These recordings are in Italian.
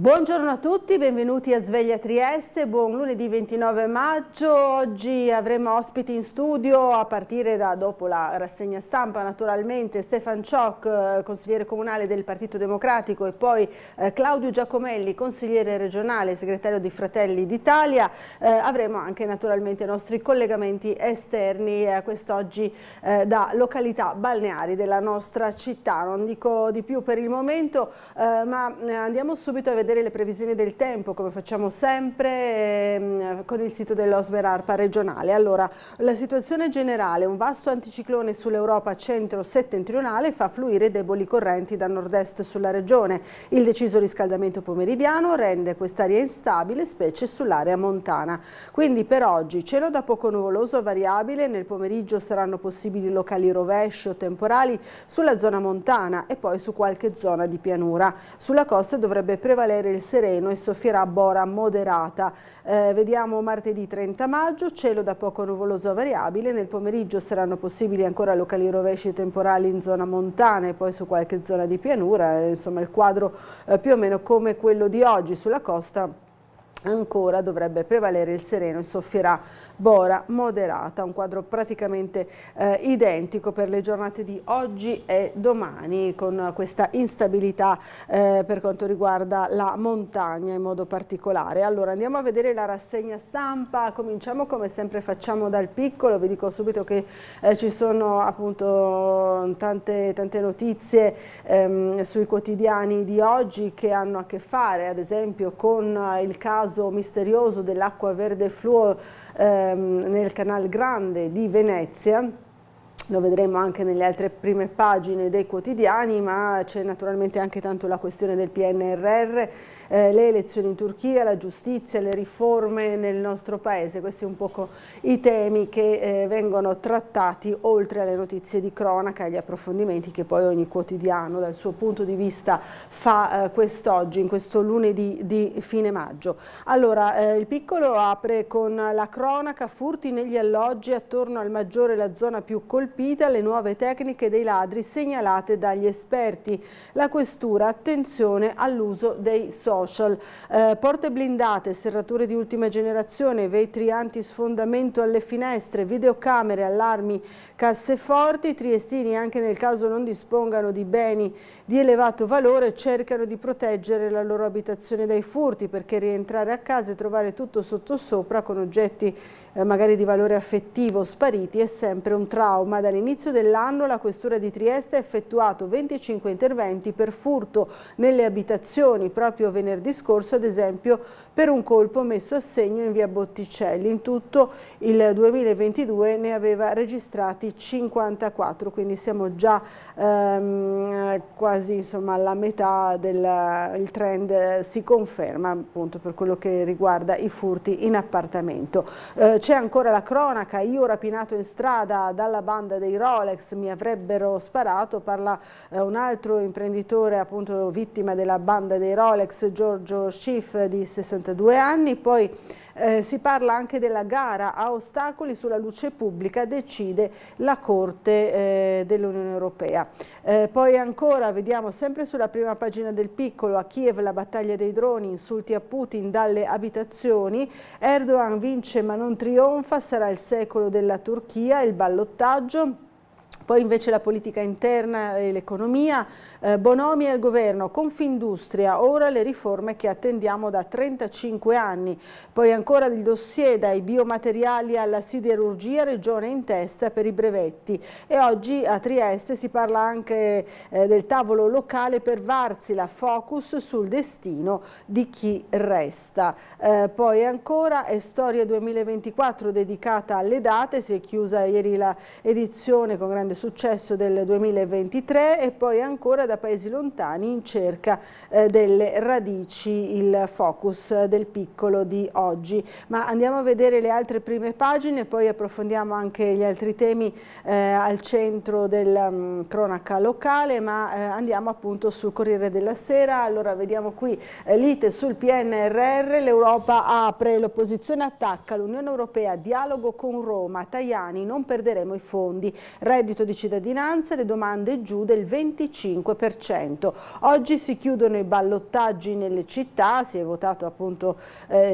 Buongiorno a tutti, benvenuti a Sveglia Trieste, buon lunedì 29 maggio. Oggi avremo ospiti in studio a partire da dopo la rassegna stampa, naturalmente Stefan Ciocc, consigliere comunale del Partito Democratico, e poi Claudio Giacomelli, consigliere regionale, segretario di Fratelli d'Italia. Avremo anche naturalmente i nostri collegamenti esterni quest'oggi da località balneari della nostra città. Non dico di più per il momento, ma andiamo subito a vedere le previsioni del tempo, come facciamo sempre con il sito dell'Osmer-ARPA regionale. Allora, la situazione generale: un vasto anticiclone sull'Europa centro-settentrionale fa fluire deboli correnti da nord-est sulla regione. Il deciso riscaldamento pomeridiano rende quest'area instabile, specie sull'area montana. Quindi per oggi cielo da poco nuvoloso variabile, nel pomeriggio saranno possibili locali rovesci o temporali sulla zona montana e poi su qualche zona di pianura. Sulla costa dovrebbe prevalere il sereno e soffierà bora moderata. Vediamo martedì 30 maggio, cielo da poco nuvoloso variabile, nel pomeriggio saranno possibili ancora locali rovesci temporali in zona montana e poi su qualche zona di pianura. Insomma, il quadro più o meno come quello di oggi. Sulla costa ancora dovrebbe prevalere il sereno e soffierà bora moderata, un quadro praticamente identico per le giornate di oggi e domani, con questa instabilità per quanto riguarda la montagna in modo particolare. Allora andiamo a vedere la rassegna stampa, cominciamo come sempre facciamo dal piccolo. Vi dico subito che ci sono appunto tante notizie sui quotidiani di oggi che hanno a che fare ad esempio con il caso misterioso dell'acqua verde fluo nel Canal Grande di Venezia. Lo vedremo anche nelle altre prime pagine dei quotidiani, ma c'è naturalmente anche tanto la questione del PNRR, le elezioni in Turchia, la giustizia, le riforme nel nostro paese. Questi un poco i temi che vengono trattati, oltre alle notizie di cronaca e agli approfondimenti che poi ogni quotidiano dal suo punto di vista fa quest'oggi, in questo lunedì di fine maggio. Allora, il piccolo apre con la cronaca: furti negli alloggi, attorno al Maggiore la zona più colpita, le nuove tecniche dei ladri segnalate dagli esperti. La questura: attenzione all'uso dei social. Porte blindate, serrature di ultima generazione, vetri antisfondamento alle finestre, videocamere, allarmi, casseforti. I triestini, anche nel caso non dispongano di beni di elevato valore, cercano di proteggere la loro abitazione dai furti, perché rientrare a casa e trovare tutto sottosopra con oggetti magari di valore affettivo spariti è sempre un trauma. Dall'inizio dell'anno la questura di Trieste ha effettuato 25 interventi per furto nelle abitazioni. Proprio venerdì scorso, ad esempio, per un colpo messo a segno in via Botticelli. In tutto il 2022 ne aveva registrati 54, quindi siamo già quasi insomma alla metà il trend si conferma appunto per quello che riguarda i furti in appartamento. C'è ancora la cronaca: io rapinato in strada dalla banda dei Rolex, mi avrebbero sparato. Parla un altro imprenditore appunto vittima della banda dei Rolex, Giorgio Schiff, di 62 anni. Poi si parla anche della gara a ostacoli sulla luce pubblica, decide la Corte dell'Unione Europea. Poi ancora vediamo sempre sulla prima pagina del piccolo: a Kiev la battaglia dei droni, insulti a Putin dalle abitazioni, Erdogan vince ma non trionfa, sarà il secolo della Turchia, il ballottaggio. Poi invece la politica interna e l'economia, Bonomi al governo, Confindustria, ora le riforme che attendiamo da 35 anni. Poi ancora il dossier dai biomateriali alla siderurgia, regione in testa per i brevetti. E oggi a Trieste si parla anche del tavolo locale per Varsila, focus sul destino di chi resta. Poi ancora è Storia 2024 dedicata alle date, si è chiusa ieri la edizione con grande successo del 2023. E poi ancora da paesi lontani in cerca delle radici, il focus del piccolo di oggi. Ma andiamo a vedere le altre prime pagine, poi approfondiamo anche gli altri temi al centro della cronaca locale, ma andiamo appunto sul Corriere della Sera. Allora vediamo qui lite sul PNRR, l'Europa apre, l'opposizione attacca l'Unione Europea, dialogo con Roma, Tajani, non perderemo i fondi, reddito di cittadinanza, le domande giù del 25%. Oggi si chiudono i ballottaggi nelle città, si è votato appunto,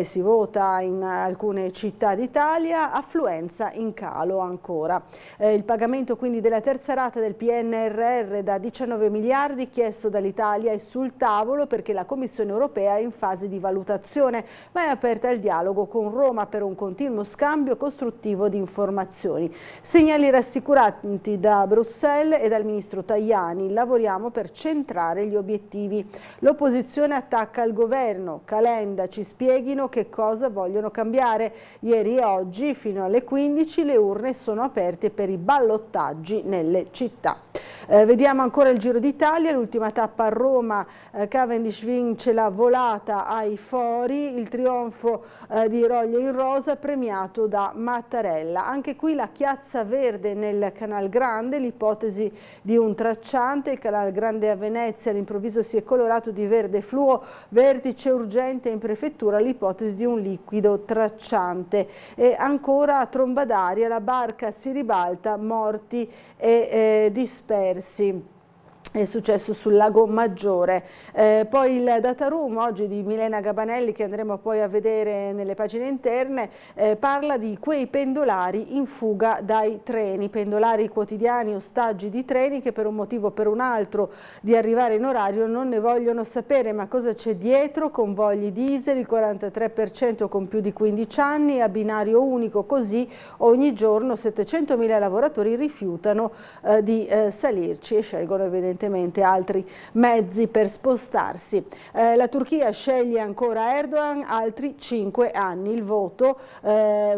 si vota in alcune città d'Italia, affluenza in calo ancora. Il pagamento quindi della terza rata del PNRR da 19 miliardi chiesto dall'Italia è sul tavolo perché la Commissione europea è in fase di valutazione, ma è aperta al dialogo con Roma per un continuo scambio costruttivo di informazioni. Segnali rassicuranti da Bruxelles e dal ministro Tajani: lavoriamo per centrare gli obiettivi. L'opposizione attacca il governo. Calenda, ci spieghino che cosa vogliono cambiare. Ieri e oggi fino alle 15 le urne sono aperte per i ballottaggi nelle città. Vediamo ancora il Giro d'Italia, l'ultima tappa a Roma, Cavendish vince la volata ai fori, il trionfo di Roglia in rosa premiato da Mattarella. Anche qui la chiazza verde nel Canal Grande, l'ipotesi di un tracciante, il Canal Grande a Venezia all'improvviso si è colorato di verde fluo, vertice urgente in prefettura, l'ipotesi di un liquido tracciante. E ancora a tromba d'aria, la barca si ribalta, morti e dispersi. È successo sul Lago Maggiore. Poi il data room oggi di Milena Gabanelli, che andremo poi a vedere nelle pagine interne, parla di quei pendolari in fuga dai treni, pendolari quotidiani, ostaggi di treni che per un motivo o per un altro di arrivare in orario non ne vogliono sapere. Ma cosa c'è dietro? Convogli diesel, il 43% con più di 15 anni, a binario unico, così ogni giorno 700.000 lavoratori rifiutano di salirci e scelgono evidentemente altri mezzi per spostarsi. La Turchia sceglie ancora Erdogan, altri 5 anni, il voto,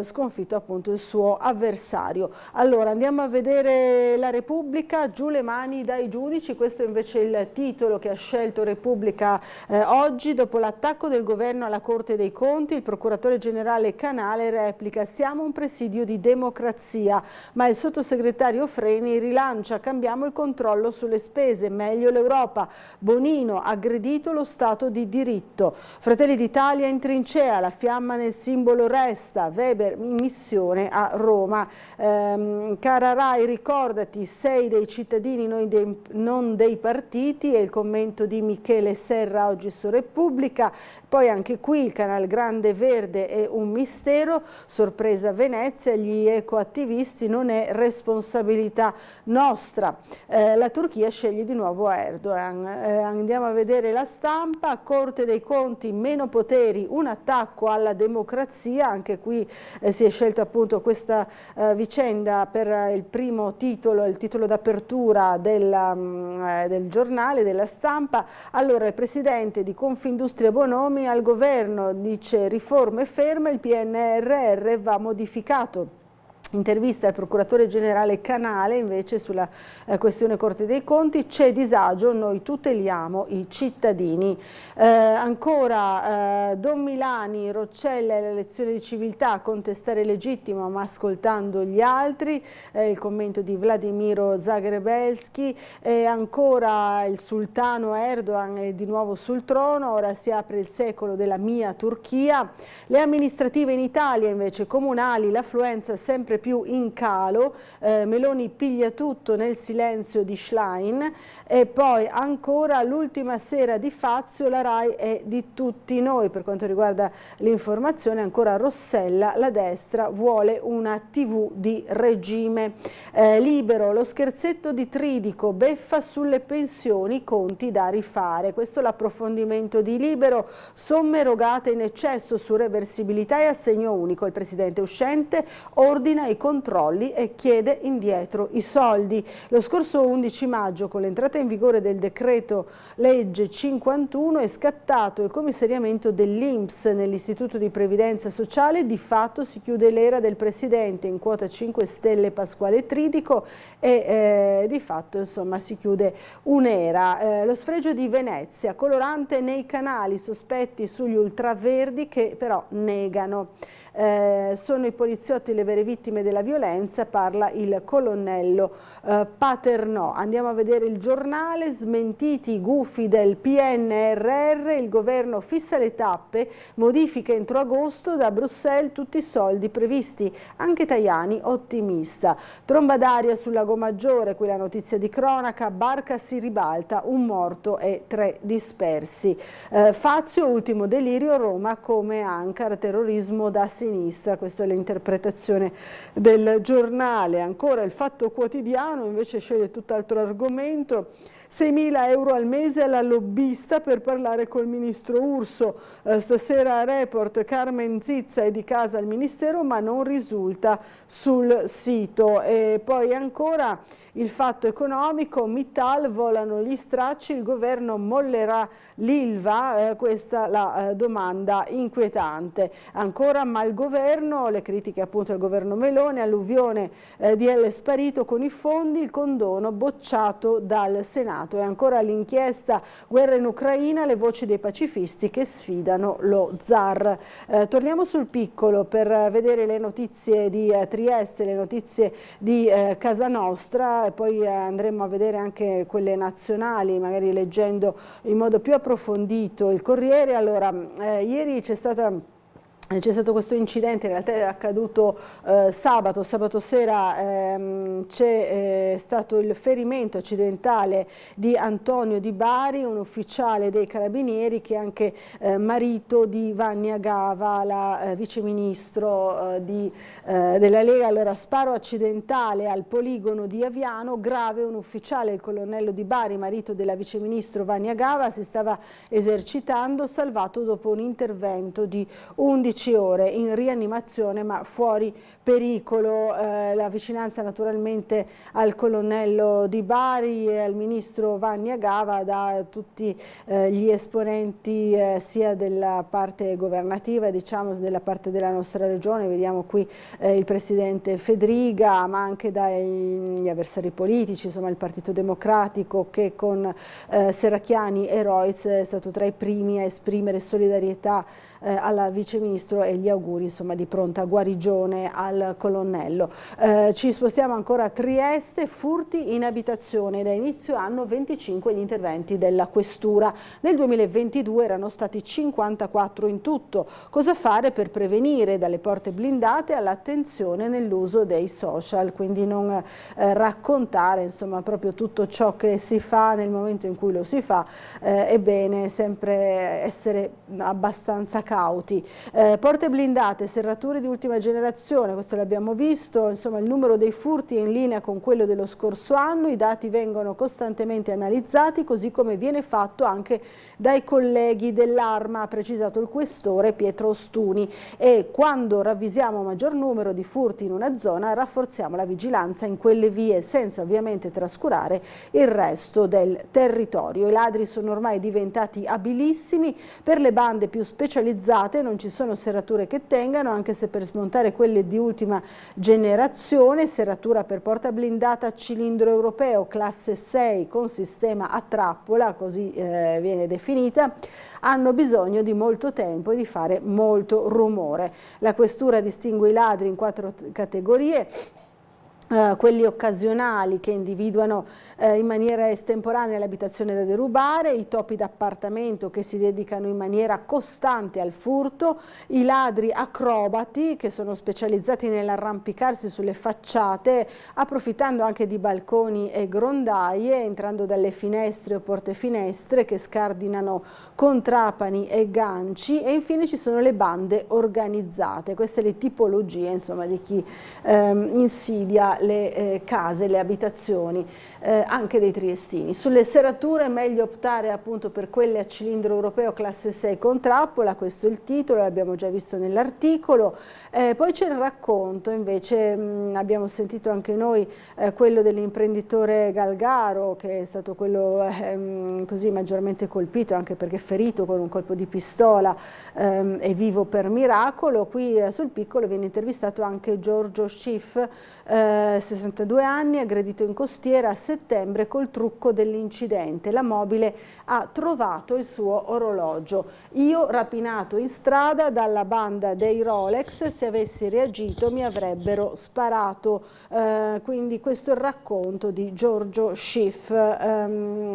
sconfitto appunto il suo avversario. Allora andiamo a vedere la Repubblica, giù le mani dai giudici, questo è invece il titolo che ha scelto Repubblica oggi. Dopo l'attacco del governo alla Corte dei Conti, il procuratore generale Canale replica: siamo un presidio di democrazia, ma il sottosegretario Freni rilancia: cambiamo il controllo sulle spese, meglio l'Europa. Bonino, aggredito lo Stato di diritto. Fratelli d'Italia in trincea, la fiamma nel simbolo resta. Weber in missione a Roma. Cara Rai, ricordati, sei dei cittadini, non dei partiti, è il commento di Michele Serra oggi su Repubblica. Poi anche qui il Canal Grande verde è un mistero, sorpresa Venezia, gli ecoattivisti, non è responsabilità nostra. La Turchia sceglie di nuovo Erdogan. Andiamo a vedere La Stampa, Corte dei Conti, meno poteri, un attacco alla democrazia. Anche qui si è scelto appunto questa vicenda per il primo titolo, il titolo d'apertura del giornale, della Stampa. Allora il presidente di Confindustria Bonomi al governo dice: riforme ferme, il PNRR va modificato. Intervista al procuratore generale Canale invece sulla questione Corte dei Conti: c'è disagio, noi tuteliamo i cittadini. Ancora Don Milani, Roccella e la lezione di civiltà, contestare legittimo ma ascoltando gli altri, il commento di Vladimiro Zagrebelski. Ancora il sultano Erdogan è di nuovo sul trono, ora si apre il secolo della mia Turchia. Le amministrative in Italia invece, comunali, l'affluenza sempre più in calo, Meloni piglia tutto nel silenzio di Schlein. E poi ancora l'ultima sera di Fazio, la Rai è di tutti noi. Per quanto riguarda l'informazione, ancora Rossella, la destra vuole una TV di regime. Libero, lo scherzetto di Tridico, beffa sulle pensioni, conti da rifare. Questo è l'approfondimento di Libero, somme erogate in eccesso su reversibilità e assegno unico. Il presidente uscente ordina i controlli e chiede indietro i soldi. Lo scorso 11 maggio, con l'entrata in vigore del decreto legge 51, è scattato il commissariamento dell'INPS nell'Istituto di Previdenza Sociale. Di fatto si chiude l'era del presidente in quota 5 Stelle Pasquale Tridico e di fatto insomma si chiude un'era. Lo sfregio di Venezia, colorante nei canali, sospetti sugli ultraverdi che però negano. sono i poliziotti le vere vittime della violenza, parla il colonnello Paternò. Andiamo a vedere il giornale, smentiti i gufi del PNRR, il governo fissa le tappe, modifiche entro agosto, da Bruxelles tutti i soldi previsti, anche Tajani ottimista. Tromba d'aria sul Lago Maggiore, qui la notizia di cronaca, barca si ribalta, un morto e 3 dispersi. Fazio, ultimo delirio, Roma come Ankara, terrorismo da sinistra, questa è l'interpretazione del giornale. Ancora il Fatto Quotidiano invece sceglie tutt'altro argomento. 6.000 euro al mese alla lobbista per parlare col ministro Urso. Stasera a Report Carmen Zizza è di casa al ministero ma non risulta sul sito. E poi ancora il Fatto Economico, Mittal, volano gli stracci, il governo mollerà l'Ilva, questa la domanda inquietante. Ancora malgoverno, le critiche appunto al governo Meloni, alluvione di L sparito con i fondi, il condono bocciato dal Senato. E ancora l'inchiesta guerra in Ucraina, le voci dei pacifisti che sfidano lo zar. Torniamo sul piccolo per vedere le notizie di Trieste, le notizie di casa nostra, e poi andremo a vedere anche quelle nazionali, magari leggendo in modo più approfondito il Corriere. Allora, ieri c'è stato questo incidente, in realtà è accaduto sabato sera, c'è stato il ferimento accidentale di Antonio Di Bari, un ufficiale dei Carabinieri che è anche marito di Vannia Gava, la viceministro della Lega. Allora, sparo accidentale al poligono di Aviano, grave un ufficiale, il colonnello Di Bari, marito della viceministro Vannia Gava, si stava esercitando, salvato dopo un intervento di 11 ore in rianimazione ma fuori pericolo. La vicinanza naturalmente al colonnello Di Bari e al ministro Vannia Gava da tutti gli esponenti sia della parte governativa, diciamo della parte della nostra regione, vediamo qui il presidente Fedriga, ma anche dagli avversari politici, insomma il Partito Democratico, che con Serracchiani e Roiz è stato tra i primi a esprimere solidarietà alla viceministro e gli auguri insomma di pronta guarigione al colonnello. Ci spostiamo ancora a Trieste, furti in abitazione, da inizio anno 25 gli interventi della questura, nel 2022 erano stati 54 in tutto. Cosa fare per prevenire? Dalle porte blindate all'attenzione nell'uso dei social, quindi non raccontare insomma proprio tutto ciò che si fa nel momento in cui lo si fa, è bene sempre essere abbastanza cauti. Porte blindate, serrature di ultima generazione, questo l'abbiamo visto, insomma il numero dei furti è in linea con quello dello scorso anno, i dati vengono costantemente analizzati così come viene fatto anche dai colleghi dell'Arma, ha precisato il questore Pietro Ostuni, e quando ravvisiamo maggior numero di furti in una zona rafforziamo la vigilanza in quelle vie senza ovviamente trascurare il resto del territorio. I ladri sono ormai diventati abilissimi, per le bande più specializzate non ci sono serrature che tengano, anche se per smontare quelle di ultima generazione, serratura per porta blindata a cilindro europeo classe 6 con sistema a trappola, così viene definita, hanno bisogno di molto tempo e di fare molto rumore. La questura distingue i ladri in 4 categorie. Quelli occasionali che individuano in maniera estemporanea l'abitazione da derubare, i topi d'appartamento che si dedicano in maniera costante al furto, i ladri acrobati che sono specializzati nell'arrampicarsi sulle facciate approfittando anche di balconi e grondaie, entrando dalle finestre o porte finestre che scardinano con trapani e ganci, e infine ci sono le bande organizzate. Queste le tipologie insomma di chi insidia le case, le abitazioni anche dei triestini. Sulle serrature è meglio optare appunto per quelle a cilindro europeo classe 6 con trappola, questo è il titolo, l'abbiamo già visto nell'articolo. Poi c'è il racconto, invece abbiamo sentito anche noi quello dell'imprenditore Galgaro, che è stato quello così maggiormente colpito, anche perché ferito con un colpo di pistola, è vivo per miracolo. Qui sul piccolo viene intervistato anche Giorgio Schiff, 62 anni, aggredito in costiera a settembre col trucco dell'incidente. La mobile ha trovato il suo orologio. Io rapinato in strada dalla banda dei Rolex, se avessi reagito mi avrebbero sparato. Quindi questo è il racconto di Giorgio Schiff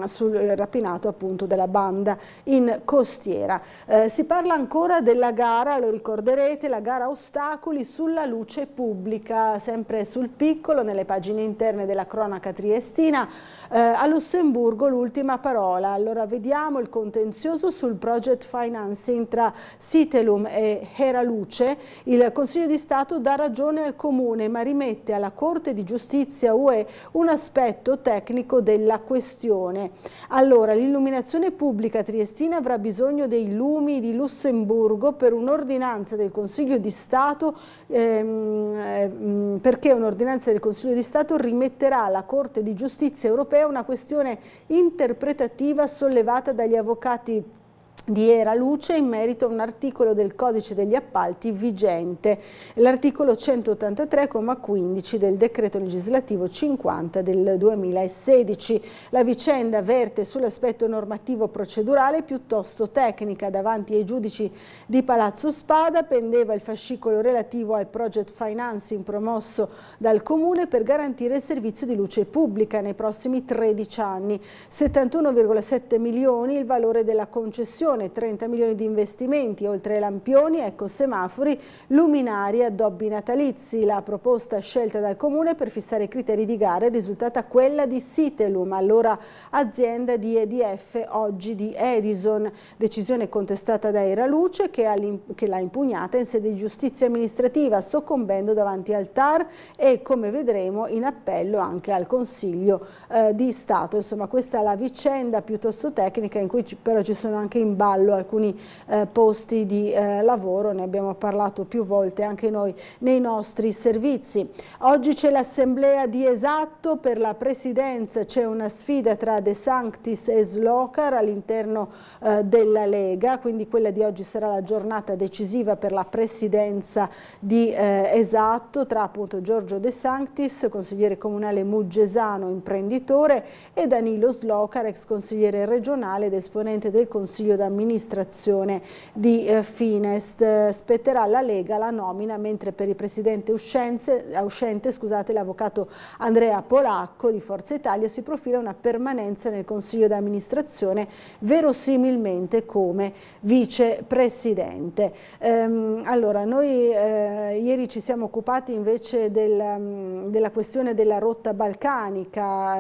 sul rapinato appunto della banda in costiera. Si parla ancora della gara, lo ricorderete, la gara ostacoli sulla luce pubblica, sempre sul piccolo, nelle pagine interne della cronaca triestina. A Lussemburgo l'ultima parola. Allora vediamo il contenzioso sul project financing tra Citelum e Heraluce. Il Consiglio di Stato dà ragione al Comune ma rimette alla Corte di Giustizia UE un aspetto tecnico della questione. Allora, l'illuminazione pubblica triestina avrà bisogno dei lumi di Lussemburgo per un'ordinanza del Consiglio di Stato, perché un'ordinanza del Consiglio di Stato rimetterà alla Corte di Giustizia europea una questione interpretativa sollevata dagli avvocati di Heraluce in merito a un articolo del Codice degli Appalti vigente, l'articolo 183,15 del decreto legislativo 50 del 2016. La vicenda verte sull'aspetto normativo procedurale piuttosto tecnica. Davanti ai giudici di Palazzo Spada pendeva il fascicolo relativo al project financing promosso dal Comune per garantire il servizio di luce pubblica nei prossimi 13 anni. 71,7 milioni il valore della concessione, 30 milioni di investimenti, oltre ai lampioni, semafori, luminari e addobbi natalizi. La proposta scelta dal Comune per fissare i criteri di gara è risultata quella di Citelum, allora azienda di EDF, oggi di Edison. Decisione contestata da Heraluce che l'ha impugnata in sede di giustizia amministrativa, soccombendo davanti al TAR e, come vedremo, in appello anche al Consiglio di Stato. Insomma, questa è la vicenda piuttosto tecnica in cui però ci sono anche in ballo alcuni posti di lavoro, ne abbiamo parlato più volte anche noi nei nostri servizi. Oggi c'è l'assemblea di Esatto, per la presidenza c'è una sfida tra De Sanctis e Slokar all'interno della Lega, quindi quella di oggi sarà la giornata decisiva per la presidenza di Esatto tra appunto Giorgio De Sanctis, consigliere comunale muggesano, imprenditore, e Danilo Slokar, ex consigliere regionale ed esponente del Consiglio d'amministrazione di Finest. Spetterà alla Lega la nomina, mentre per il presidente uscente l'avvocato Andrea Polacco di Forza Italia si profila una permanenza nel Consiglio d'amministrazione, verosimilmente come vicepresidente. Allora, noi ieri ci siamo occupati invece della questione della rotta balcanica,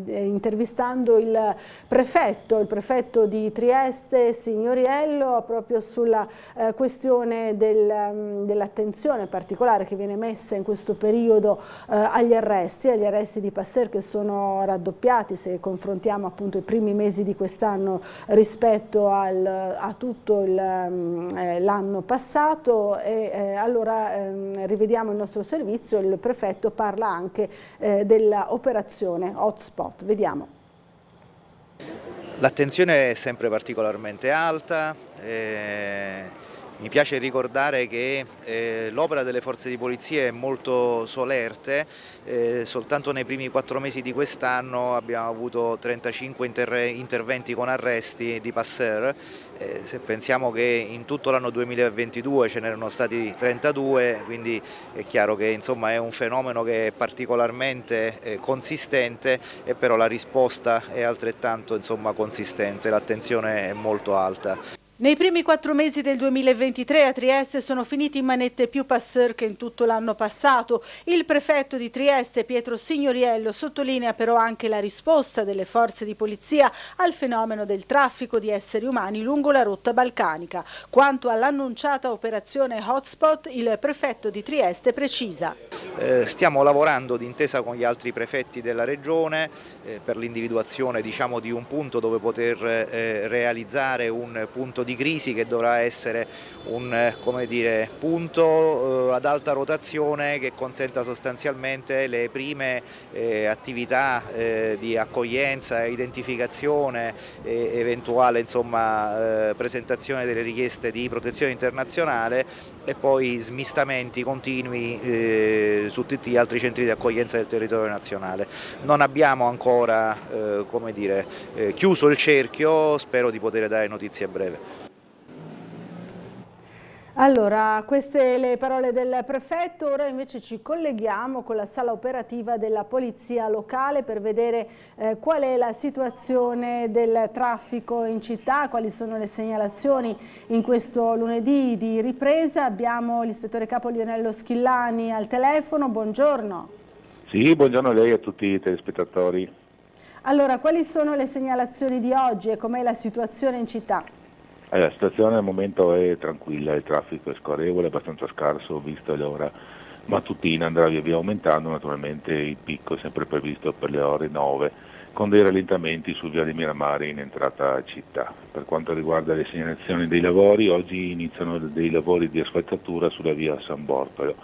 intervistando il prefetto di Trieste, Signoriello, proprio sulla questione dell'attenzione particolare che viene messa in questo periodo agli arresti di Passer, che sono raddoppiati se confrontiamo appunto i primi mesi di quest'anno rispetto a tutto l'anno passato. E allora rivediamo il nostro servizio. Il prefetto parla anche dell'operazione Hotspot. Vediamo. L'attenzione è sempre particolarmente alta. Mi piace ricordare che l'opera delle forze di polizia è molto solerte. Soltanto nei primi 4 mesi di quest'anno abbiamo avuto 35 interventi con arresti di Passer. Se pensiamo che in tutto l'anno 2022 ce n'erano stati 32, quindi è chiaro che insomma è un fenomeno che è particolarmente consistente, e però la risposta è altrettanto consistente, l'attenzione è molto alta. Nei primi 4 mesi del 2023 a Trieste sono finiti in manette più Passer che in tutto l'anno passato. Il prefetto di Trieste, Pietro Signoriello, sottolinea però anche la risposta delle forze di polizia al fenomeno del traffico di esseri umani lungo la rotta balcanica. Quanto all'annunciata operazione Hotspot, il prefetto di Trieste precisa. Stiamo lavorando d'intesa con gli altri prefetti della regione per l'individuazione di un punto dove poter realizzare un punto di crisi che dovrà essere un come dire, punto ad alta rotazione che consenta sostanzialmente le prime attività di accoglienza, identificazione e eventuale insomma, presentazione delle richieste di protezione internazionale e poi smistamenti continui su tutti gli altri centri di accoglienza del territorio nazionale. Non abbiamo ancora come dire, chiuso il cerchio, spero di poter dare notizie a breve. Allora, queste le parole del prefetto, ora invece ci colleghiamo con la sala operativa della Polizia Locale per vedere qual è la situazione del traffico in città, quali sono le segnalazioni in questo lunedì di ripresa. Abbiamo l'ispettore capo Lionello Schillani al telefono, buongiorno. Sì, buongiorno a lei e a tutti i telespettatori. Allora, quali sono le segnalazioni di oggi e com'è la situazione in città? La situazione al momento è tranquilla, il traffico è scorrevole, abbastanza scarso visto l'ora mattutina, andrà via via aumentando, naturalmente il picco è sempre previsto per le ore 9, con dei rallentamenti su via di Miramare in entrata a città. Per quanto riguarda le segnalazioni dei lavori, oggi iniziano dei lavori di asfaltatura sulla via San Bortolo,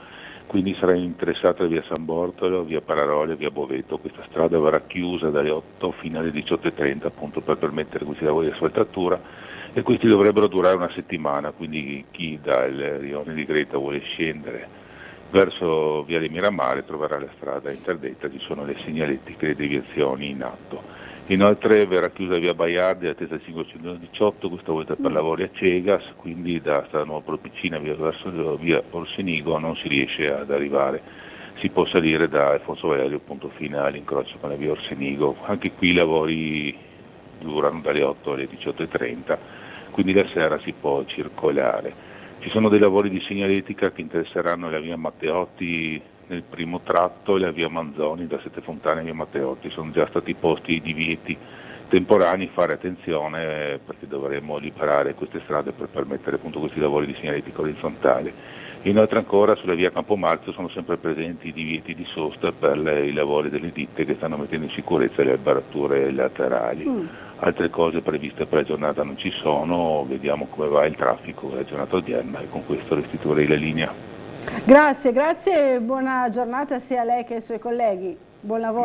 quindi sarà interessata via San Bortolo, via Pararole, via Boveto. Questa strada verrà chiusa dalle 8 fino alle 18:30 appunto per permettere questi lavori di asfaltatura, e questi dovrebbero durare una settimana, quindi chi dal rione di Greta vuole scendere verso via di Miramare troverà la strada interdetta, ci sono le segnaletiche e le deviazioni in atto. Inoltre verrà chiusa via Baiardi, attesa 518, questa volta per lavori a Cegas, quindi da Strada Nuova Propicina verso via Orsenigo non si riesce ad arrivare. Si può salire da Alfonso Valerio appunto fino all'incrocio con la via Orsenigo. Anche qui i lavori durano dalle 8 alle 18:30, quindi la sera si può circolare. Ci sono dei lavori di segnaletica che interesseranno la via Matteotti nel primo tratto e la via Manzoni da Sette Fontane a via Matteotti. Sono già stati posti i divieti temporanei, fare attenzione perché dovremo liberare queste strade per permettere appunto questi lavori di segnaletica orizzontale. Inoltre ancora sulla via Campomarzio sono sempre presenti i divieti di sosta per i lavori delle ditte che stanno mettendo in sicurezza le alberature laterali. Altre cose previste per la giornata non ci sono, vediamo come va il traffico la giornata odierna e con questo restituirei la linea. Grazie, grazie e buona giornata sia a lei che ai suoi colleghi. Buon lavoro.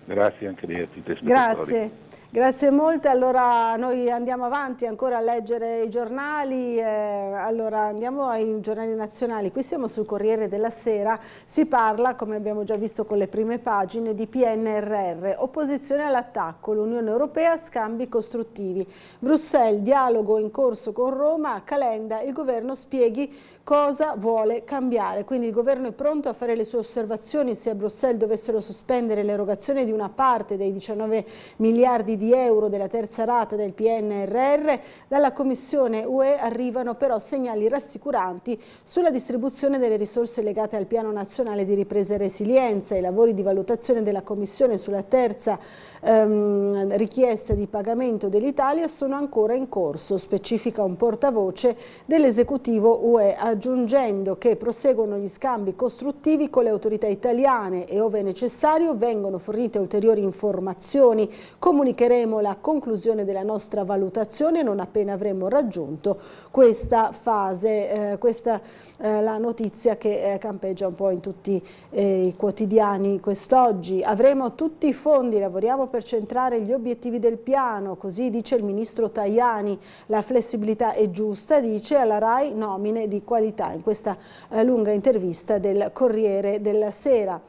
Grazie anche a lei a tutti i spettatori. Grazie molte. Allora noi andiamo avanti ancora a leggere i giornali, allora andiamo ai giornali nazionali. Qui siamo sul Corriere della Sera, si parla, come abbiamo già visto con le prime pagine, di PNRR, opposizione all'attacco, l'Unione Europea, scambi costruttivi. Bruxelles, dialogo in corso con Roma, Calenda, il governo spieghi cosa vuole cambiare. Quindi il governo è pronto a fare le sue osservazioni se a Bruxelles dovessero sospendere l'erogazione di una parte dei 19 miliardi di euro della terza rata del PNRR. Dalla Commissione UE arrivano però segnali rassicuranti sulla distribuzione delle risorse legate al Piano Nazionale di Ripresa e Resilienza. I lavori di valutazione della Commissione sulla terza richiesta di pagamento dell'Italia sono ancora in corso, specifica un portavoce dell'esecutivo UE, aggiungendo che proseguono gli scambi costruttivi con le autorità italiane e, ove necessario, vengono fornite ulteriori informazioni. Comunicheremo la conclusione della nostra valutazione non appena avremo raggiunto questa fase. Questa è la notizia che campeggia un po' in tutti i quotidiani quest'oggi. Avremo tutti i fondi, lavoriamo per centrare gli obiettivi del piano, così dice il ministro Tajani. La flessibilità è giusta, dice, alla RAI nomine di qualità. In questa lunga intervista del Corriere della Sera.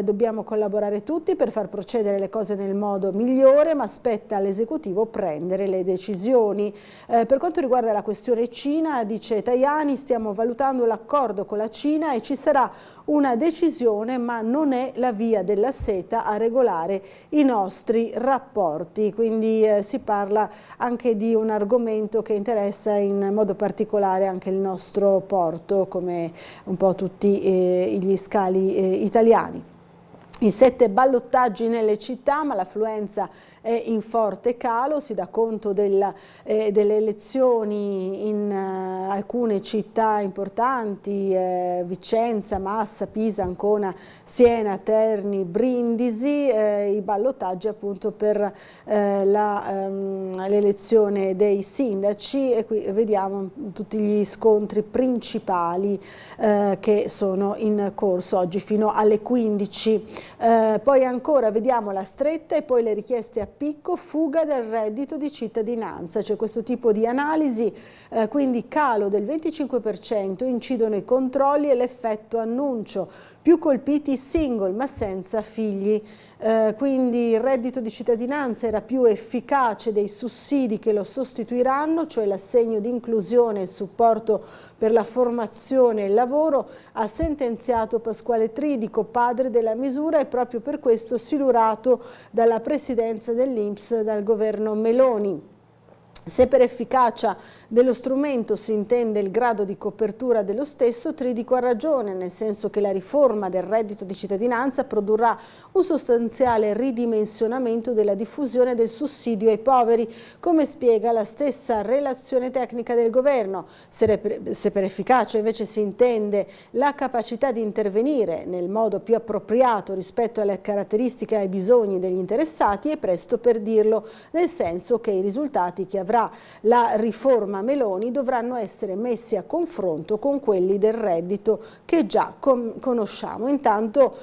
Dobbiamo collaborare tutti per far procedere le cose nel modo migliore, ma spetta all'esecutivo prendere le decisioni. Per quanto riguarda la questione Cina, dice Tajani, stiamo valutando l'accordo con la Cina e ci sarà una decisione, ma non è la via della seta a regolare i nostri rapporti. Quindi si parla anche di un argomento che interessa in modo particolare anche il nostro porto, come un po' tutti gli scali italiani. I 7 ballottaggi nelle città, ma l'affluenza è in forte calo, si dà conto delle elezioni in alcune città importanti, Vicenza, Massa, Pisa, Ancona, Siena, Terni, Brindisi, i ballottaggi appunto per l'elezione dei sindaci, e qui vediamo tutti gli scontri principali che sono in corso oggi fino alle 15. Poi ancora vediamo la stretta e poi le richieste a picco, fuga del reddito di cittadinanza, c'è questo tipo di analisi, quindi calo del 25%, incidono i controlli e l'effetto annuncio, più colpiti i single ma senza figli, quindi il reddito di cittadinanza era più efficace dei sussidi che lo sostituiranno, cioè l'assegno di inclusione e il supporto per la formazione e il lavoro, ha sentenziato Pasquale Tridico, padre della misura, e proprio per questo silurato dalla presidenza dell'INPS dal governo Meloni. Se per efficacia dello strumento si intende il grado di copertura dello stesso, Tridico ha ragione, nel senso che la riforma del reddito di cittadinanza produrrà un sostanziale ridimensionamento della diffusione del sussidio ai poveri, come spiega la stessa relazione tecnica del governo. Se per efficacia invece si intende la capacità di intervenire nel modo più appropriato rispetto alle caratteristiche e ai bisogni degli interessati, è presto per dirlo, nel senso che i risultati che avrà la riforma Meloni dovranno essere messi a confronto con quelli del reddito che già conosciamo. Intanto,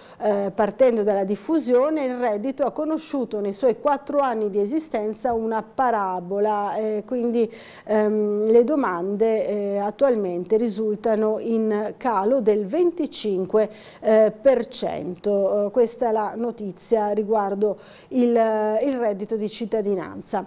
partendo dalla diffusione, il reddito ha conosciuto nei suoi 4 anni di esistenza una parabola, quindi le domande attualmente risultano in calo del 25%. Questa è la notizia riguardo il reddito di cittadinanza.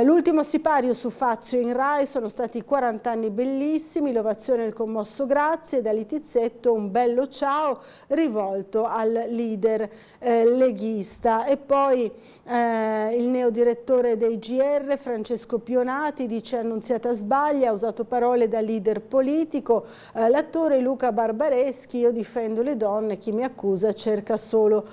L'ultimo sipario su Fazio in Rai, sono stati 40 anni bellissimi, l'ovazione e il commosso grazie, da Littizzetto un bello ciao rivolto al leader leghista. E poi il neodirettore dei GR Francesco Pionati dice: Annunziata sbaglia, ha usato parole da leader politico. L'attore Luca Barbareschi: io difendo le donne, chi mi accusa cerca solo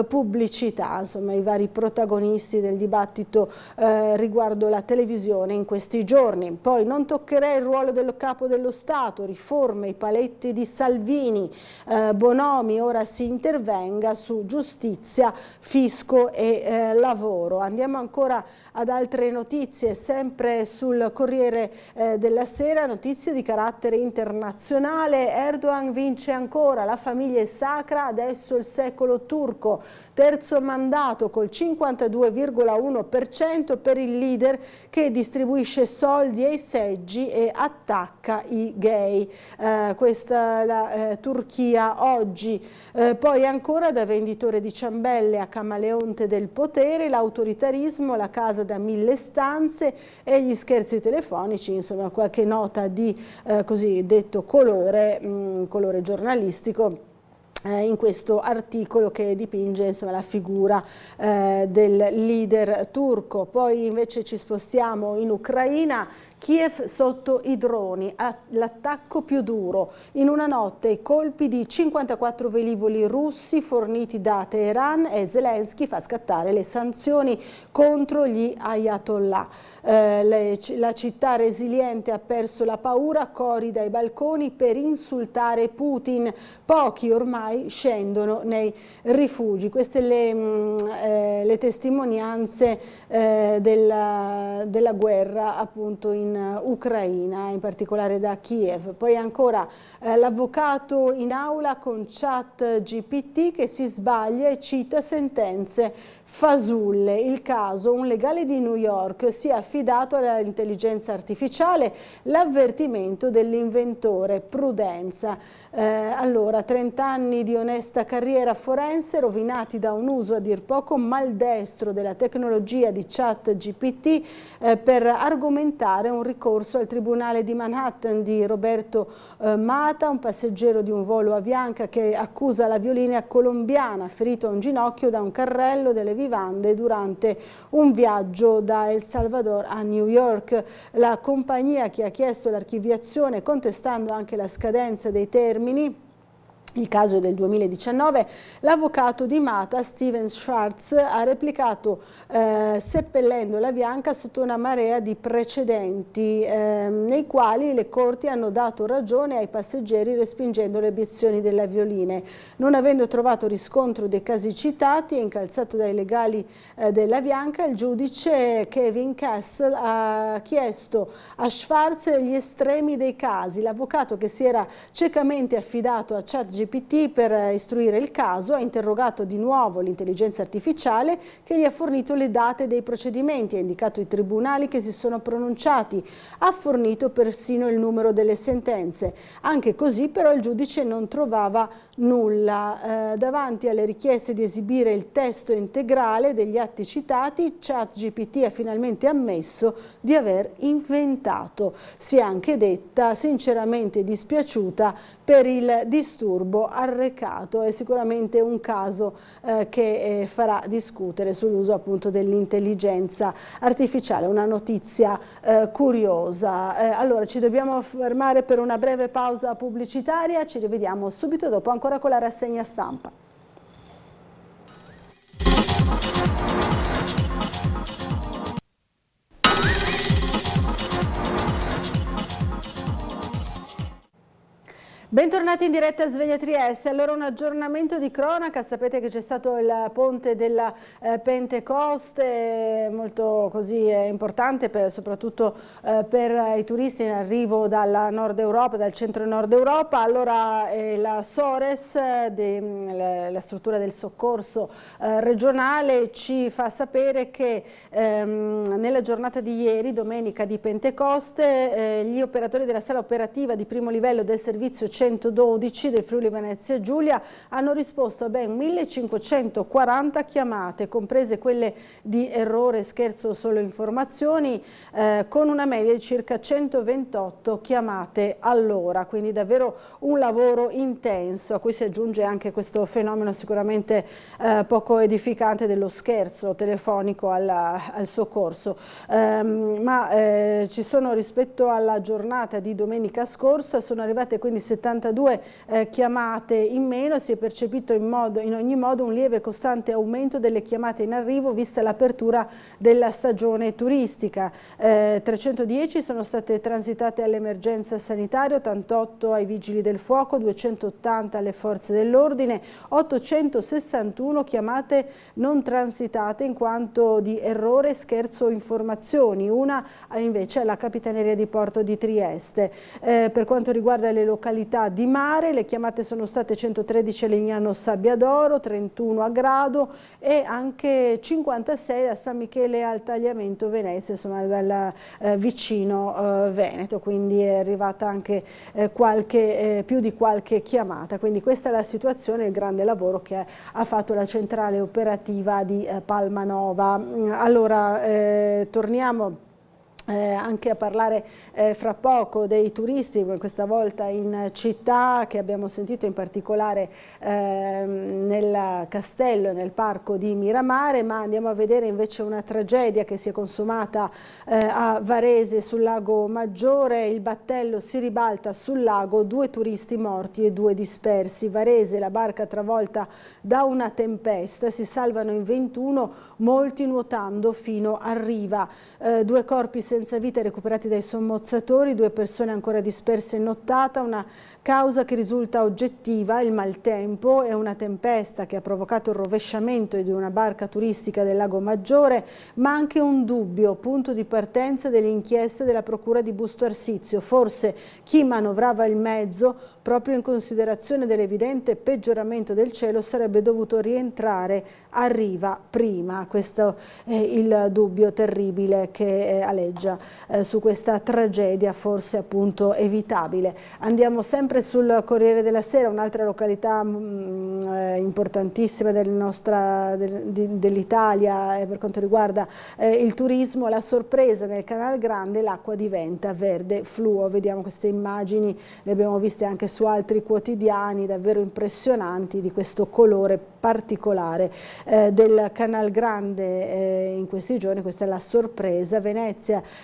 pubblicità. Insomma, i vari protagonisti del dibattito riguardo la televisione in questi giorni. Poi non toccherei il ruolo del capo dello Stato, riforme, i paletti di Salvini, Bonomi, ora si intervenga su giustizia, fisco e lavoro. Andiamo ancora ad altre notizie, sempre sul Corriere della Sera, notizie di carattere internazionale. Erdogan vince ancora, la famiglia è sacra, adesso il secolo turco, terzo mandato col 52,1% per il leader che distribuisce soldi ai seggi e attacca i gay. Questa è la Turchia oggi. Poi ancora, da venditore di ciambelle a camaleonte del potere, l'autoritarismo, la casa da 1000 stanze e gli scherzi telefonici, insomma qualche nota di cosiddetto colore giornalistico in questo articolo che dipinge insomma la figura del leader turco. Poi invece ci spostiamo in Ucraina. Kiev sotto i droni, l'attacco più duro. In una notte i colpi di 54 velivoli russi forniti da Teheran, e Zelensky fa scattare le sanzioni contro gli ayatollah. La città resiliente ha perso la paura, cori dai balconi per insultare Putin. Pochi ormai scendono nei rifugi. Queste le testimonianze della guerra appunto in Ucraina, in particolare da Kiev. Poi ancora l'avvocato in aula con ChatGPT che si sbaglia e cita sentenze fasulle. Il caso: un legale di New York si è affidato all'intelligenza artificiale, l'avvertimento dell'inventore: prudenza. Allora, 30 anni di onesta carriera forense rovinati da un uso a dir poco maldestro della tecnologia di ChatGPT per argomentare un ricorso al tribunale di Manhattan di Roberto Mata, un passeggero di un volo Avianca che accusa l'aviolínea colombiana, ferito a un ginocchio da un carrello delle vivande durante un viaggio da El Salvador a New York. La compagnia, che ha chiesto l'archiviazione contestando anche la scadenza dei termini, Il caso è del 2019, l'avvocato di Mata, Steven Schwartz, ha replicato seppellendo la Bianca sotto una marea di precedenti nei quali le corti hanno dato ragione ai passeggeri respingendo le obiezioni della Violine. Non avendo trovato riscontro dei casi citati e incalzato dai legali della Bianca, il giudice Kevin Castle ha chiesto a Schwartz gli estremi dei casi. L'avvocato, che si era ciecamente affidato a ChatGPT per istruire il caso, ha interrogato di nuovo l'intelligenza artificiale che gli ha fornito le date dei procedimenti, ha indicato i tribunali che si sono pronunciati, ha fornito persino il numero delle sentenze. Anche così però il giudice non trovava nulla. Davanti alle richieste di esibire il testo integrale degli atti citati, ChatGPT ha finalmente ammesso di aver inventato. Si è anche detta sinceramente dispiaciuta per il disturbo arrecato. È sicuramente un caso che farà discutere sull'uso appunto dell'intelligenza artificiale, una notizia curiosa. Allora ci dobbiamo fermare per una breve pausa pubblicitaria, ci rivediamo subito dopo, ancora con la rassegna stampa. Bentornati in diretta a Sveglia Trieste. Allora, un aggiornamento di cronaca. Sapete che c'è stato il ponte della Pentecoste, molto così importante soprattutto per i turisti in arrivo dalla Nord Europa, dal centro Nord Europa. Allora la Sores, la struttura del soccorso regionale, ci fa sapere che nella giornata di ieri, domenica di Pentecoste, gli operatori della sala operativa di primo livello del servizio 112 del Friuli Venezia Giulia hanno risposto a ben 1540 chiamate, comprese quelle di errore, scherzo o solo informazioni, con una media di circa 128 chiamate all'ora, quindi davvero un lavoro intenso, a cui si aggiunge anche questo fenomeno sicuramente poco edificante dello scherzo telefonico al soccorso. Ci sono, rispetto alla giornata di domenica scorsa, sono arrivate quindi 72 chiamate in meno. Si è percepito in ogni modo un lieve e costante aumento delle chiamate in arrivo vista l'apertura della stagione turistica. 310 sono state transitate all'emergenza sanitaria, 88 ai vigili del fuoco, 280 alle forze dell'ordine, 861 chiamate non transitate in quanto di errore, scherzo o informazioni, una invece alla Capitaneria di Porto di Trieste. Per quanto riguarda le località di mare, le chiamate sono state 113 a Legnano Sabbiadoro, 31 a Grado e anche 56 a San Michele al Tagliamento Venezia, insomma dal vicino Veneto, quindi è arrivata anche più di qualche chiamata. Quindi questa è la situazione, il grande lavoro che ha fatto la centrale operativa di Palmanova. Allora torniamo anche a parlare fra poco dei turisti, questa volta in città, che abbiamo sentito in particolare nel castello e nel parco di Miramare, ma andiamo a vedere invece una tragedia che si è consumata a Varese sul lago Maggiore. Il battello si ribalta sul lago, 2 turisti morti e 2 dispersi. Varese, la barca travolta da una tempesta, si salvano in 21, molti nuotando fino a riva. 2 corpi senza vita recuperati dai sommozzatori, 2 persone ancora disperse in nottata, una causa che risulta oggettiva, il maltempo e una tempesta che ha provocato il rovesciamento di una barca turistica del Lago Maggiore, ma anche un dubbio, punto di partenza delle inchieste della Procura di Busto Arsizio. Forse chi manovrava il mezzo, proprio in considerazione dell'evidente peggioramento del cielo, sarebbe dovuto rientrare a riva prima. Questo è il dubbio terribile che aleggia su questa tragedia, forse appunto evitabile. Andiamo sempre sul Corriere della Sera, un'altra località importantissima dell'Italia per quanto riguarda il turismo. La sorpresa nel Canal Grande, l'acqua diventa verde fluo. Vediamo queste immagini, le abbiamo viste anche su altri quotidiani, davvero impressionanti, di questo colore particolare del Canal Grande in questi giorni. Questa è la sorpresa. Venezia,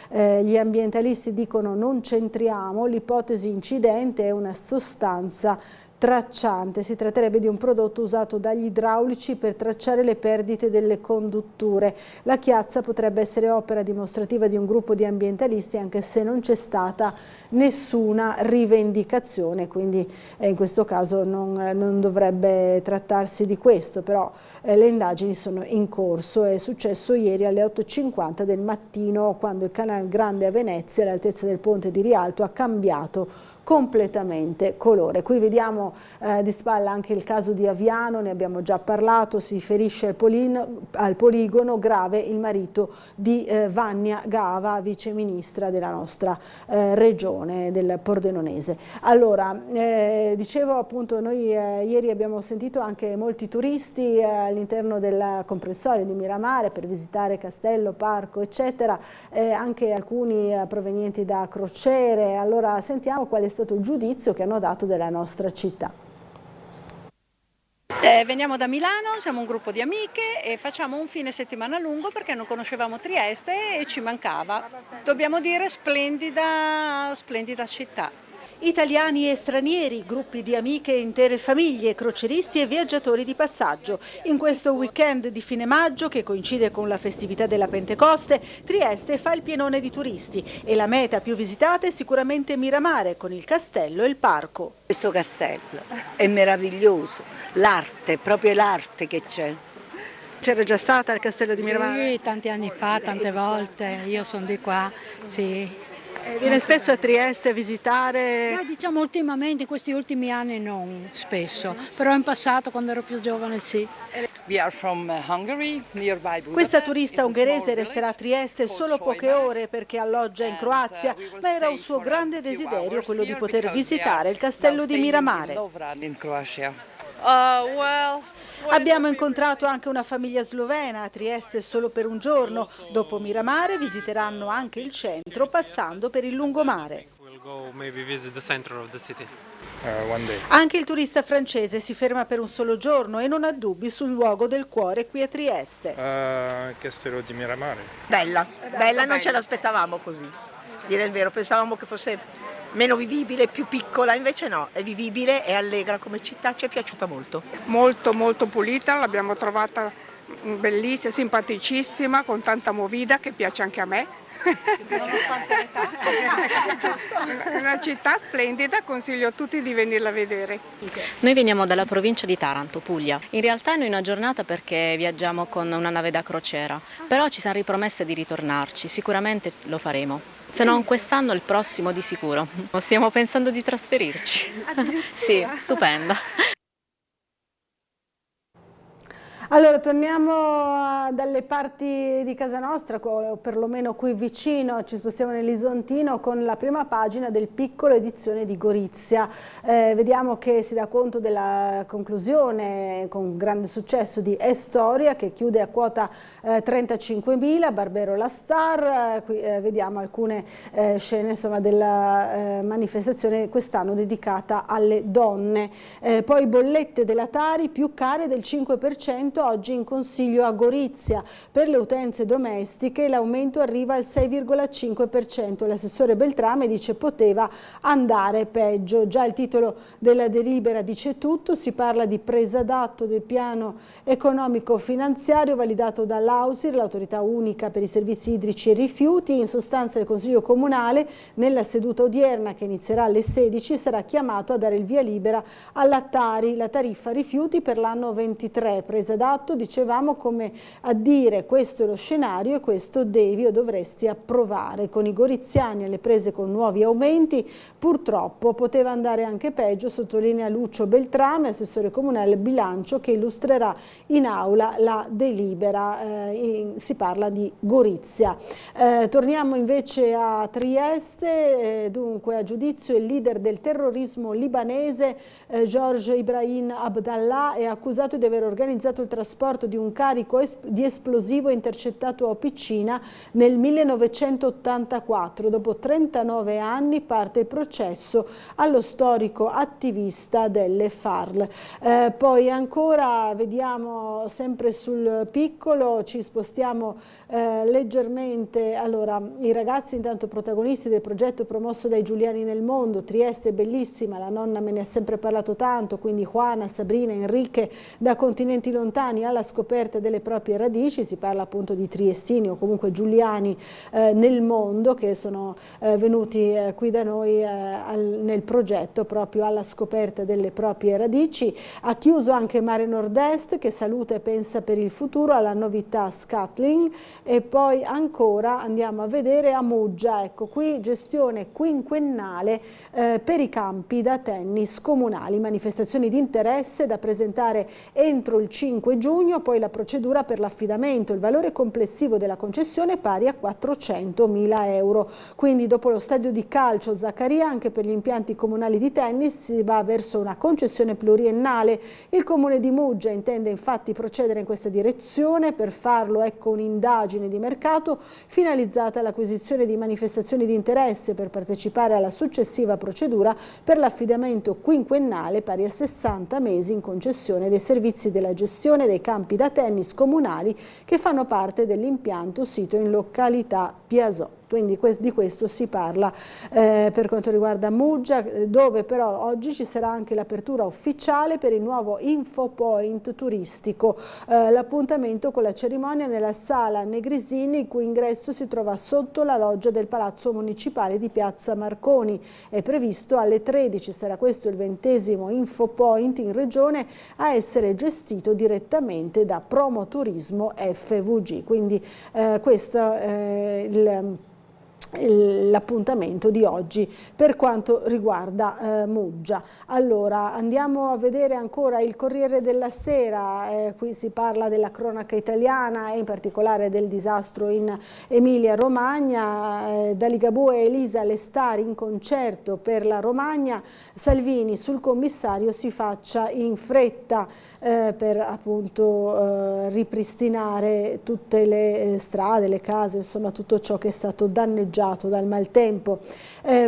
gli ambientalisti dicono non centriamo, l'ipotesi incidente è una sostanza tracciante. Si tratterebbe di un prodotto usato dagli idraulici per tracciare le perdite delle condutture. La chiazza potrebbe essere opera dimostrativa di un gruppo di ambientalisti, anche se non c'è stata nessuna rivendicazione, quindi in questo caso non dovrebbe trattarsi di questo, però le indagini sono in corso. È successo ieri alle 8:50 del mattino, quando il Canal Grande a Venezia, all'altezza del ponte di Rialto, ha cambiato completamente colore. Qui vediamo di spalla anche il caso di Aviano, ne abbiamo già parlato, si ferisce al poligono grave il marito di Vania Gava, viceministra della nostra regione, del Pordenonese. Allora, dicevo appunto, noi ieri abbiamo sentito anche molti turisti all'interno del comprensorio di Miramare per visitare castello, parco, eccetera, anche alcuni provenienti da crociere. Allora sentiamo qual è stato il giudizio che hanno dato della nostra città. Veniamo da Milano, siamo un gruppo di amiche e facciamo un fine settimana lungo perché non conoscevamo Trieste e ci mancava. Dobbiamo dire splendida città. Italiani e stranieri, gruppi di amiche e intere famiglie, croceristi e viaggiatori di passaggio. In questo weekend di fine maggio, che coincide con la festività della Pentecoste, Trieste fa il pienone di turisti e la meta più visitata è sicuramente Miramare, con il castello e il parco. Questo castello è meraviglioso, l'arte, proprio l'arte che c'è. C'era già stata al castello di Miramare? Sì, tanti anni fa, tante volte, io sono di qua, sì. Viene spesso a Trieste a visitare? Ma diciamo ultimamente, in questi ultimi anni non spesso, però in passato quando ero più giovane sì. Questa turista ungherese resterà a Trieste solo poche ore perché alloggia in Croazia, ma era un suo grande desiderio quello di poter visitare il castello di Miramare. Abbiamo incontrato anche una famiglia slovena a Trieste solo per un giorno. Dopo Miramare visiteranno anche il centro passando per il lungomare. Anche il turista francese si ferma per un solo giorno e non ha dubbi sul luogo del cuore qui a Trieste. Castello di Miramare. Bella, non ce l'aspettavamo così, dire il vero, pensavamo che fosse meno vivibile, più piccola, invece no, è vivibile, è allegra come città, ci è piaciuta molto. Molto pulita, l'abbiamo trovata bellissima, simpaticissima, con tanta movida che piace anche a me. Una città splendida, consiglio a tutti di venirla a vedere. Noi veniamo dalla provincia di Taranto, Puglia. In realtà noi una giornata perché viaggiamo con una nave da crociera, però ci siamo ripromesse di ritornarci, sicuramente lo faremo. Se non quest'anno, il prossimo di sicuro. Stiamo pensando di trasferirci. Sì, stupenda. Allora, torniamo dalle parti di casa nostra, o perlomeno qui vicino, ci spostiamo nell'Isontino con la prima pagina del Piccolo, edizione di Gorizia. Vediamo che si dà conto della conclusione con grande successo di Storia, che chiude a quota 35.000, Barbero la star. Qui vediamo alcune scene insomma, della manifestazione quest'anno dedicata alle donne. Poi bollette della Tari più care del 5%, oggi in consiglio a Gorizia. Per le utenze domestiche l'aumento arriva al 6,5%. L'assessore Beltrame dice poteva andare peggio. Già il titolo della delibera dice tutto, si parla di presa d'atto del piano economico-finanziario validato dall'AUSIR, l'autorità unica per i servizi idrici e rifiuti. In sostanza il Consiglio Comunale nella seduta odierna, che inizierà alle 16, sarà chiamato a dare il via libera alla Tari, la tariffa rifiuti per l'anno 23. Presa d'atto, dicevamo, come a dire questo è lo scenario e questo devi o dovresti approvare. Con i goriziani alle prese con nuovi aumenti, purtroppo poteva andare anche peggio, sottolinea Lucio Beltrame, assessore comunale al bilancio, che illustrerà in aula la delibera. Si parla di Gorizia. Torniamo invece a Trieste, dunque a giudizio il leader del terrorismo libanese George Ibrahim Abdallah è accusato di aver organizzato il trasporto trasporto di un carico di esplosivo intercettato a Opicina nel 1984. Dopo 39 anni parte il processo allo storico attivista delle FARL. Poi ancora vediamo sempre sul piccolo, ci spostiamo leggermente. Allora, i ragazzi intanto protagonisti del progetto promosso dai Giuliani nel mondo. Trieste è bellissima, la nonna me ne ha sempre parlato tanto, quindi Juana, Sabrina, Enrique da continenti lontani alla scoperta delle proprie radici. Si parla appunto di triestini o comunque giuliani nel mondo che sono venuti qui da noi nel progetto proprio alla scoperta delle proprie radici. Ha chiuso anche Mare Nord-Est, che saluta e pensa per il futuro alla novità Scatling. E poi ancora andiamo a vedere a Muggia, ecco qui gestione quinquennale per i campi da tennis comunali, manifestazioni di interesse da presentare entro il 5 giugno, poi la procedura per l'affidamento, il valore complessivo della concessione pari a 400.000 euro. Quindi dopo lo stadio di calcio Zaccaria, anche per gli impianti comunali di tennis si va verso una concessione pluriennale. Il Comune di Muggia intende infatti procedere in questa direzione. Per farlo ecco un'indagine di mercato finalizzata all'acquisizione di manifestazioni di interesse per partecipare alla successiva procedura per l'affidamento quinquennale pari a 60 mesi in concessione dei servizi della gestione dei campi da tennis comunali che fanno parte dell'impianto sito in località Piasò. Quindi di questo si parla per quanto riguarda Muggia, dove però oggi ci sarà anche l'apertura ufficiale per il nuovo infopoint turistico. L'appuntamento con la cerimonia nella sala Negrisini, il cui ingresso si trova sotto la loggia del Palazzo Municipale di Piazza Marconi. È previsto alle 13, sarà questo il 20° infopoint in regione a essere gestito direttamente da Promoturismo FVG. Quindi questo è l'appuntamento di oggi per quanto riguarda Muggia. Allora andiamo a vedere ancora il Corriere della Sera. Qui si parla della cronaca italiana e in particolare del disastro in Emilia Romagna. Da Ligabue e Elisa Lestari in concerto per la Romagna. Salvini sul commissario si faccia in fretta per appunto ripristinare tutte le strade, le case, insomma tutto ciò che è stato danneggiato dal maltempo.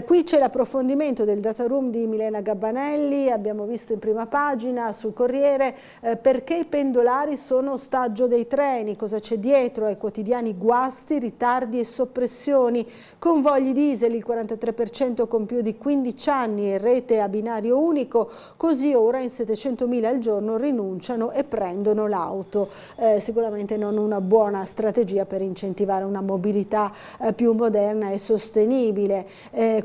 Qui c'è l'approfondimento del data room di Milena Gabbanelli, abbiamo visto in prima pagina sul Corriere perché i pendolari sono ostaggio dei treni, cosa c'è dietro ai quotidiani guasti, ritardi e soppressioni, convogli diesel il 43% con più di 15 anni e rete a binario unico, così ora in 700.000 al giorno rinunciano e prendono l'auto. Sicuramente non una buona strategia per incentivare una mobilità più moderna e sostenibile.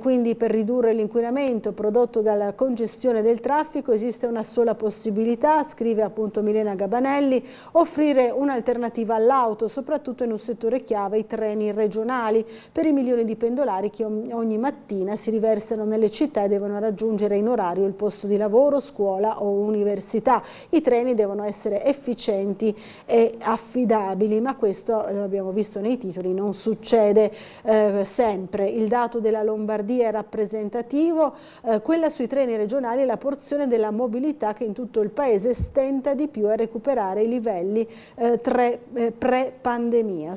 Quindi per ridurre l'inquinamento prodotto dalla congestione del traffico esiste una sola possibilità, scrive appunto Milena Gabbanelli, offrire un'alternativa all'auto, soprattutto in un settore chiave, i treni regionali, per i milioni di pendolari che ogni mattina si riversano nelle città e devono raggiungere in orario il posto di lavoro, scuola o università. I treni devono essere efficienti e affidabili, ma questo lo abbiamo visto nei titoli, non succede sempre. Il dato della Lombardia è rappresentativo, quella sui treni regionali è la porzione della mobilità che in tutto il paese stenta di più a recuperare i livelli pre-pandemia.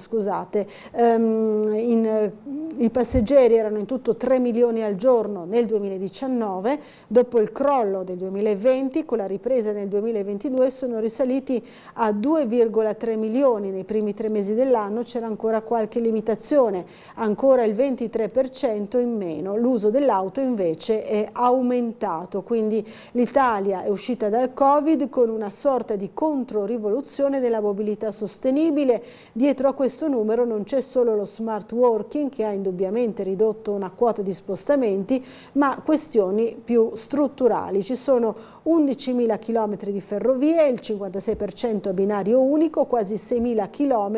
I passeggeri erano in tutto 3 milioni al giorno nel 2019, dopo il crollo del 2020 con la ripresa nel 2022 sono risaliti a 2,3 milioni. Nei primi 3 mesi dell'anno c'era ancora qualche limitazione, ancora il 23% in meno. L'uso dell'auto invece è aumentato, quindi l'Italia è uscita dal Covid con una sorta di controrivoluzione della mobilità sostenibile. Dietro a questo numero non c'è solo lo smart working che ha indubbiamente ridotto una quota di spostamenti, ma questioni più strutturali. Ci sono 11.000 km di ferrovie, il 56% a binario unico, quasi 6.000 km,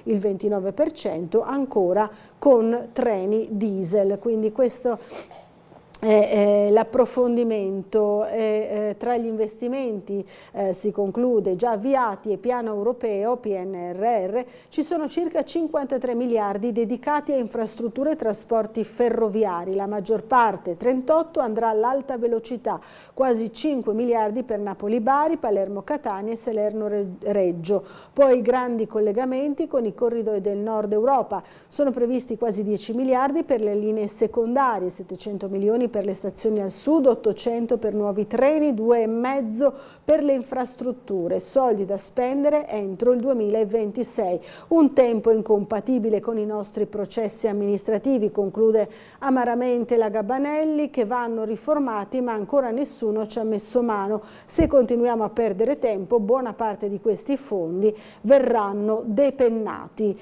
il 29% ancora con treni diesel. Quindi questo l'approfondimento tra gli investimenti si conclude già avviati e piano europeo PNRR, ci sono circa 53 miliardi dedicati a infrastrutture e trasporti ferroviari, la maggior parte, 38, andrà all'alta velocità, quasi 5 miliardi per Napoli-Bari, Palermo-Catania e Salerno-Reggio, poi grandi collegamenti con i corridoi del nord Europa, sono previsti quasi 10 miliardi per le linee secondarie, 700 milioni per le stazioni al sud, 800 per nuovi treni, 2,5 per le infrastrutture, soldi da spendere entro il 2026. Un tempo incompatibile con i nostri processi amministrativi, conclude amaramente la Gabanelli, che vanno riformati ma ancora nessuno ci ha messo mano. Se continuiamo a perdere tempo, buona parte di questi fondi verranno depennati.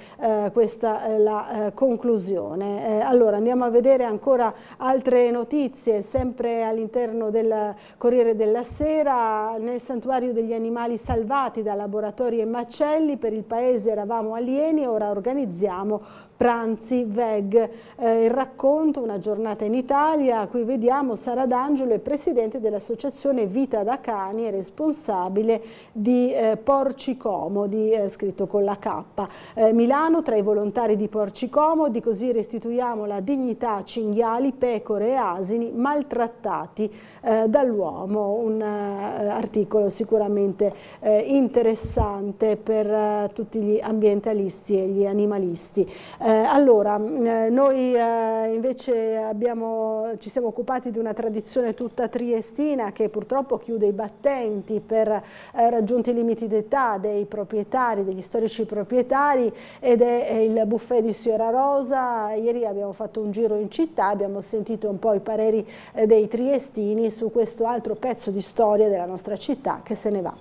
Questa è la conclusione. Allora andiamo a vedere ancora altre notizie, sempre all'interno del Corriere della Sera. Nel santuario degli animali salvati da laboratori e macelli, per il paese eravamo alieni, ora organizziamo pranzi veg. Il racconto, una giornata in Italia. Qui vediamo Sara D'Angelo, è presidente dell'associazione Vita da Cani e responsabile di Porci Comodi, scritto con la K. Milano, tra i volontari di Porci Comodi, così restituiamo la dignità a cinghiali, pecore e asini maltrattati dall'uomo. Un articolo sicuramente interessante per tutti gli ambientalisti e gli animalisti. Allora, noi invece ci siamo occupati di una tradizione tutta triestina che purtroppo chiude i battenti per raggiunti i limiti d'età dei proprietari, degli storici proprietari, ed è il buffet di Siora Rosa. Ieri abbiamo fatto un giro in città, abbiamo sentito un po' i pareri dei triestini su questo altro pezzo di storia della nostra città che se ne va.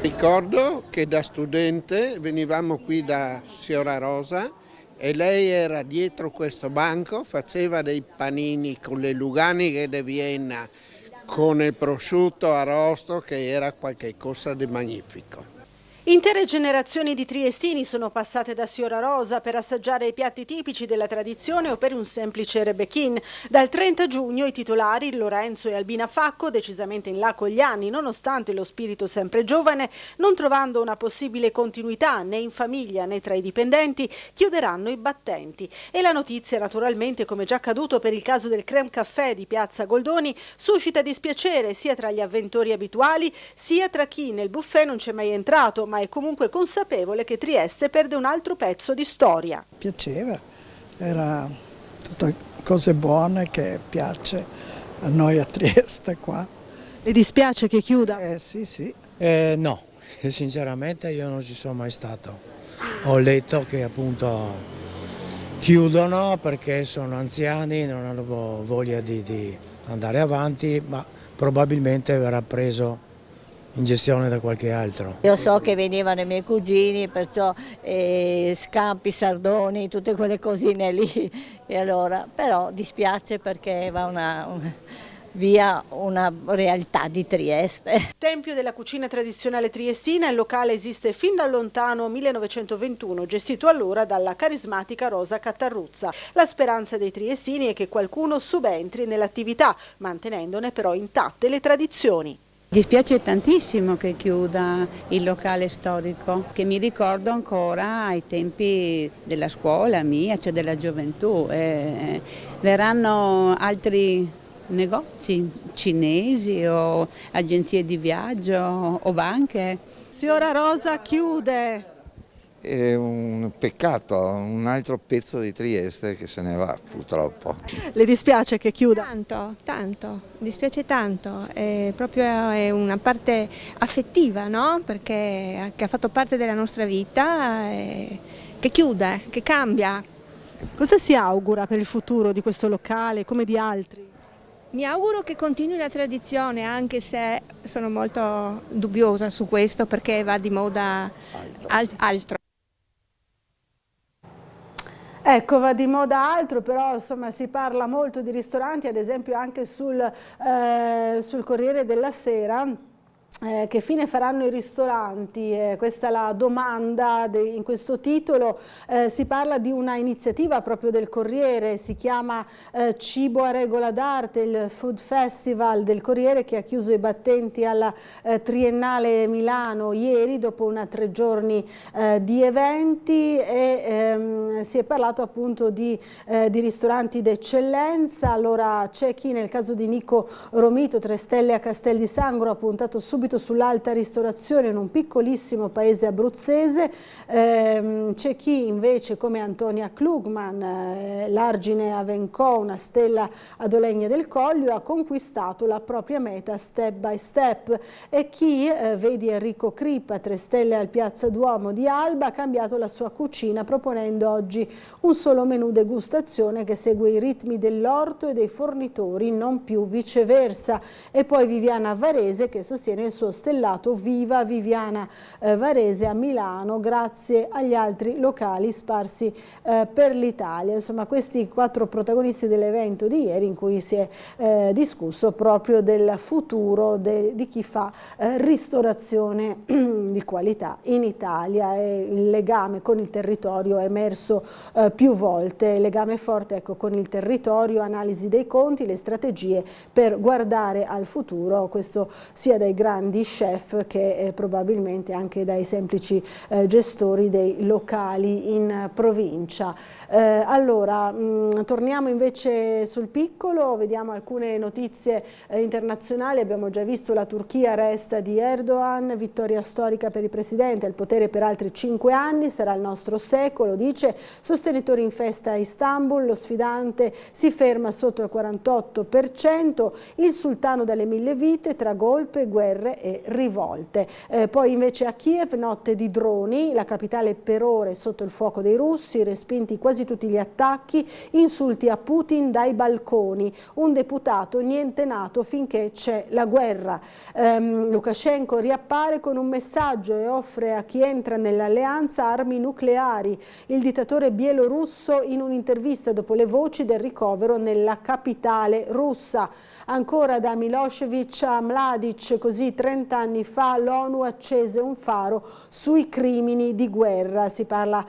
Ricordo che da studente venivamo qui da Siora Rosa e lei era dietro questo banco, faceva dei panini con le luganiche di Vienna, con il prosciutto arrosto, che era qualcosa di magnifico. Intere generazioni di triestini sono passate da Siora Rosa per assaggiare i piatti tipici della tradizione o per un semplice rebechin. Dal 30 giugno i titolari, Lorenzo e Albina Facco, decisamente in là con gli anni, nonostante lo spirito sempre giovane, non trovando una possibile continuità né in famiglia né tra i dipendenti, chiuderanno i battenti. E la notizia, naturalmente, come già accaduto per il caso del Creme Café di Piazza Goldoni, suscita dispiacere sia tra gli avventori abituali sia tra chi nel buffet non c'è mai entrato, ma è comunque consapevole che Trieste perde un altro pezzo di storia. Piaceva, era tutte cose buone che piace a noi a Trieste qua. Le dispiace che chiuda? Sì. No, sinceramente io non ci sono mai stato. Ho letto che appunto chiudono perché sono anziani, non hanno voglia di andare avanti, ma probabilmente verrà preso in gestione da qualche altro. Io so che venivano i miei cugini, perciò scampi, sardoni, tutte quelle cosine lì, e allora, però dispiace perché va via una realtà di Trieste. Tempio della cucina tradizionale triestina, il locale esiste fin dal lontano 1921, gestito allora dalla carismatica Rosa Cattarruzza. La speranza dei triestini è che qualcuno subentri nell'attività, mantenendone però intatte le tradizioni. Dispiace tantissimo che chiuda il locale storico, che mi ricordo ancora ai tempi della scuola mia, cioè della gioventù. Verranno altri negozi cinesi o agenzie di viaggio o banche. Siora Rosa chiude. È un peccato, un altro pezzo di Trieste che se ne va purtroppo. Le dispiace che chiuda? Tanto, dispiace tanto, è una parte affettiva, no? Perché ha fatto parte della nostra vita, che chiude, che cambia. Cosa si augura per il futuro di questo locale come di altri? Mi auguro che continui la tradizione, anche se sono molto dubbiosa su questo perché va di moda altro. Ecco, va di moda altro, però insomma si parla molto di ristoranti, ad esempio anche sul Corriere della Sera. Che fine faranno i ristoranti? Questa è la domanda in questo titolo. Si parla di una iniziativa proprio del Corriere, si chiama Cibo a regola d'arte, il Food Festival del Corriere, che ha chiuso i battenti alla Triennale Milano ieri dopo 3 giorni di eventi, e si è parlato appunto di ristoranti d'eccellenza. Allora c'è chi nel caso di Nico Romito, 3 stelle a Castel di Sangro, ha puntato subito sull'alta ristorazione in un piccolissimo paese abruzzese. C'è chi invece, come Antonia Klugman, l'Argine a Vencò, 1 stella ad Olegna del Coglio, ha conquistato la propria meta step by step, e chi, vedi Enrico Crippa, 3 stelle al Piazza Duomo di Alba, ha cambiato la sua cucina proponendo oggi un solo menù degustazione che segue i ritmi dell'orto e dei fornitori, non più viceversa. E poi Viviana Varese, che sostiene il suo stellato Viva Viviana Varese a Milano, grazie agli altri locali sparsi per l'Italia. Insomma, questi 4 protagonisti dell'evento di ieri, in cui si è discusso proprio del futuro di chi fa ristorazione di qualità in Italia, e il legame con il territorio è emerso più volte, il legame forte, ecco, con il territorio, analisi dei conti, le strategie per guardare al futuro, questo sia dai grandi chef che probabilmente anche dai semplici gestori dei locali in provincia. Allora, torniamo invece sul piccolo, vediamo alcune notizie internazionali. Abbiamo già visto la Turchia, resta di Erdogan, vittoria storica per il presidente, al potere per altri 5 anni, sarà il nostro secolo, dice. Sostenitori in festa a Istanbul, lo sfidante si ferma sotto il 48%, il sultano dalle 1000 vite tra golpe, guerre e rivolte. Poi invece a Kiev, notte di droni, la capitale per ore sotto il fuoco dei russi, respinti quasi tutti gli attacchi, insulti a Putin dai balconi, un deputato: niente NATO finché c'è la guerra. Lukashenko riappare con un messaggio e offre a chi entra nell'alleanza armi nucleari. Il dittatore bielorusso in un'intervista dopo le voci del ricovero nella capitale russa. Ancora da Milošević a Mladić, così 30 anni fa l'ONU accese un faro sui crimini di guerra. Si parla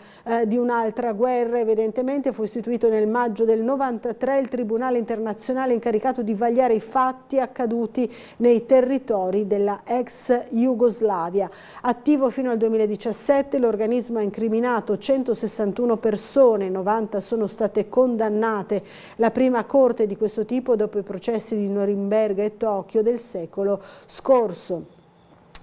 di un'altra guerra, evidentemente. Fu istituito nel maggio del 93 il Tribunale internazionale incaricato di vagliare i fatti accaduti nei territori della ex Jugoslavia. Attivo fino al 2017, l'organismo ha incriminato 161 persone, 90 sono state condannate. La prima corte di questo tipo dopo i processi di Norimberga e Tokyo del secolo scorso.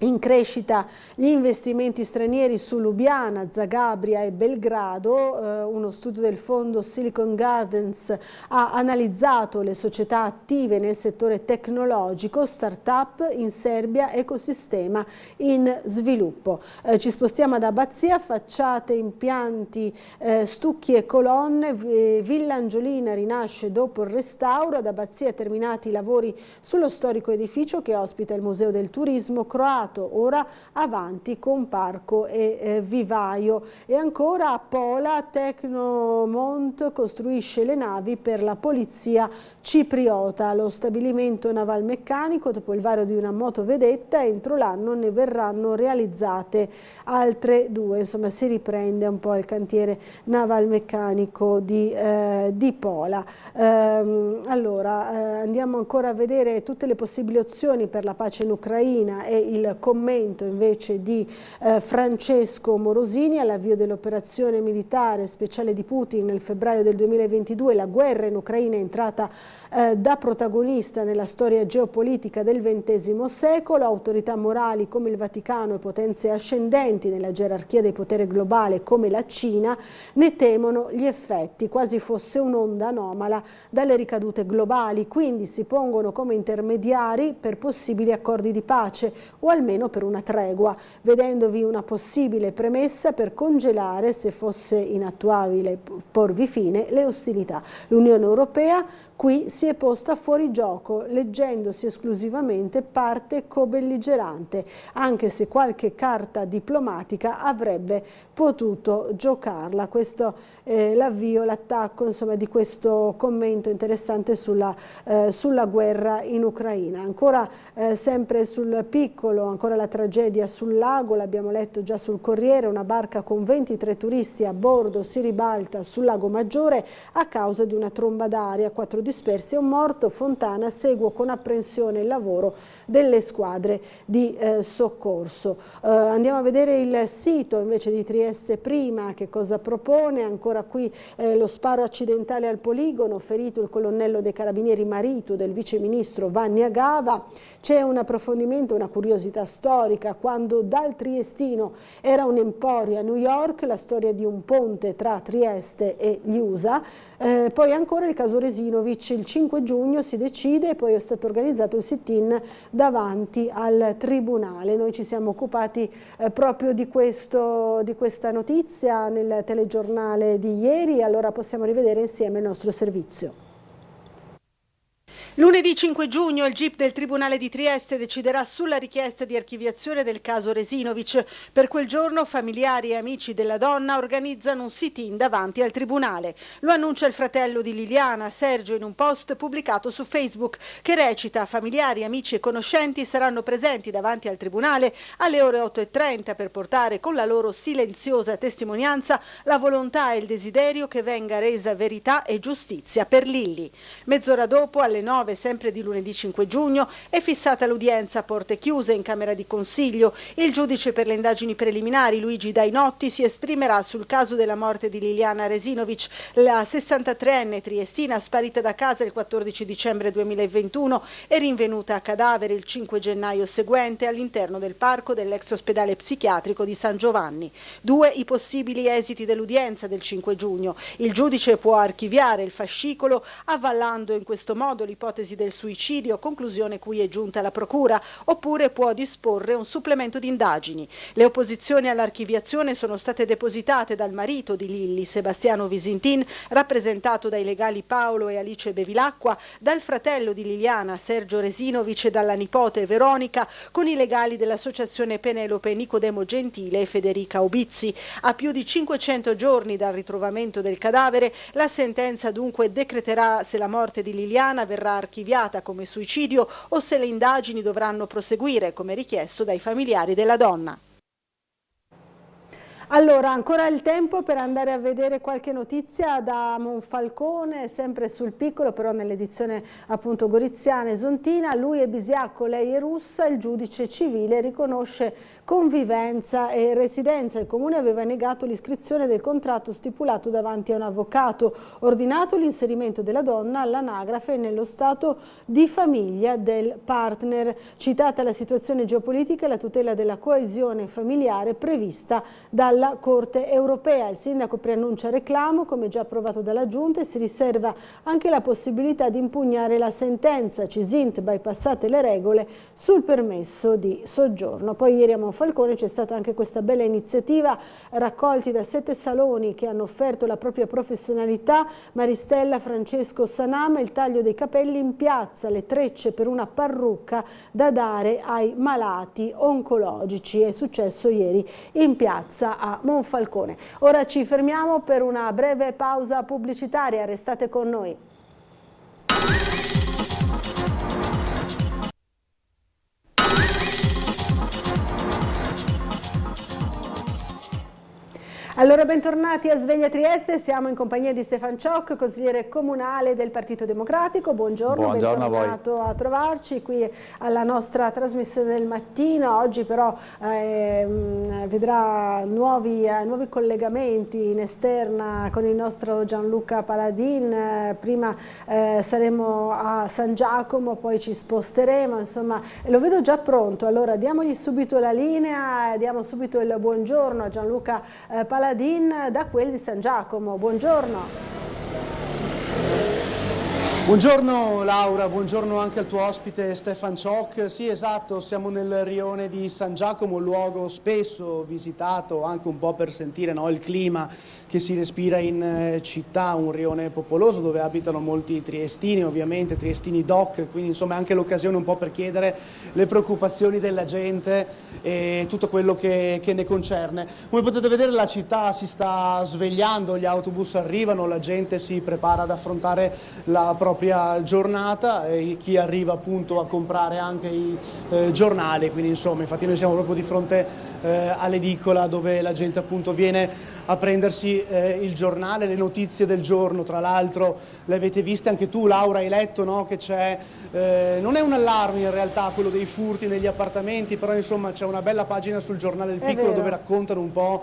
In crescita gli investimenti stranieri su Lubiana, Zagabria e Belgrado. Uno studio del fondo Silicon Gardens ha analizzato le società attive nel settore tecnologico, start-up in Serbia, ecosistema in sviluppo. Ci spostiamo ad Abbazia, facciate, impianti, stucchi e colonne. Villa Angiolina rinasce dopo il restauro. Ad Abbazia terminati i lavori sullo storico edificio che ospita il Museo del Turismo croato, ora avanti con parco e vivaio. E ancora a Pola, Tecnomont costruisce le navi per la polizia cipriota. Lo stabilimento navalmeccanico, dopo il varo di una motovedetta, entro l'anno ne verranno realizzate altre 2. Insomma, si riprende un po' il cantiere navalmeccanico di Pola. Allora, andiamo ancora a vedere tutte le possibili opzioni per la pace in Ucraina e il commento invece di Francesco Morosini all'avvio dell'operazione militare speciale di Putin nel febbraio del 2022. La guerra in Ucraina è entrata da protagonista nella storia geopolitica del XX secolo. Autorità morali come il Vaticano e potenze ascendenti nella gerarchia dei poteri globale come la Cina ne temono gli effetti, quasi fosse un'onda anomala dalle ricadute globali, quindi si pongono come intermediari per possibili accordi di pace o almeno per una tregua, vedendovi una possibile premessa per congelare, se fosse inattuabile porvi fine, le ostilità. L'Unione Europea qui si è posta fuori gioco, leggendosi esclusivamente parte co-belligerante, anche se qualche carta diplomatica avrebbe potuto giocarla. Questo è l'avvio, l'attacco, insomma, di questo commento interessante sulla guerra in Ucraina. Ancora sempre sul piccolo, ancora la tragedia sul lago, l'abbiamo letto già sul Corriere, una barca con 23 turisti a bordo si ribalta sul lago Maggiore a causa di una tromba d'aria, 4 dispersi e un morto. Fontana: seguo con apprensione il lavoro delle squadre di soccorso. Andiamo a vedere il sito invece di Trieste Prima, che cosa propone. Ancora qui lo sparo accidentale al poligono, ferito il colonnello dei carabinieri marito del viceministro Vanni Agava. C'è un approfondimento, una curiosità storica: quando dal triestino era un emporio a New York, la storia di un ponte tra Trieste e gli USA. Poi ancora il caso Resinovic, il 5 giugno si decide e poi è stato organizzato il sit-in davanti al tribunale. Noi ci siamo occupati proprio di questa notizia nel telegiornale di ieri, allora possiamo rivedere insieme il nostro servizio. Lunedì 5 giugno il GIP del Tribunale di Trieste deciderà sulla richiesta di archiviazione del caso Resinovic. Per quel giorno familiari e amici della donna organizzano un sit-in davanti al Tribunale. Lo annuncia il fratello di Liliana, Sergio, in un post pubblicato su Facebook che recita: familiari, amici e conoscenti saranno presenti davanti al Tribunale alle ore 8:30 per portare con la loro silenziosa testimonianza la volontà e il desiderio che venga resa verità e giustizia per Lilli. Mezz'ora dopo, alle 9, sempre di lunedì 5 giugno, è fissata l'udienza a porte chiuse in Camera di Consiglio. Il giudice per le indagini preliminari, Luigi Dainotti, si esprimerà sul caso della morte di Liliana Resinovic, la 63enne triestina sparita da casa il 14 dicembre 2021 e rinvenuta a cadavere il 5 gennaio seguente all'interno del parco dell'ex ospedale psichiatrico di San Giovanni. 2 i possibili esiti dell'udienza del 5 giugno. Il giudice può archiviare il fascicolo avvallando in questo modo l'ipotesi del suicidio, conclusione cui è giunta la procura, oppure può disporre un supplemento di indagini. Le opposizioni all'archiviazione sono state depositate dal marito di Lilli, Sebastiano Visintin, rappresentato dai legali Paolo e Alice Bevilacqua, dal fratello di Liliana, Sergio Resinovic, e dalla nipote Veronica, con i legali dell'associazione Penelope, Nicodemo Gentile e Federica Obizzi. A più di 500 giorni dal ritrovamento del cadavere, la sentenza dunque decreterà se la morte di Liliana verrà archiviata come suicidio o se le indagini dovranno proseguire come richiesto dai familiari della donna. Allora, ancora il tempo per andare a vedere qualche notizia da Monfalcone, sempre sul piccolo, però nell'edizione appunto goriziana e zontina. Lui è Bisiacco, lei è russa, il giudice civile riconosce convivenza e residenza. Il comune aveva negato l'iscrizione del contratto stipulato davanti a un avvocato, ordinato l'inserimento della donna all'anagrafe nello stato di famiglia del partner. Citata la situazione geopolitica e la tutela della coesione familiare prevista dalla Corte europea. Il sindaco preannuncia reclamo come già approvato dalla Giunta e si riserva anche la possibilità di impugnare la sentenza. Cisint bypassate le regole sul permesso di soggiorno. Poi ieri a Monfalcone c'è stata anche questa bella iniziativa, raccolti da 7 saloni che hanno offerto la propria professionalità. Maristella, Francesco, Sanama, il taglio dei capelli in piazza, le trecce per una parrucca da dare ai malati oncologici. È successo ieri in piazza a Monfalcone. Ora ci fermiamo per una breve pausa pubblicitaria, restate con noi. Allora, bentornati a Sveglia Trieste, siamo in compagnia di Stefan Ciocc, consigliere comunale del Partito Democratico. Buongiorno, bentornato a trovarci qui alla nostra trasmissione del mattino. Oggi però vedrà nuovi collegamenti in esterna con il nostro Gianluca Paladin. Prima saremo a San Giacomo, poi ci sposteremo, insomma lo vedo già pronto. Allora diamogli subito la linea, diamo subito il buongiorno a Gianluca Paladin da quelli di San Giacomo. Buongiorno. Buongiorno Laura, buongiorno anche al tuo ospite Stefan Ciocc. Sì, esatto, siamo nel rione di San Giacomo, un luogo spesso visitato anche un po' per sentire, no, il clima che si respira in città, un rione popoloso dove abitano molti triestini, ovviamente triestini doc, quindi insomma anche l'occasione un po' per chiedere le preoccupazioni della gente e tutto quello che ne concerne. Come potete vedere la città si sta svegliando, gli autobus arrivano, la gente si prepara ad affrontare la propria propria giornata, e chi arriva appunto a comprare anche i giornali, quindi insomma, infatti noi siamo proprio di fronte all'edicola dove la gente appunto viene a prendersi il giornale, le notizie del giorno. Tra l'altro le avete viste anche tu, Laura, hai letto, no? Che c'è, non è un allarme in realtà quello dei furti negli appartamenti, però insomma c'è una bella pagina sul giornale Il Piccolo dove raccontano un po'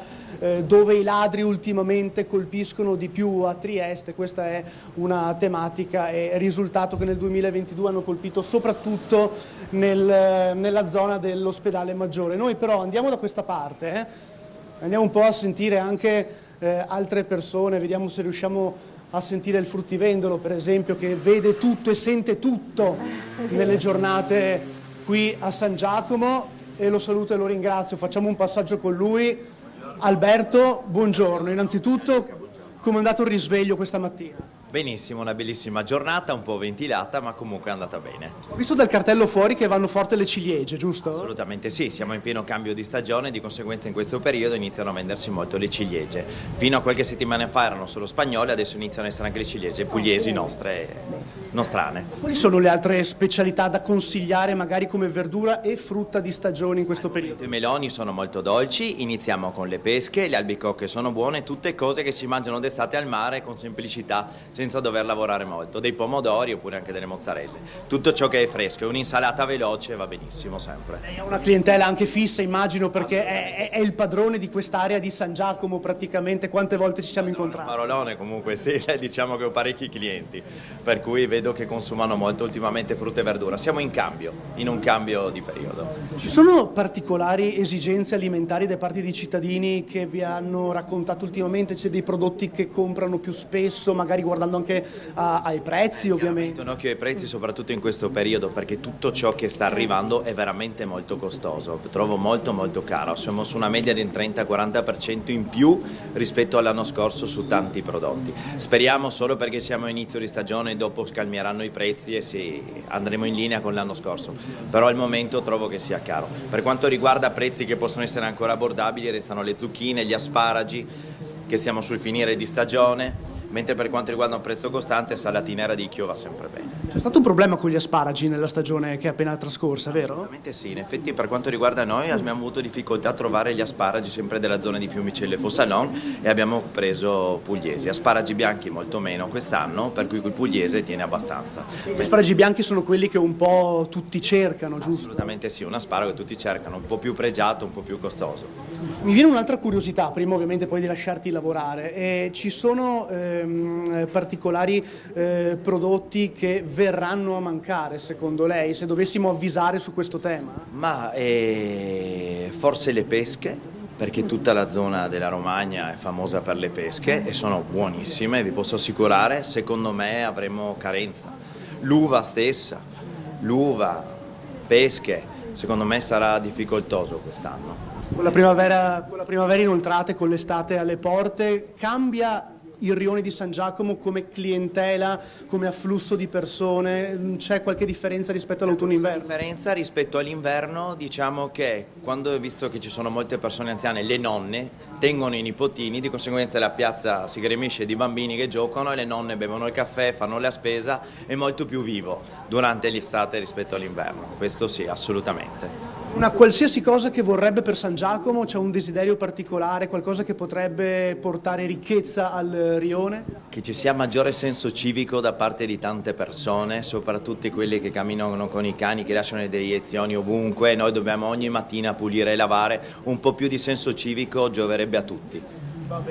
dove i ladri ultimamente colpiscono di più a Trieste. Questa è una tematica e è risultato che nel 2022 hanno colpito soprattutto nella zona dell'ospedale Maggiore. Noi però andiamo da questa parte, andiamo un po' a sentire anche altre persone, vediamo se riusciamo a sentire il fruttivendolo per esempio, che vede tutto e sente tutto nelle giornate qui a San Giacomo, e lo saluto e lo ringrazio. Facciamo un passaggio con lui. Alberto, buongiorno. Innanzitutto, come è andato il risveglio questa mattina? Benissimo, una bellissima giornata, un po' ventilata, ma comunque è andata bene. Ho visto dal cartello fuori che vanno forte le ciliegie, giusto? Assolutamente sì, siamo in pieno cambio di stagione, di conseguenza in questo periodo iniziano a vendersi molto le ciliegie. Fino a qualche settimana fa erano solo spagnole, adesso iniziano a essere anche le ciliegie pugliesi nostrane. Quali sono le altre specialità da consigliare magari come verdura e frutta di stagione in questo periodo? I meloni sono molto dolci, iniziamo con le pesche, le albicocche sono buone, tutte cose che si mangiano d'estate al mare con semplicità, senza dover lavorare molto, dei pomodori oppure anche delle mozzarelle. Tutto ciò che è fresco, un'insalata veloce va benissimo sempre. Lei ha una clientela anche fissa, immagino, perché è il padrone di quest'area di San Giacomo praticamente. Quante volte ci siamo incontrati? Parolone comunque sì, diciamo che ho parecchi clienti, per cui vedo che consumano molto ultimamente frutta e verdura. Siamo in un cambio di periodo. Ci sono particolari esigenze alimentari da parte di cittadini che vi hanno raccontato ultimamente? C'è dei prodotti che comprano più spesso, magari guardando anche ai prezzi ovviamente? Un occhio ai prezzi soprattutto in questo periodo, perché tutto ciò che sta arrivando è veramente molto costoso, trovo molto caro, siamo su una media del 30-40% in più rispetto all'anno scorso su tanti prodotti. Speriamo solo perché siamo a inizio di stagione, dopo scalmieranno i prezzi e sì, andremo in linea con l'anno scorso, però al momento trovo che sia caro. Per quanto riguarda prezzi che possono essere ancora abbordabili, restano le zucchine, gli asparagi, che siamo sul finire di stagione, mentre per quanto riguarda un prezzo costante, salatina radicchio va sempre bene. C'è stato un problema con gli asparagi nella stagione che è appena trascorsa, vero? Assolutamente sì, in effetti per quanto riguarda noi abbiamo avuto difficoltà a trovare gli asparagi sempre della zona di Fiumicelle e Fossalon e abbiamo preso pugliesi, asparagi bianchi molto meno quest'anno, per cui quel pugliese tiene abbastanza. Gli asparagi bianchi sono quelli che un po' tutti cercano, giusto? Assolutamente sì, un asparago che tutti cercano, un po' più pregiato, un po' più costoso. Mi viene un'altra curiosità, prima ovviamente poi di lasciarti lavorare, ci sono particolari prodotti che verranno a mancare secondo lei, se dovessimo avvisare su questo tema? Ma forse le pesche, perché tutta la zona della Romagna è famosa per le pesche e sono buonissime, vi posso assicurare, secondo me avremo carenza. L'uva stessa, pesche, secondo me sarà difficoltoso quest'anno. Con la primavera inoltrata e con l'estate alle porte, cambia il rione di San Giacomo come clientela, come afflusso di persone? C'è qualche differenza rispetto all'autunno-inverno? Differenza rispetto all'inverno, diciamo che quando ho visto che ci sono molte persone anziane, le nonne tengono i nipotini, di conseguenza la piazza si gremisce di bambini che giocano e le nonne bevono il caffè, fanno la spesa, è molto più vivo durante l'estate rispetto all'inverno, questo sì, assolutamente. Una qualsiasi cosa che vorrebbe per San Giacomo, c'è un desiderio particolare, qualcosa che potrebbe portare ricchezza al rione? Che ci sia maggiore senso civico da parte di tante persone, soprattutto quelli che camminano con i cani, che lasciano le deiezioni ovunque, noi dobbiamo ogni mattina pulire e lavare, un po' più di senso civico gioverebbe a tutti,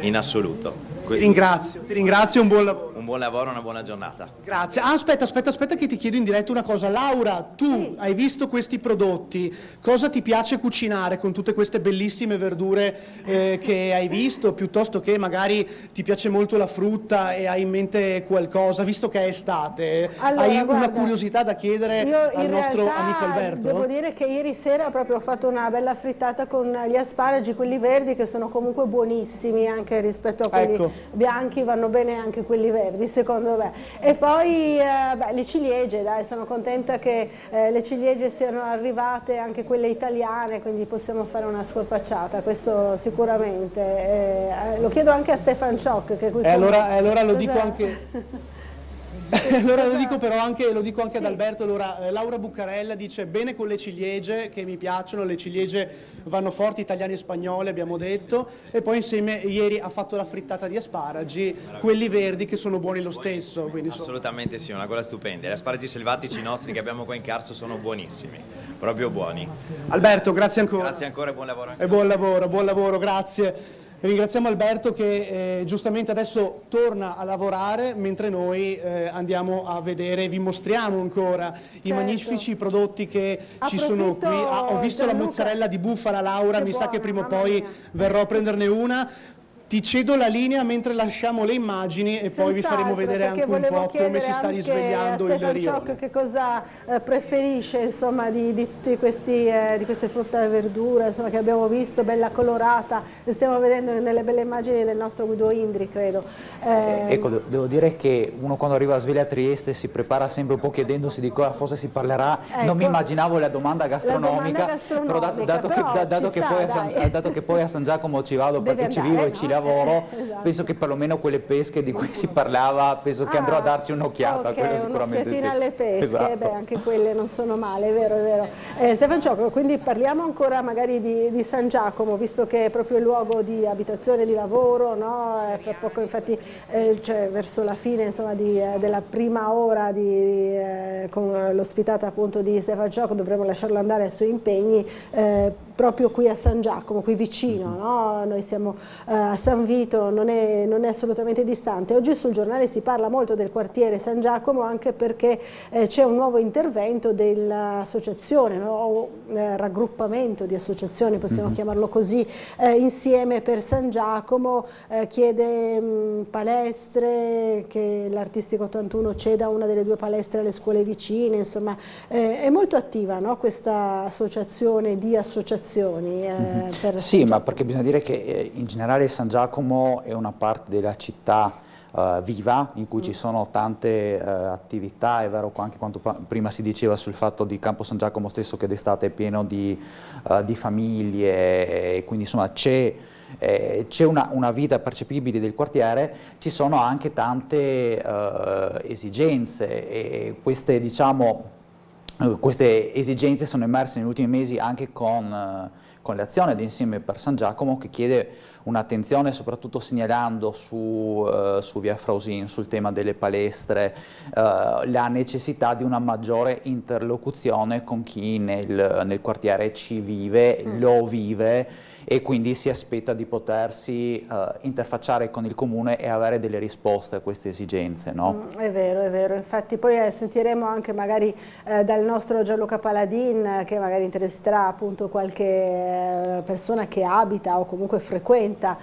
in assoluto. Ti ringrazio, un buon lavoro. Un buon lavoro, una buona giornata. Grazie. Aspetta che ti chiedo in diretta una cosa. Laura, tu hai visto questi prodotti, cosa ti piace cucinare con tutte queste bellissime verdure che hai visto, piuttosto che magari ti piace molto la frutta e hai in mente qualcosa, visto che è estate? Allora, hai guarda, una curiosità da chiedere al nostro amico Alberto? Devo dire che ieri sera proprio ho fatto una bella frittata con gli asparagi, quelli verdi, che sono comunque buonissimi anche rispetto a quelli bianchi, vanno bene anche quelli verdi secondo me. E poi le ciliegie, dai, sono contenta che le ciliegie siano arrivate, anche quelle italiane, quindi possiamo fare una scorpacciata, questo sicuramente. Lo chiedo anche a Stefan Ciocc, che qui allora lo dico anche Allora lo dico anche ad Alberto. Allora, Laura Buccarella dice bene con le ciliegie, che mi piacciono, le ciliegie vanno forti, italiane e spagnole abbiamo detto, e poi insieme ieri ha fatto la frittata di asparagi, quelli verdi che sono buoni lo stesso. Quindi assolutamente sì, una cosa stupenda. Gli asparagi selvatici nostri che abbiamo qua in Carso sono buonissimi, proprio buoni. Alberto, grazie ancora. Grazie ancora e buon lavoro anche e buon lavoro, grazie. Ringraziamo Alberto che giustamente adesso torna a lavorare, mentre noi andiamo a vedere, vi mostriamo ancora i magnifici prodotti che ci sono qui. Ho visto la mozzarella di bufala, Laura, mi sa che prima o poi verrò a prenderne una. Ti cedo la linea mentre lasciamo le immagini e poi vi faremo vedere anche un po' come si sta risvegliando il rione. Che cosa preferisce, insomma, di tutti di queste frutta e verdure, insomma, che abbiamo visto, bella colorata, le stiamo vedendo nelle belle immagini del nostro Guido Indri, credo. Ecco, devo dire che uno quando arriva a Sveglia a Trieste si prepara sempre un po' chiedendosi di cosa forse si parlerà. Ecco, non mi immaginavo la domanda gastronomica, però dato che poi a San Giacomo ci vado perché ci vivo e ci lavoro, esatto. Penso che perlomeno quelle pesche di cui si parlava, penso che andrò a darci un'occhiata, quello sicuramente sì. Alle pesche, esatto. Beh, anche quelle non sono male, è vero. Stefan Ciocco, quindi parliamo ancora magari di San Giacomo, visto che è proprio il luogo di abitazione, di lavoro, no? Fra poco infatti, cioè, verso la fine, insomma, della prima ora con l'ospitata appunto di Stefan Ciocco, dovremo lasciarlo andare ai suoi impegni, proprio qui a San Giacomo, qui vicino, no? Noi siamo a San Vito, non è assolutamente distante. Oggi sul giornale si parla molto del quartiere San Giacomo anche perché c'è un nuovo intervento dell'associazione, no? Raggruppamento di associazioni, possiamo chiamarlo così, Insieme per San Giacomo, chiede palestre, che l'Artistico 81 ceda una delle 2 palestre alle scuole vicine, insomma è molto attiva, no? Questa associazione di associazioni. Sì, ma perché bisogna dire che in generale San Giacomo è una parte della città viva, in cui ci sono tante attività. È vero anche quanto prima si diceva sul fatto di Campo San Giacomo stesso, che d'estate è pieno di famiglie, e quindi insomma c'è una vita percepibile del quartiere. Ci sono anche tante esigenze, e queste, diciamo, queste esigenze sono emerse negli ultimi mesi anche con l'azione di Insieme per San Giacomo, che chiede un'attenzione soprattutto segnalando su via Frausin, sul tema delle palestre, la necessità di una maggiore interlocuzione con chi nel quartiere ci vive, lo vive, e quindi si aspetta di potersi interfacciare con il comune e avere delle risposte a queste esigenze, no? È vero, infatti poi sentiremo anche magari dal nostro Gianluca Paladin, che magari interesserà appunto qualche persona che abita o comunque frequenta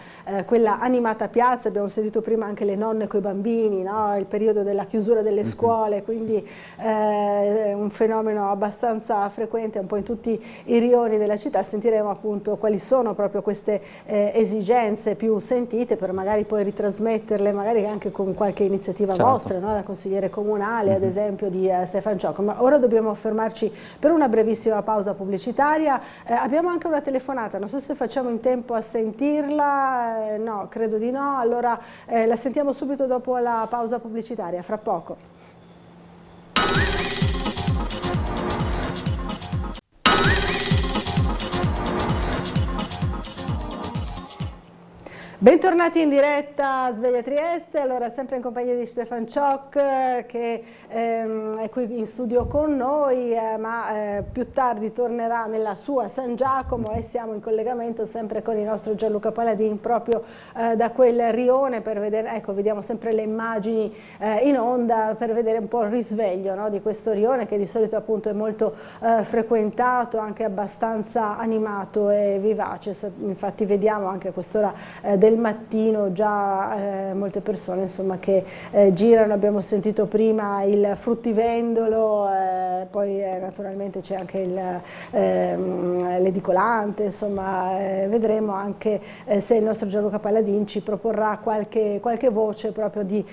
quella animata piazza. Abbiamo sentito prima anche le nonne coi bambini, no? Il periodo della chiusura delle scuole, quindi è un fenomeno abbastanza frequente un po' in tutti i rioni della città. Sentiremo appunto quali sono proprio queste esigenze più sentite, per magari poi ritrasmetterle magari anche con qualche iniziativa vostra, no? Da consigliere comunale, ad esempio di Stefan Ciocco. Ma ora dobbiamo fermarci per una brevissima pausa pubblicitaria. Abbiamo anche una telefonata, non so se facciamo in tempo a sentirla, no, credo di no. Allora la sentiamo subito dopo la pausa pubblicitaria, fra poco. Bentornati in diretta a Sveglia Trieste, allora sempre in compagnia di Stefan Ciocco, che è qui in studio con noi, ma più tardi tornerà nella sua San Giacomo, e siamo in collegamento sempre con il nostro Gianluca Paladin proprio da quel rione, per vedere, ecco, vediamo sempre le immagini in onda per vedere un po' il risveglio, no, di questo rione, che di solito appunto è molto frequentato, anche abbastanza animato e vivace. Infatti vediamo anche a quest'ora del mattino già molte persone, insomma, che girano. Abbiamo sentito prima il fruttivendolo, poi naturalmente c'è anche l'edicolante, insomma vedremo anche se il nostro Gianluca Paladin ci proporrà qualche voce proprio di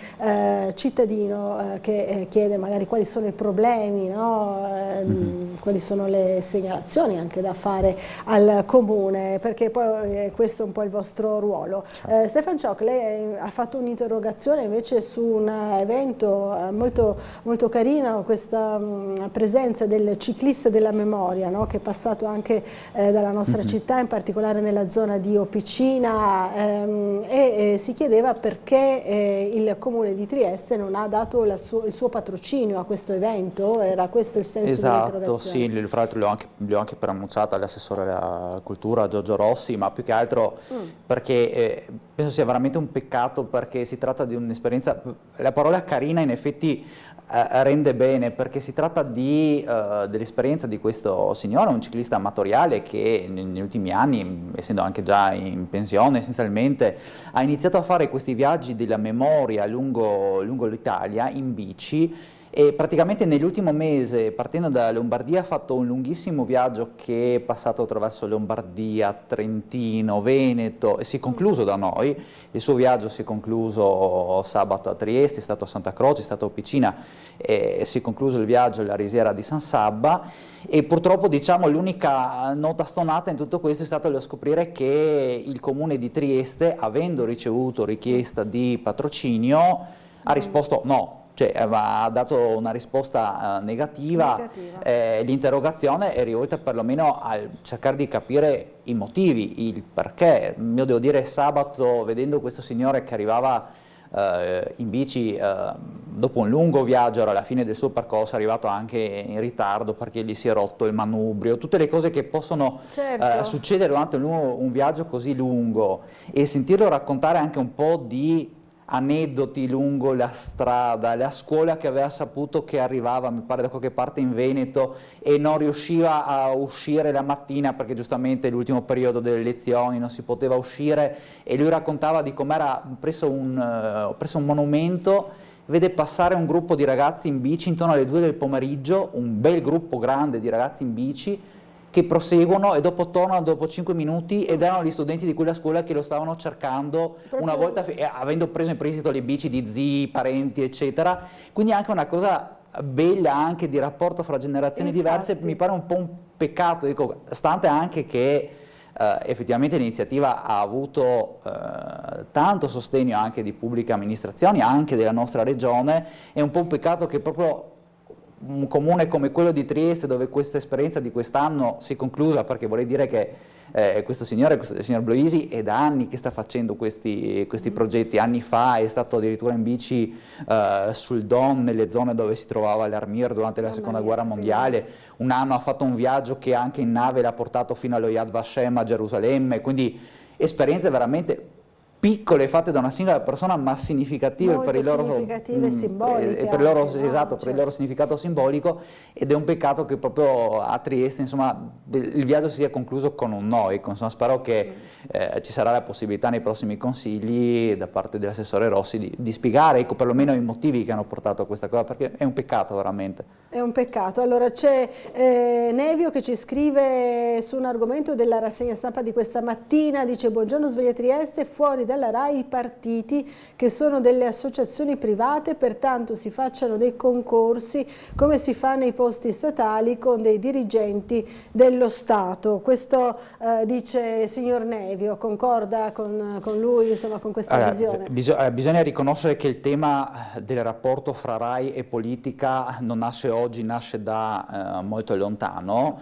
cittadino che chiede magari quali sono i problemi, no? Quali sono le segnalazioni anche da fare al comune, perché poi questo è un po' il vostro ruolo. Stefan Ciocc, lei ha fatto un'interrogazione invece su un evento molto carino, questa presenza del ciclista della memoria, no? Che è passato anche dalla nostra città, in particolare nella zona di Opicina, e si chiedeva perché il Comune di Trieste non ha dato il suo patrocinio a questo evento. Era questo il senso dell'interrogazione? Esatto, sì, fra l'altro l'ho anche preannunciata all'assessore alla cultura Giorgio Rossi, ma più che altro perché penso sia veramente un peccato, perché si tratta di un'esperienza, la parola carina in effetti rende bene, perché si tratta dell'esperienza di questo signore, un ciclista amatoriale che negli ultimi anni, essendo anche già in pensione essenzialmente, ha iniziato a fare questi viaggi della memoria lungo l'Italia in bici, e praticamente nell'ultimo mese, partendo da Lombardia, ha fatto un lunghissimo viaggio che è passato attraverso Lombardia, Trentino, Veneto e si è concluso da noi. Il suo viaggio si è concluso sabato a Trieste, è stato a Santa Croce, è stato a Opicina, e si è concluso il viaggio alla Risiera di San Sabba, e purtroppo diciamo l'unica nota stonata in tutto questo è stato lo scoprire che il Comune di Trieste, avendo ricevuto richiesta di patrocinio, ha risposto no. Cioè ha dato una risposta negativa. L'interrogazione è rivolta perlomeno a cercare di capire i motivi, il perché. Io devo dire, sabato, vedendo questo signore che arrivava in bici dopo un lungo viaggio, alla fine del suo percorso è arrivato anche in ritardo perché gli si è rotto il manubrio, tutte le cose che possono succedere durante un viaggio così lungo, e sentirlo raccontare anche un po' di aneddoti lungo la strada, la scuola che aveva saputo che arrivava, mi pare da qualche parte in Veneto, e non riusciva a uscire la mattina perché giustamente l'ultimo periodo delle lezioni non si poteva uscire, e lui raccontava di com'era presso un monumento, vede passare un gruppo di ragazzi in bici intorno alle 2 del pomeriggio, un bel gruppo grande di ragazzi in bici che proseguono e dopo tornano dopo 5 minuti ed erano gli studenti di quella scuola che lo stavano cercando una volta, avendo preso in prestito le bici di zii, parenti eccetera, quindi anche una cosa bella anche di rapporto fra generazioni diverse. Mi pare un po' un peccato, dico, stante anche che effettivamente l'iniziativa ha avuto tanto sostegno anche di pubbliche amministrazioni, anche della nostra regione, è un po' un peccato che proprio un comune come quello di Trieste, dove questa esperienza di quest'anno si è conclusa, perché vorrei dire che questo signor Bloisi è da anni che sta facendo questi progetti. Anni fa è stato addirittura in bici sul Don, nelle zone dove si trovava l'Armir durante la seconda guerra mondiale. Un anno ha fatto un viaggio che anche in nave l'ha portato fino allo Yad Vashem a Gerusalemme, quindi esperienze veramente piccole fatte da una singola persona, ma significative per il loro, significative e simboliche, per il loro, esatto, per il loro significato simbolico, ed è un peccato che proprio a Trieste insomma il viaggio sia concluso con un no. Insomma, spero che ci sarà la possibilità nei prossimi consigli da parte dell'assessore Rossi di spiegare, ecco, perlomeno i motivi che hanno portato a questa cosa, perché è un peccato veramente. È un peccato. Allora c'è Nevio che ci scrive su un argomento della rassegna stampa di questa mattina, dice: buongiorno Sveglia Trieste, fuori dalla RAI i partiti che sono delle associazioni private, pertanto si facciano dei concorsi come si fa nei posti statali con dei dirigenti dello Stato. Questo dice signor Nevio, concorda con lui, insomma, con questa visione? Bisogna riconoscere che il tema del rapporto fra RAI e politica non nasce oggi, nasce da molto lontano.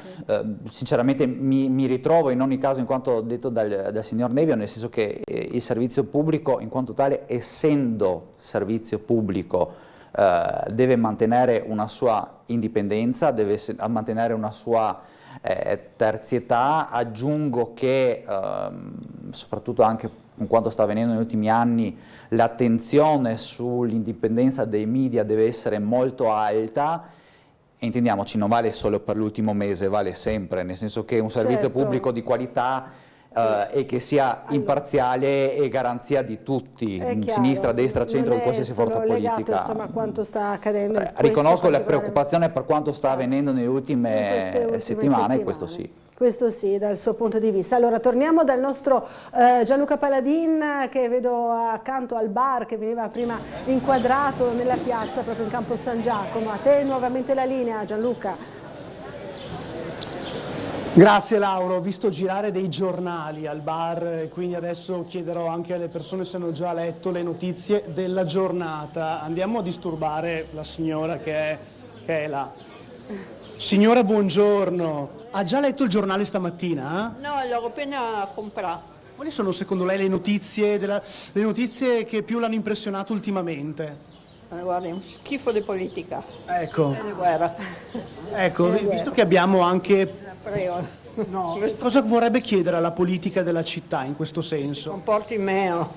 Sinceramente mi ritrovo in ogni caso in quanto detto dal signor Nevio, nel senso che il servizio pubblico in quanto tale, essendo servizio pubblico, deve mantenere una sua indipendenza, deve mantenere una sua terzietà. Aggiungo che soprattutto anche con quanto sta avvenendo negli ultimi anni, l'attenzione sull'indipendenza dei media deve essere molto alta. E intendiamoci, non vale solo per l'ultimo mese, vale sempre, nel senso che un servizio pubblico di qualità e che sia imparziale e garanzia di tutti, sinistra, destra, centro, di qualsiasi forza politica. Insomma, quanto sta accadendo riconosco la preoccupazione per quanto sta avvenendo nelle ultime settimane, questo sì. Questo sì, dal suo punto di vista. Allora, torniamo dal nostro Gianluca Paladin, che vedo accanto al bar, che veniva prima inquadrato nella piazza, proprio in campo San Giacomo. A te nuovamente la linea, Gianluca. Grazie Laura, ho visto girare dei giornali al bar, quindi adesso chiederò anche alle persone se hanno già letto le notizie della giornata. Andiamo a disturbare la signora che è là. Signora, buongiorno. Ha già letto il giornale stamattina? No, l'ho appena comprato. Quali sono secondo lei le notizie che più l'hanno impressionato ultimamente? Guarda, è un schifo di politica. Ecco. E di guerra. Ecco, visto che abbiamo anche... Prego. No, cosa vorrebbe chiedere alla politica della città in questo senso? Comporti meno.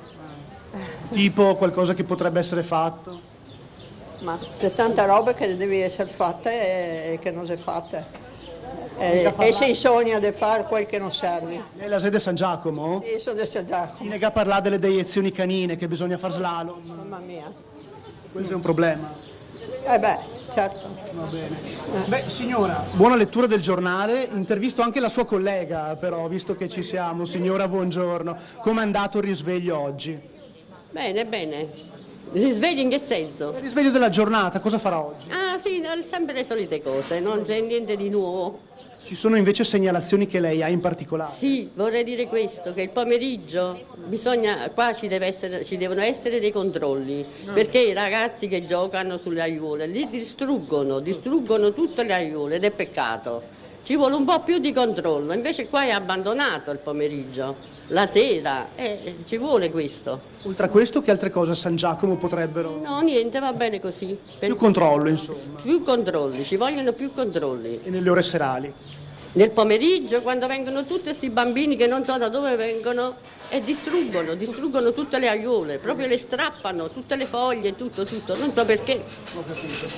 Tipo qualcosa che potrebbe essere fatto? Ma c'è tanta roba che deve essere fatta e che non si è fatta. E si sogna di fare quel che non serve. Lei la sede San Giacomo? Sì, sono di San Giacomo. Chi nega a parlare delle deiezioni canine, che bisogna far slalom? Mamma mia. Questo è un problema. Certo. Va bene. Beh, signora, buona lettura del giornale. Intervisto anche la sua collega, però, visto che ci siamo. Signora, buongiorno. Come è andato il risveglio oggi? Bene, bene. Risveglio in che senso? Il risveglio della giornata, cosa farà oggi? Ah sì, sempre le solite cose, non c'è niente di nuovo. Ci sono invece segnalazioni che lei ha in particolare? Sì, vorrei dire questo, che il pomeriggio qua ci devono essere dei controlli, perché i ragazzi che giocano sulle aiuole li distruggono tutte le aiuole ed è peccato. Ci vuole un po' più di controllo, invece qua è abbandonato il pomeriggio, la sera, ci vuole questo. Oltre a questo, che altre cose a San Giacomo potrebbero... No, niente, va bene così. Più controllo, insomma. Più controlli, ci vogliono più controlli. E nelle ore serali? Nel pomeriggio, quando vengono tutti questi bambini che non so da dove vengono e distruggono tutte le aiuole, proprio le strappano, tutte le foglie, tutto, non so perché.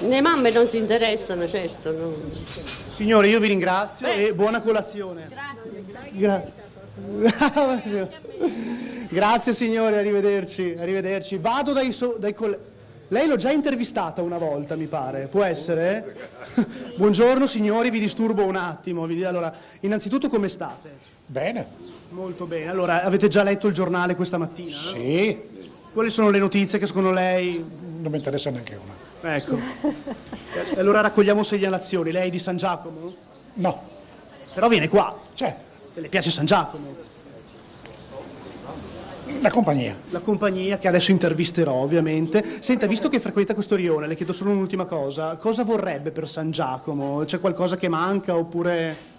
Le mamme non si interessano, certo. No. Signore, io vi ringrazio e buona colazione. Grazie. Grazie signore, arrivederci. Vado dai colleghi. Lei l'ho già intervistata una volta, mi pare, può essere? Buongiorno signori, vi disturbo un attimo. Allora, innanzitutto come state? Bene. Molto bene. Allora, avete già letto il giornale questa mattina? Sì. Quali sono le notizie che secondo lei... Non mi interessa neanche una. Ecco. Allora raccogliamo segnalazioni. Lei è di San Giacomo? No. Però viene qua. C'è. E le piace San Giacomo? La compagnia. La compagnia, che adesso intervisterò ovviamente. Senta, visto che frequenta questo rione, le chiedo solo un'ultima cosa. Cosa vorrebbe per San Giacomo? C'è qualcosa che manca oppure...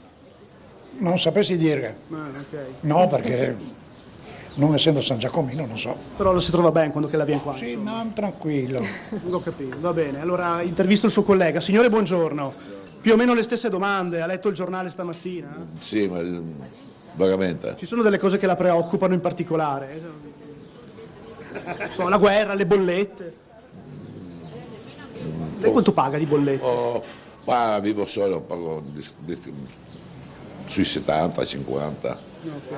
Non sapessi dire. Okay. No, perché non essendo San Giacomino non so. Però lo si trova bene quando che la viene qua? Sì, no, tranquillo. L'ho capito, va bene. Allora intervisto il suo collega. Signore, buongiorno. Più o meno le stesse domande. Ha letto il giornale stamattina? Sì, ma vagamente. Ci sono delle cose che la preoccupano in particolare? La guerra, le bollette. Lei quanto paga di bollette? Ma vivo solo, pago sui 70, 50.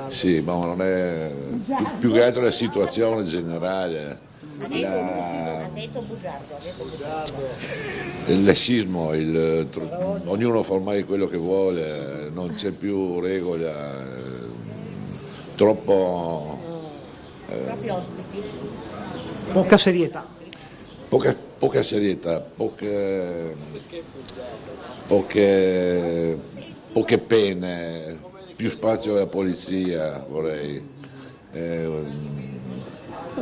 Sì, ma non è più che altro la situazione generale. Il lassismo, ognuno fa ormai quello che vuole, non c'è più regola, troppo... Troppi ospiti. Poca serietà. Poca serietà, poche pene, più spazio alla polizia, vorrei.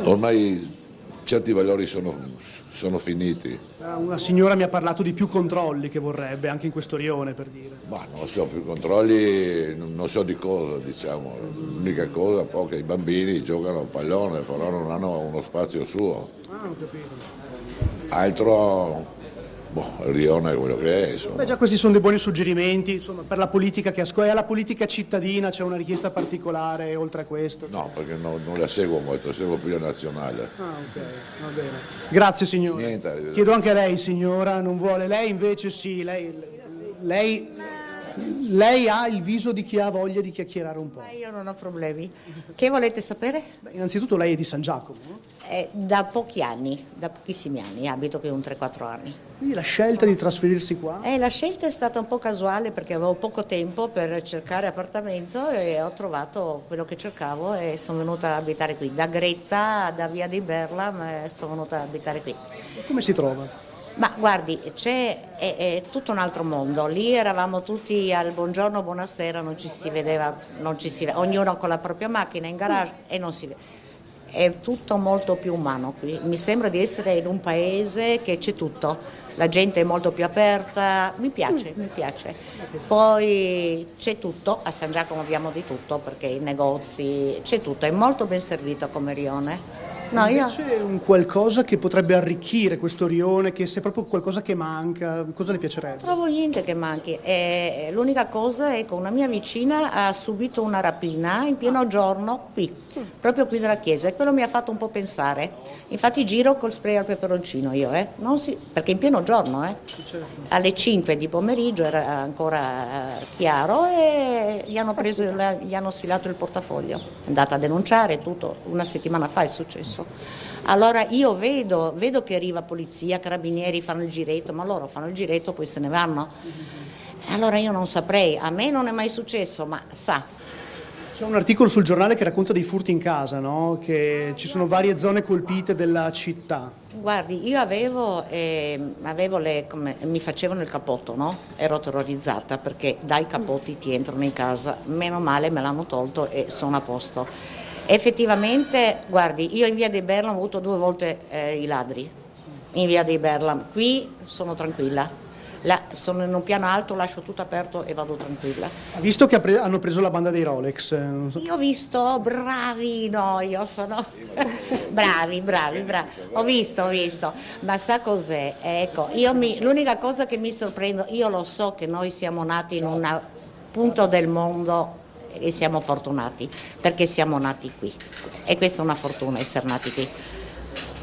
Ormai certi valori sono finiti. Una signora mi ha parlato di più controlli che vorrebbe, anche in questo rione, per dire. Ma non so, più controlli, non so di cosa, diciamo. L'unica cosa, poi che i bambini giocano a pallone, però non hanno uno spazio suo. Ho capito. Altro... il rione è quello che è, insomma. Beh, già questi sono dei buoni suggerimenti, insomma, per la politica che ascolta. E alla politica cittadina c'è una richiesta particolare oltre a questo? No, perché non la seguo molto, seguo più la nazionale. Ok, va bene. Grazie signore. Niente, chiedo anche a lei signora, non vuole? Lei invece sì, lei ha il viso di chi ha voglia di chiacchierare un po'. Ma io non ho problemi. Che volete sapere? Beh, innanzitutto lei è di San Giacomo? Da pochi anni, da pochissimi anni, abito qui un 3-4 anni. Quindi la scelta di trasferirsi qua? La scelta è stata un po' casuale perché avevo poco tempo per cercare appartamento e ho trovato quello che cercavo e sono venuta a abitare qui. Da Gretta, da Via di Berla, ma sono venuta a abitare qui. Come si trova? Ma guardi, è tutto un altro mondo. Lì eravamo tutti al buongiorno, buonasera, non ci si vedeva, ognuno con la propria macchina in garage e non si vedeva. È tutto molto più umano qui. Mi sembra di essere in un paese che c'è tutto. La gente è molto più aperta, mi piace. Poi c'è tutto, a San Giacomo abbiamo di tutto perché i negozi, c'è tutto, è molto ben servito come rione. No, C'è un qualcosa che potrebbe arricchire questo rione, che se è proprio qualcosa che manca, cosa le piacerebbe? Trovo niente che manchi. L'unica cosa è che una mia vicina ha subito una rapina in pieno giorno qui, proprio qui dalla chiesa, e quello mi ha fatto un po' pensare. Infatti giro col spray al peperoncino io, perché in pieno giorno, alle 5 di pomeriggio era ancora chiaro e gli hanno sfilato il portafoglio. È andata a denunciare tutto, una settimana fa è successo. Allora io vedo che arriva polizia, carabinieri, fanno il giretto, ma loro fanno il giretto poi se ne vanno. Allora io non saprei, a me non è mai successo, ma sa. C'è un articolo sul giornale che racconta dei furti in casa, no? Che ci sono varie zone colpite della città. Guardi, io mi facevano il cappotto, no? Ero terrorizzata perché dai cappotti ti entrano in casa, meno male me l'hanno tolto e sono a posto. Effettivamente, guardi, io in via dei Berlam ho avuto 2 volte i ladri, in via dei Berlam, qui sono tranquilla, sono in un piano alto, lascio tutto aperto e vado tranquilla. Ha visto che hanno preso la banda dei Rolex? Io ho visto, bravi, no, io sono bravi, ho visto, ma sa cos'è? Ecco, l'unica cosa che mi sorprende, io lo so che noi siamo nati in un punto del mondo e siamo fortunati perché siamo nati qui e questa è una fortuna essere nati qui,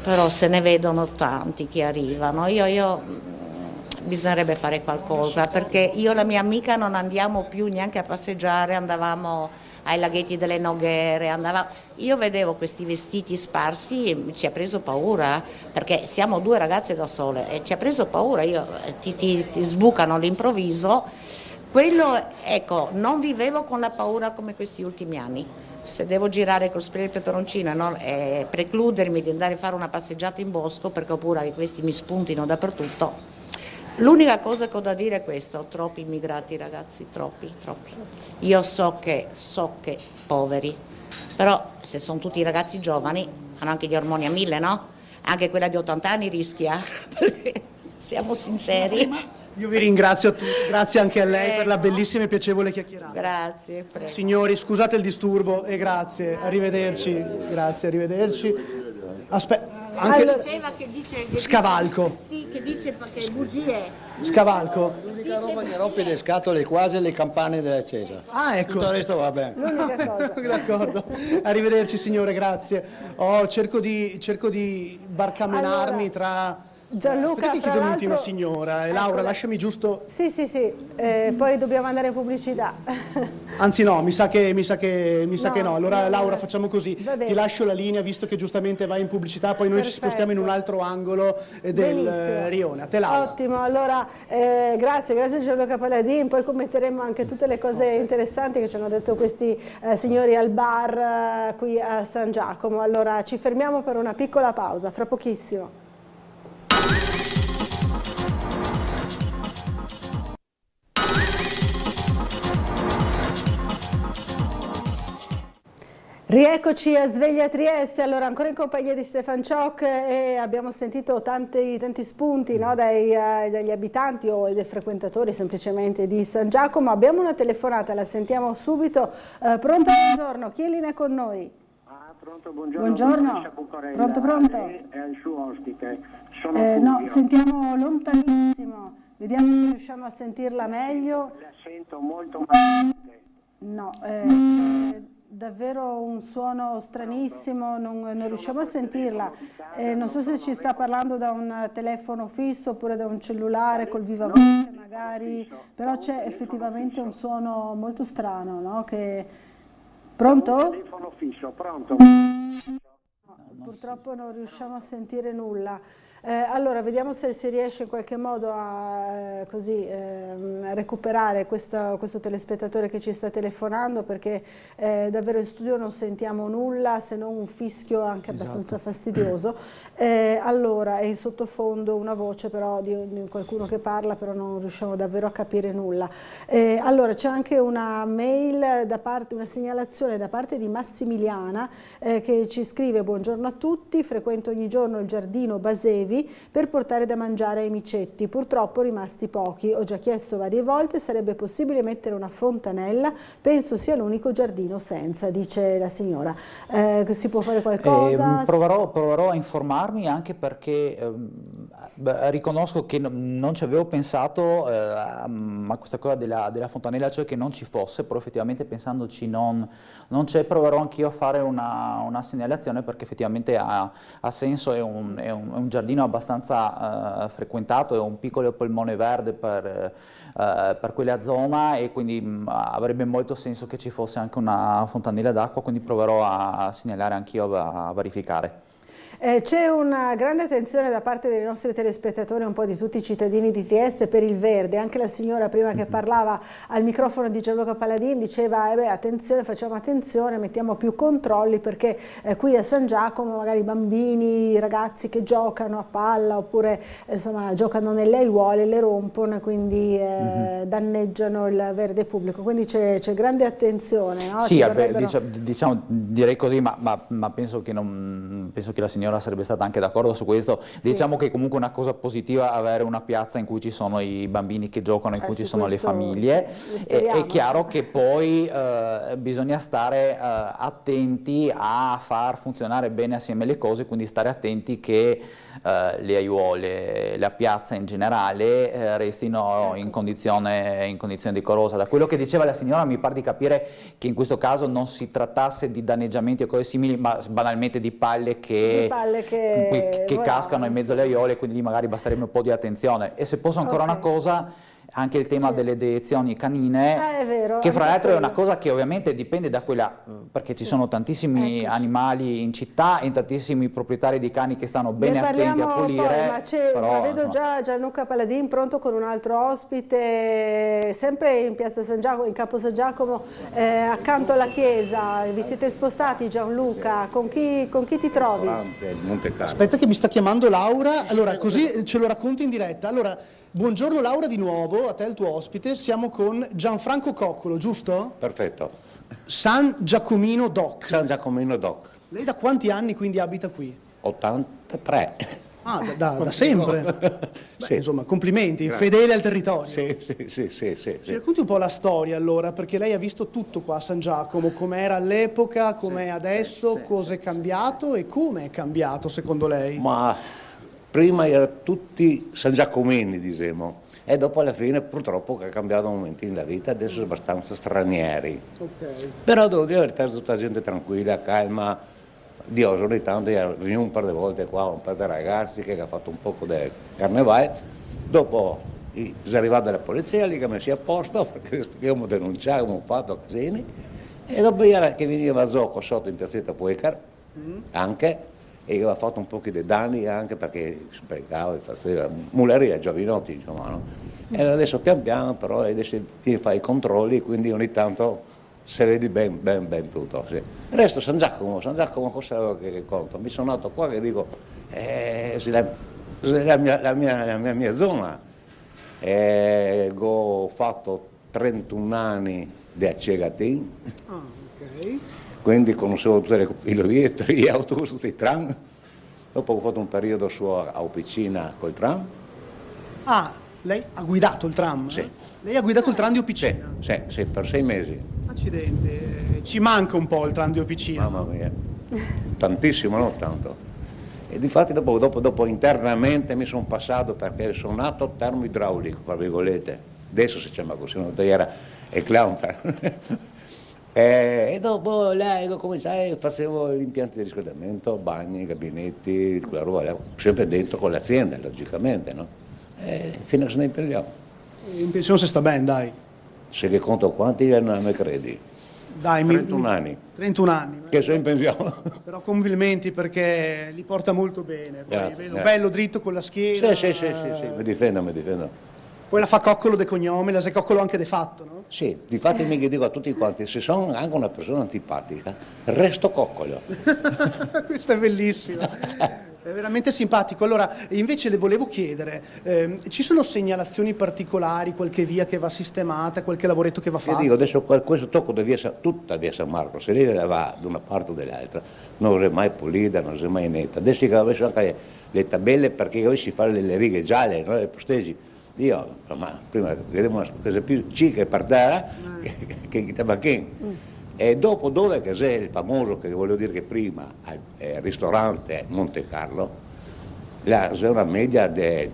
però se ne vedono tanti che arrivano, bisognerebbe fare qualcosa perché io e la mia amica non andiamo più neanche a passeggiare, andavamo ai laghetti delle Noghere, io vedevo questi vestiti sparsi e ci ha preso paura perché siamo 2 ragazze da sole e ci ha preso paura, ti sbucano all'improvviso. Quello, ecco, non vivevo con la paura come questi ultimi anni. Se devo girare col spray e il peperoncino e precludermi di andare a fare una passeggiata in bosco perché ho paura che questi mi spuntino dappertutto. L'unica cosa che ho da dire è questo, troppi immigrati ragazzi, troppi. Io so che poveri, però se sono tutti ragazzi giovani hanno anche gli ormoni a 1000, no? Anche quella di 80 anni rischia, perché siamo sinceri. Io vi ringrazio a tutti, grazie anche a lei per la bellissima e piacevole chiacchierata. Grazie, prego. Signori, scusate il disturbo e grazie, arrivederci. Grazie, arrivederci. Allora, diceva che dice scavalco. Sì, che dice perché bugie. Scavalco. L'unica roba che rompe le scatole quasi le campane della Chiesa. Ah, ecco. Tutto il resto va bene. L'unica cosa. D'accordo. Arrivederci signore, grazie. Cerco di barcamenarmi tra... Gianluca, aspetta, chiedo l'ultima signora. Laura, lasciami giusto... Sì, poi dobbiamo andare in pubblicità. Anzi no, mi sa che no. Allora Laura, facciamo così, ti lascio la linea visto che giustamente vai in pubblicità, poi noi ci spostiamo in un altro angolo del rione. A te Laura. Ottimo, allora grazie Gianluca Paladin, poi commenteremo anche tutte le cose interessanti che ci hanno detto questi signori al bar qui a San Giacomo. Allora ci fermiamo per una piccola pausa, fra pochissimo. Rieccoci a Sveglia Trieste, allora ancora in compagnia di Stefan Ciocc e abbiamo sentito tanti spunti, no, dagli abitanti o dai frequentatori semplicemente di San Giacomo. Abbiamo una telefonata, la sentiamo subito. Pronto, buongiorno, chi è in linea con noi? Pronto, buongiorno. Buongiorno. Pronto. È il suo ospite. No, sentiamo lontanissimo, vediamo se riusciamo a sentirla meglio. La sento molto male. No, c'è davvero un suono stranissimo, non riusciamo a sentirla. Non so se ci sta parlando da un telefono fisso oppure da un cellulare col viva voce magari, però c'è effettivamente un suono molto strano, no? Pronto? Telefono fisso, pronto. Purtroppo non riusciamo a sentire nulla. Allora, vediamo se si riesce in qualche modo a recuperare questo telespettatore che ci sta telefonando, perché davvero in studio non sentiamo nulla se non un fischio anche abbastanza fastidioso. Allora, è in sottofondo una voce però di qualcuno che parla, però non riusciamo davvero a capire nulla. Allora, c'è anche una mail, una segnalazione da parte di Massimiliana che ci scrive: buongiorno a tutti, frequento ogni giorno il giardino Basevi per portare da mangiare ai micetti, purtroppo rimasti pochi, ho già chiesto varie volte, sarebbe possibile mettere una fontanella, penso sia l'unico giardino senza, dice la signora. Si può fare qualcosa? Proverò a informarmi, anche perché riconosco che non ci avevo pensato a questa cosa della fontanella, cioè che non ci fosse, però effettivamente pensandoci non c'è. Proverò anch'io a fare una segnalazione, perché effettivamente ha senso, è un giardino abbastanza frequentato, è un piccolo polmone verde per quella zona, e quindi avrebbe molto senso che ci fosse anche una fontanella d'acqua, quindi proverò a segnalare anch'io, a verificare. C'è una grande attenzione da parte dei nostri telespettatori, un po' di tutti i cittadini di Trieste, per il verde. Anche la signora prima che parlava al microfono di Gianluca Paladin diceva attenzione, facciamo attenzione, mettiamo più controlli, perché qui a San Giacomo magari bambini, ragazzi che giocano a palla oppure insomma giocano nelle aiuole, le rompono e quindi danneggiano il verde pubblico, quindi c'è grande attenzione, no? Sì, direi così, ma penso che la signora sarebbe stata anche d'accordo su questo. Sì. Diciamo che comunque è una cosa positiva avere una piazza in cui ci sono i bambini che giocano, in cui ci sono le famiglie. È chiaro che poi bisogna stare attenti a far funzionare bene assieme le cose, quindi stare attenti che le aiuole, la piazza in generale restino in condizione decorosa. Da quello che diceva la signora mi pare di capire che in questo caso non si trattasse di danneggiamenti o cose simili, ma banalmente di palle che cascano in mezzo alle aiuole, quindi magari basterebbe un po' di attenzione. E se posso ancora una cosa, anche il tema delle deiezioni canine, è vero, che fra l'altro è una cosa che ovviamente dipende da quella, perché ci sono tantissimi animali in città e tantissimi proprietari di cani che stanno bene attenti a pulire. Poi, ma vedo già Gianluca Paladin pronto con un altro ospite, sempre in piazza San Giacomo, in Campo San Giacomo, accanto alla chiesa. Vi siete spostati, Gianluca? Con chi ti trovi? Aspetta che mi sta chiamando Laura, allora così ce lo racconto in diretta. Allora, buongiorno Laura di nuovo, a te il tuo ospite, siamo con Gianfranco Coccolo, giusto? Perfetto. San Giacomino Doc. San Giacomino Doc. Lei da quanti anni quindi abita qui? 83. Ah, da sempre? Beh, insomma, complimenti, grazie. Fedele al territorio. Sì. Ci racconti un po' la storia allora, perché lei ha visto tutto qua a San Giacomo, com'era all'epoca, com'è adesso, cosa è cambiato e come è cambiato secondo lei? Ma prima erano tutti San Giacomini, diciamo, e dopo alla fine purtroppo che ha cambiato un momento nella vita, adesso sono abbastanza stranieri. Okay. Però devo dire la verità, tutta gente tranquilla, calma. Dio, ogni tanto un par di volte qua, un par di ragazzi che ha fatto un po' di carnevale, dopo è arrivata la polizia lì che mi si è a posto, perché abbiamo denunciato, abbiamo fatto casini, e dopo era che veniva Zocco sotto in piazzetta Puecar, anche, e aveva fatto un po' di danni anche perché sprecava, faceva muleria, giovinotti, insomma, no? E adesso pian piano però adesso fa i controlli, quindi ogni tanto se vedi ben tutto. Sì. Il resto San Giacomo cosa che conto? Mi sono nato qua che dico, è la mia zona. Ho fatto 31 anni di Acegatin, okay. Quindi conoscevo tutte le filosofie, gli autobus, tutti i tram. Dopo ho fatto un periodo su a Opicina col tram. Ah, lei ha guidato il tram? Sì. Lei ha guidato il tram di Opicina? Sì, per 6 mesi. Accidenti, ci manca un po' il tram di Opicina. Mamma mia, tantissimo, non tanto. E difatti dopo internamente mi sono passato perché sono nato termoidraulico, tra virgolette. Adesso si chiama così, una era il clown. E dopo lei facevo gli impianti di riscaldamento, bagni, gabinetti, quella roba, sempre dentro con l'azienda, logicamente, no? E fino a se ne pensiamo. In pensione si sta bene, dai. Se che conto quanti non mi credi. Dai, 31 anni. 31 anni. Che sono in pensione. Però complimenti perché li porta molto bene. Poi Grazie, vedo grazie. bello dritto con la schiena. Sì, mi difendo. Poi la fa coccolo de cognome, la sei coccolo anche de fatto, no? Sì, difatti mi dico a tutti quanti, se sono anche una persona antipatica, resto coccolo. Questo è bellissimo. È veramente simpatico. Allora, invece le volevo chiedere, ci sono segnalazioni particolari, qualche via che va sistemata, qualche lavoretto che va fatto? Io dico adesso questo tocco di tutta via San Marco, se lei la va da una parte o dall'altra, non è mai pulita, non è mai netta. Adesso che avevo anche le tabelle perché oggi si fanno le righe gialle, no? Le posteggi. Io, ma prima vedevo una cosa più cica per terra che tabacchino. E dopo dove che c'è il famoso, che volevo dire che prima, al ristorante Monte Carlo, là c'è una media di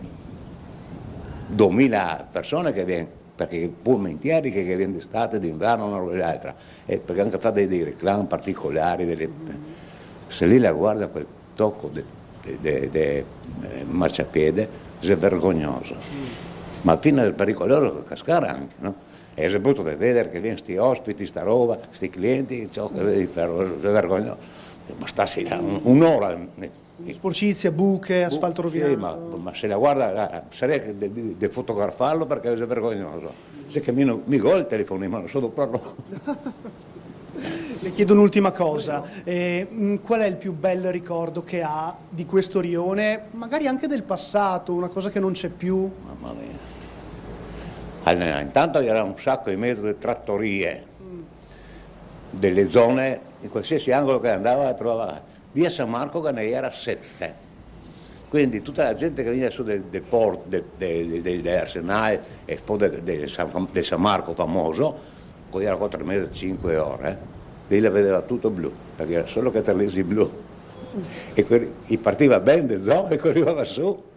2000 persone che vengono, perché pur mentieri che viene d'estate, d'inverno, una roba e l'altra, e perché anche fa dei reclami particolari, se lì la guarda quel tocco di marciapiede, è vergognoso. Ma fino al pericoloso cascare anche, no? E è brutto da vedere che vengono sti ospiti, sta roba, sti clienti, ciò che è vergognoso. Bastassi un'ora. Sporcizia, buche, asfalto rovinato. Sì, ma se la guarda, sarei di fotografarlo perché è vergognoso. Se che mi gol il telefono in mano, solo parlo. Le chiedo un'ultima cosa, qual è il più bel ricordo che ha di questo rione, magari anche del passato, una cosa che non c'è più? Mamma mia. Allora, intanto c'era un sacco di metri di trattorie, delle zone, in qualsiasi angolo che andava trovava. Via San Marco che ne era 7. Quindi tutta la gente che veniva su del porto, dell'Arsenale e poi del San Marco famoso, poi era 4 mesi, 5 ore, lì la vedeva tutto blu, perché era solo catalesi blu. E partiva ben da zone e arrivava su.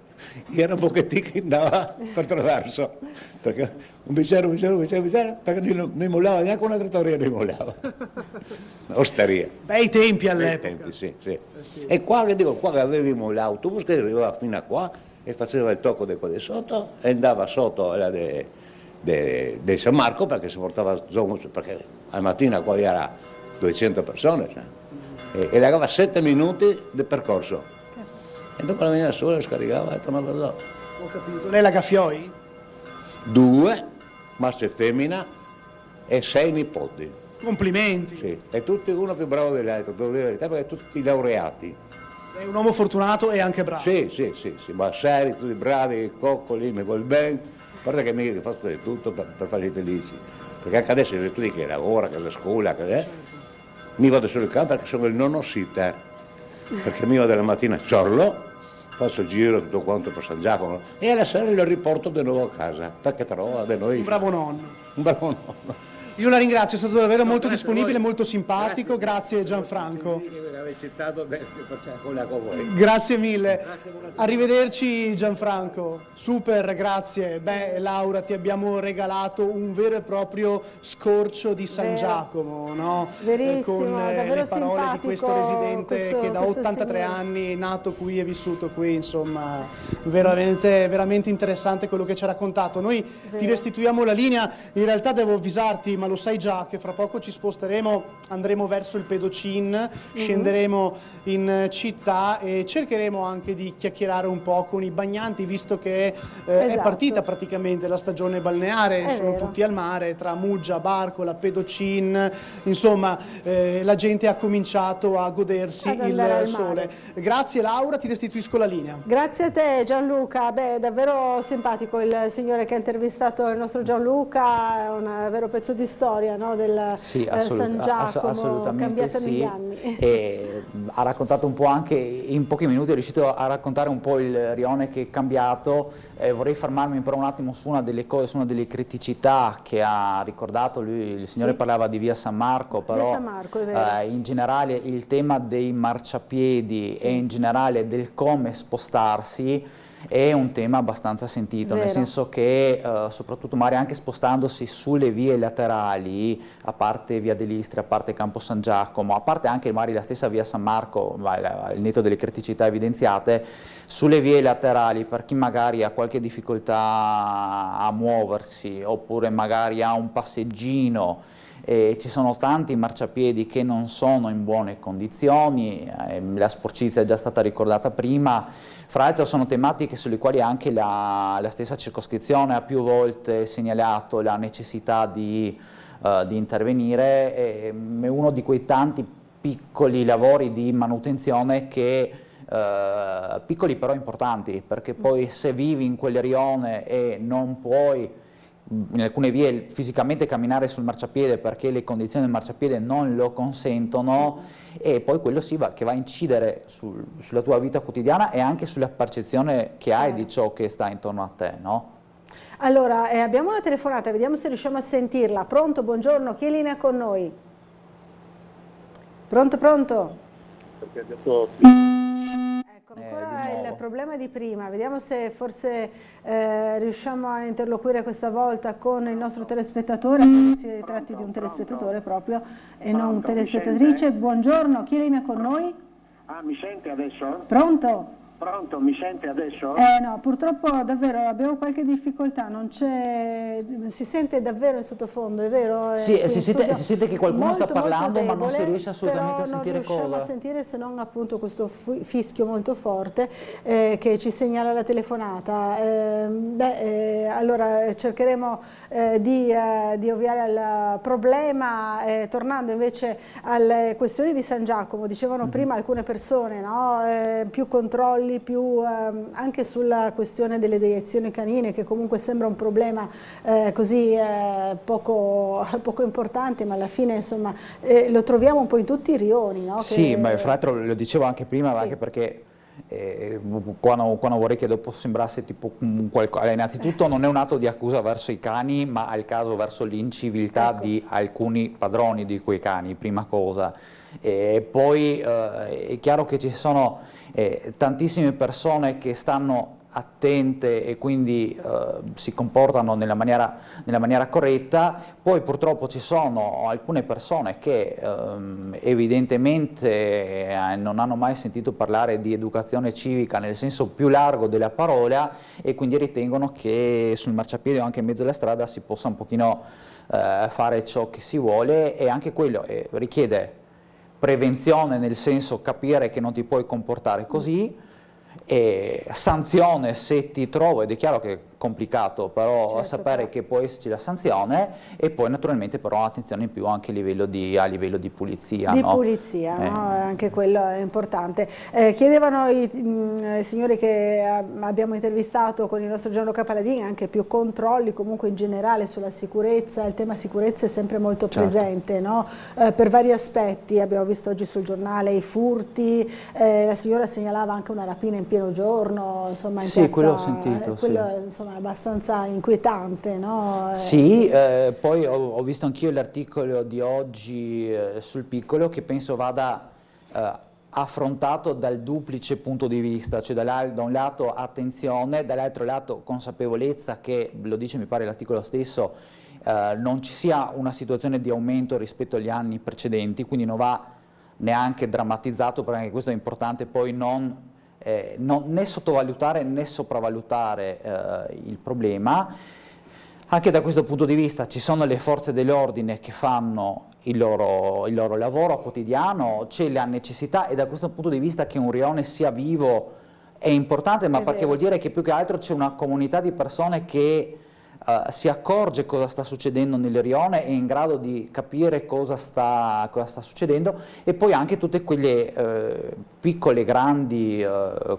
Era un pochettino che andava per traverso, perché un bicchiere, perché non mollava neanche una trattoria, non mollava. Osteria. Bei tempi all'epoca. Sì. E qua che dico, qua che avevamo l'autobus che arrivava fino a qua e faceva il tocco di qua di sotto e andava sotto di San Marco perché si portava perché al mattino qua era 200 persone e le aveva 7 minuti di percorso. E dopo la veniva sola, scaricava e tornava là. Ho capito. Lei la Gaffioi? 2, maschio e femmina, e 6 nipoti. Complimenti. Sì, e tutti uno più bravo dell'altro, devo dire la verità, perché tutti laureati. È un uomo fortunato e anche bravo. Sì, ma seri, tutti bravi, coccoli, mi vuol bene. Guarda che mica faccio di tutto per farli felici. Perché anche adesso tu dici che lavora, che la scuola, mi vado sul campo perché sono il nonno sitter. Perché mi vado la mattina a Ciorlo, faccio il giro tutto quanto per San Giacomo e alla sera lo riporto di nuovo a casa, perché trova da noi. Un bravo nonno. Un bravo nonno. Io la ringrazio, è stato davvero molto disponibile, molto simpatico, grazie Gianfranco. Grazie mille. Arrivederci Gianfranco, super, grazie. Beh Laura, ti abbiamo regalato un vero e proprio scorcio di San Giacomo, no? Verissimo, con le parole di questo residente che da 83 signore. anni è nato qui e vissuto qui, insomma, veramente interessante quello che ci ha raccontato. Noi ti restituiamo la linea, in realtà devo avvisarti, ma lo sai già, che fra poco ci sposteremo, andremo verso il Pedocin, scenderemo in città e cercheremo anche di chiacchierare un po' con i bagnanti, visto che è partita praticamente la stagione balneare, sono tutti al mare, tra Muggia, Barcola, Pedocin, insomma la gente ha cominciato a godersi il sole. Grazie Laura, ti restituisco la linea. Grazie a te Gianluca, beh davvero simpatico il signore che ha intervistato il nostro Gianluca, è un vero pezzo di storia, no, del San Giacomo, cambiato negli anni. E ha raccontato un po' anche, in pochi minuti è riuscito a raccontare un po' il rione che è cambiato. Vorrei fermarmi però un attimo su una delle cose, su una delle criticità che ha ricordato lui, il signore parlava di via San Marco, però via San Marco, è vero. In generale il tema dei marciapiedi e in generale del come spostarsi è un tema abbastanza sentito, nel senso che soprattutto magari anche spostandosi sulle vie laterali, a parte via dell'Istria, a parte Campo San Giacomo, a parte anche magari la stessa via San Marco, il netto delle criticità evidenziate, sulle vie laterali per chi magari ha qualche difficoltà a muoversi oppure magari ha un passeggino ci sono tanti marciapiedi che non sono in buone condizioni, la sporcizia è già stata ricordata prima, fra l'altro sono tematiche sulle quali anche la stessa circoscrizione ha più volte segnalato la necessità di intervenire, è uno di quei tanti piccoli lavori di manutenzione che piccoli però importanti, perché poi se vivi in quel rione e non puoi in alcune vie fisicamente camminare sul marciapiede perché le condizioni del marciapiede non lo consentono, e poi quello che va a incidere sulla tua vita quotidiana e anche sulla percezione che hai di ciò che sta intorno a te, no? Allora, abbiamo una telefonata, vediamo se riusciamo a sentirla. Pronto, buongiorno, chi è in linea con noi? Pronto, pronto? Perché adesso... Ecco, ancora il problema di prima, vediamo se forse riusciamo a interloquire questa volta con il nostro telespettatore, che si tratti di un telespettatore proprio e non telespettatrice. Buongiorno, chi è in linea con noi? Ah, mi sente adesso? Pronto? Pronto, mi sente adesso? No, purtroppo davvero abbiamo qualche difficoltà, non c'è, si sente davvero in sottofondo, è vero? Sì, si sente che qualcuno sta parlando, debole, ma non si riesce assolutamente a sentire cosa. Non riusciamo a sentire se non appunto questo fischio molto forte che ci segnala la telefonata. Allora cercheremo di ovviare al problema, tornando invece alle questioni di San Giacomo. Dicevano prima alcune persone, no? Più controlli, più anche sulla questione delle deiezioni canine, che comunque sembra un problema così poco importante, ma alla fine insomma lo troviamo un po' in tutti i rioni, no? Sì, ma fra l'altro lo dicevo anche prima, sì. Anche perché quando vorrei che dopo sembrasse tipo qualcosa, innanzitutto non è un atto di accusa verso i cani, ma al caso verso l'inciviltà di alcuni padroni di quei cani, prima cosa. E poi è chiaro che ci sono tantissime persone che stanno attente e quindi si comportano nella maniera corretta. Poi purtroppo ci sono alcune persone che evidentemente non hanno mai sentito parlare di educazione civica nel senso più largo della parola, e quindi ritengono che sul marciapiede o anche in mezzo alla strada si possa un pochino fare ciò che si vuole, e anche quello richiede prevenzione, nel senso capire che non ti puoi comportare così, e sanzione se ti trovo, ed è chiaro che è complicato, però sapere che può esserci la sanzione, e poi naturalmente però attenzione in più anche a livello di pulizia. Pulizia, no? Anche quello è importante. Chiedevano i signori che abbiamo intervistato con il nostro Gianluca Paladini anche più controlli comunque in generale sulla sicurezza. Il tema sicurezza è sempre molto presente, no? Per vari aspetti. Abbiamo visto oggi sul giornale i furti, la signora segnalava anche una rapina in pieno giorno, insomma in piazza, quello ho sentito, quello insomma è abbastanza inquietante, no? Sì, poi ho visto anch'io l'articolo di oggi sul piccolo, che penso vada affrontato dal duplice punto di vista, cioè da un lato attenzione, dall'altro lato consapevolezza che, lo dice mi pare l'articolo stesso, non ci sia una situazione di aumento rispetto agli anni precedenti, quindi non va neanche drammatizzato, perché anche questo è importante, poi non né sottovalutare né sopravvalutare il problema. Anche da questo punto di vista ci sono le forze dell'ordine che fanno il loro lavoro quotidiano, c'è la necessità, e da questo punto di vista che un rione sia vivo è importante, ma perché vuol dire che più che altro c'è una comunità di persone che si accorge cosa sta succedendo nel rione, è in grado di capire cosa sta succedendo, e poi anche tutte quelle piccole, grandi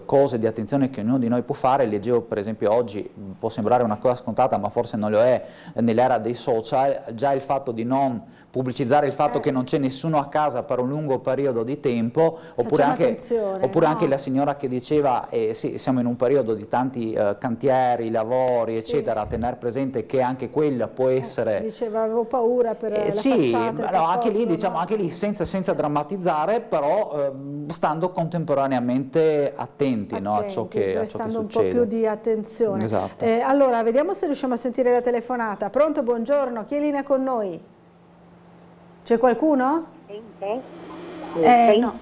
cose di attenzione che ognuno di noi può fare. Leggevo per esempio oggi, può sembrare una cosa scontata ma forse non lo è, nell'era dei social, già il fatto di non pubblicizzare il fatto che non c'è nessuno a casa per un lungo periodo di tempo, oppure anche la signora che diceva sì, siamo in un periodo di tanti cantieri, lavori eccetera, tenere presente che anche quella può essere... Diceva avevo paura per la facciata. No, anche lì, diciamo, anche lì senza drammatizzare, però stando contemporaneamente attenti, no, a ciò che prestando succede. Un po' più di attenzione. Esatto. Allora, vediamo se riusciamo a sentire la telefonata. Pronto, buongiorno, chi è in linea con noi? C'è qualcuno? Sente? No.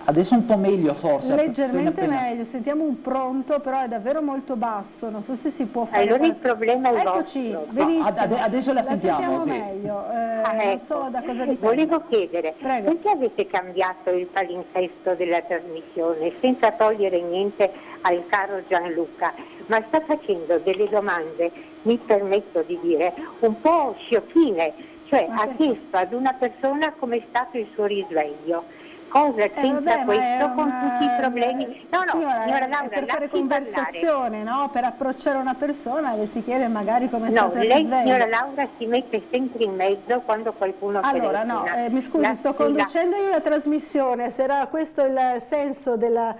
Adesso un po' meglio forse. Leggermente meglio, sentiamo un pronto, però è davvero molto basso, non so se si può fare. Allora il problema è Eccoci, vostro. benissimo. Adesso la sentiamo, sì. meglio, Ecco. non so da cosa dipende. Volevo chiedere, Prego. perché avete cambiato il palinsesto della trasmissione senza togliere niente al caro Gianluca, ma sta facendo delle domande, mi permetto di dire, un po' sciocchine, cioè ha chiesto ad una persona come è stato il suo risveglio. Cosa c'entra questo con tutti i problemi? No, signora Laura, è per fare lasci conversazione, no? Per approcciare una persona le si chiede magari come è No, stato il lei risveglio. signora Laura si mette sempre in mezzo quando qualcuno Allora no, mi scusi, sto conducendo io la trasmissione, se era questo il senso della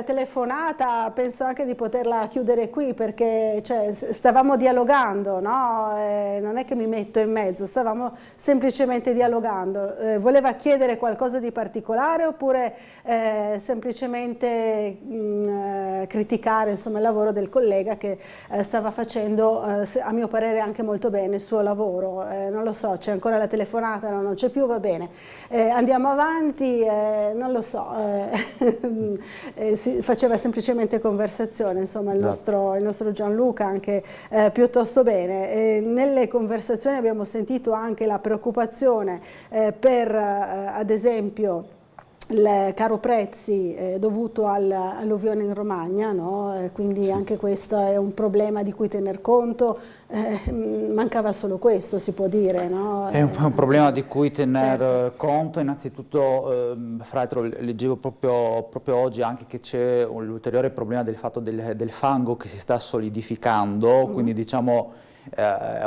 telefonata penso anche di poterla chiudere qui, perché cioè, stavamo dialogando, no? Non è che mi metto in mezzo, stavamo semplicemente dialogando. Voleva chiedere qualcosa di particolare oppure semplicemente criticare insomma, il lavoro del collega che stava facendo a mio parere anche molto bene il suo lavoro, non lo so, c'è ancora la telefonata, no, non c'è più, va bene, andiamo avanti, non lo so, si faceva semplicemente conversazione, insomma il nostro Gianluca anche piuttosto bene. Nelle conversazioni abbiamo sentito anche la preoccupazione per ad esempio il caro prezzi dovuto all'alluvione in Romagna, no? Quindi anche questo è un problema di cui tener conto, mancava solo questo, si può dire, no? È un problema di cui tener conto. Innanzitutto, fra l'altro leggevo proprio oggi anche che c'è l'ulteriore problema del fatto del fango che si sta solidificando, quindi diciamo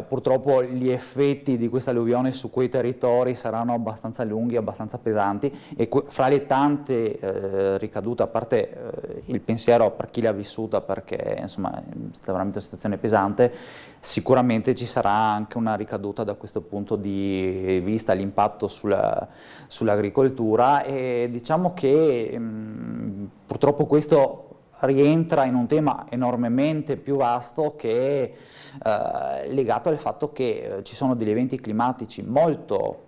purtroppo gli effetti di questa alluvione su quei territori saranno abbastanza lunghi, abbastanza pesanti, e fra le tante ricadute, a parte il pensiero per chi l'ha vissuta, perché insomma è stata veramente una situazione pesante, sicuramente ci sarà anche una ricaduta da questo punto di vista, l'impatto sull'agricoltura, e diciamo che purtroppo questo rientra in un tema enormemente più vasto che è legato al fatto che ci sono degli eventi climatici molto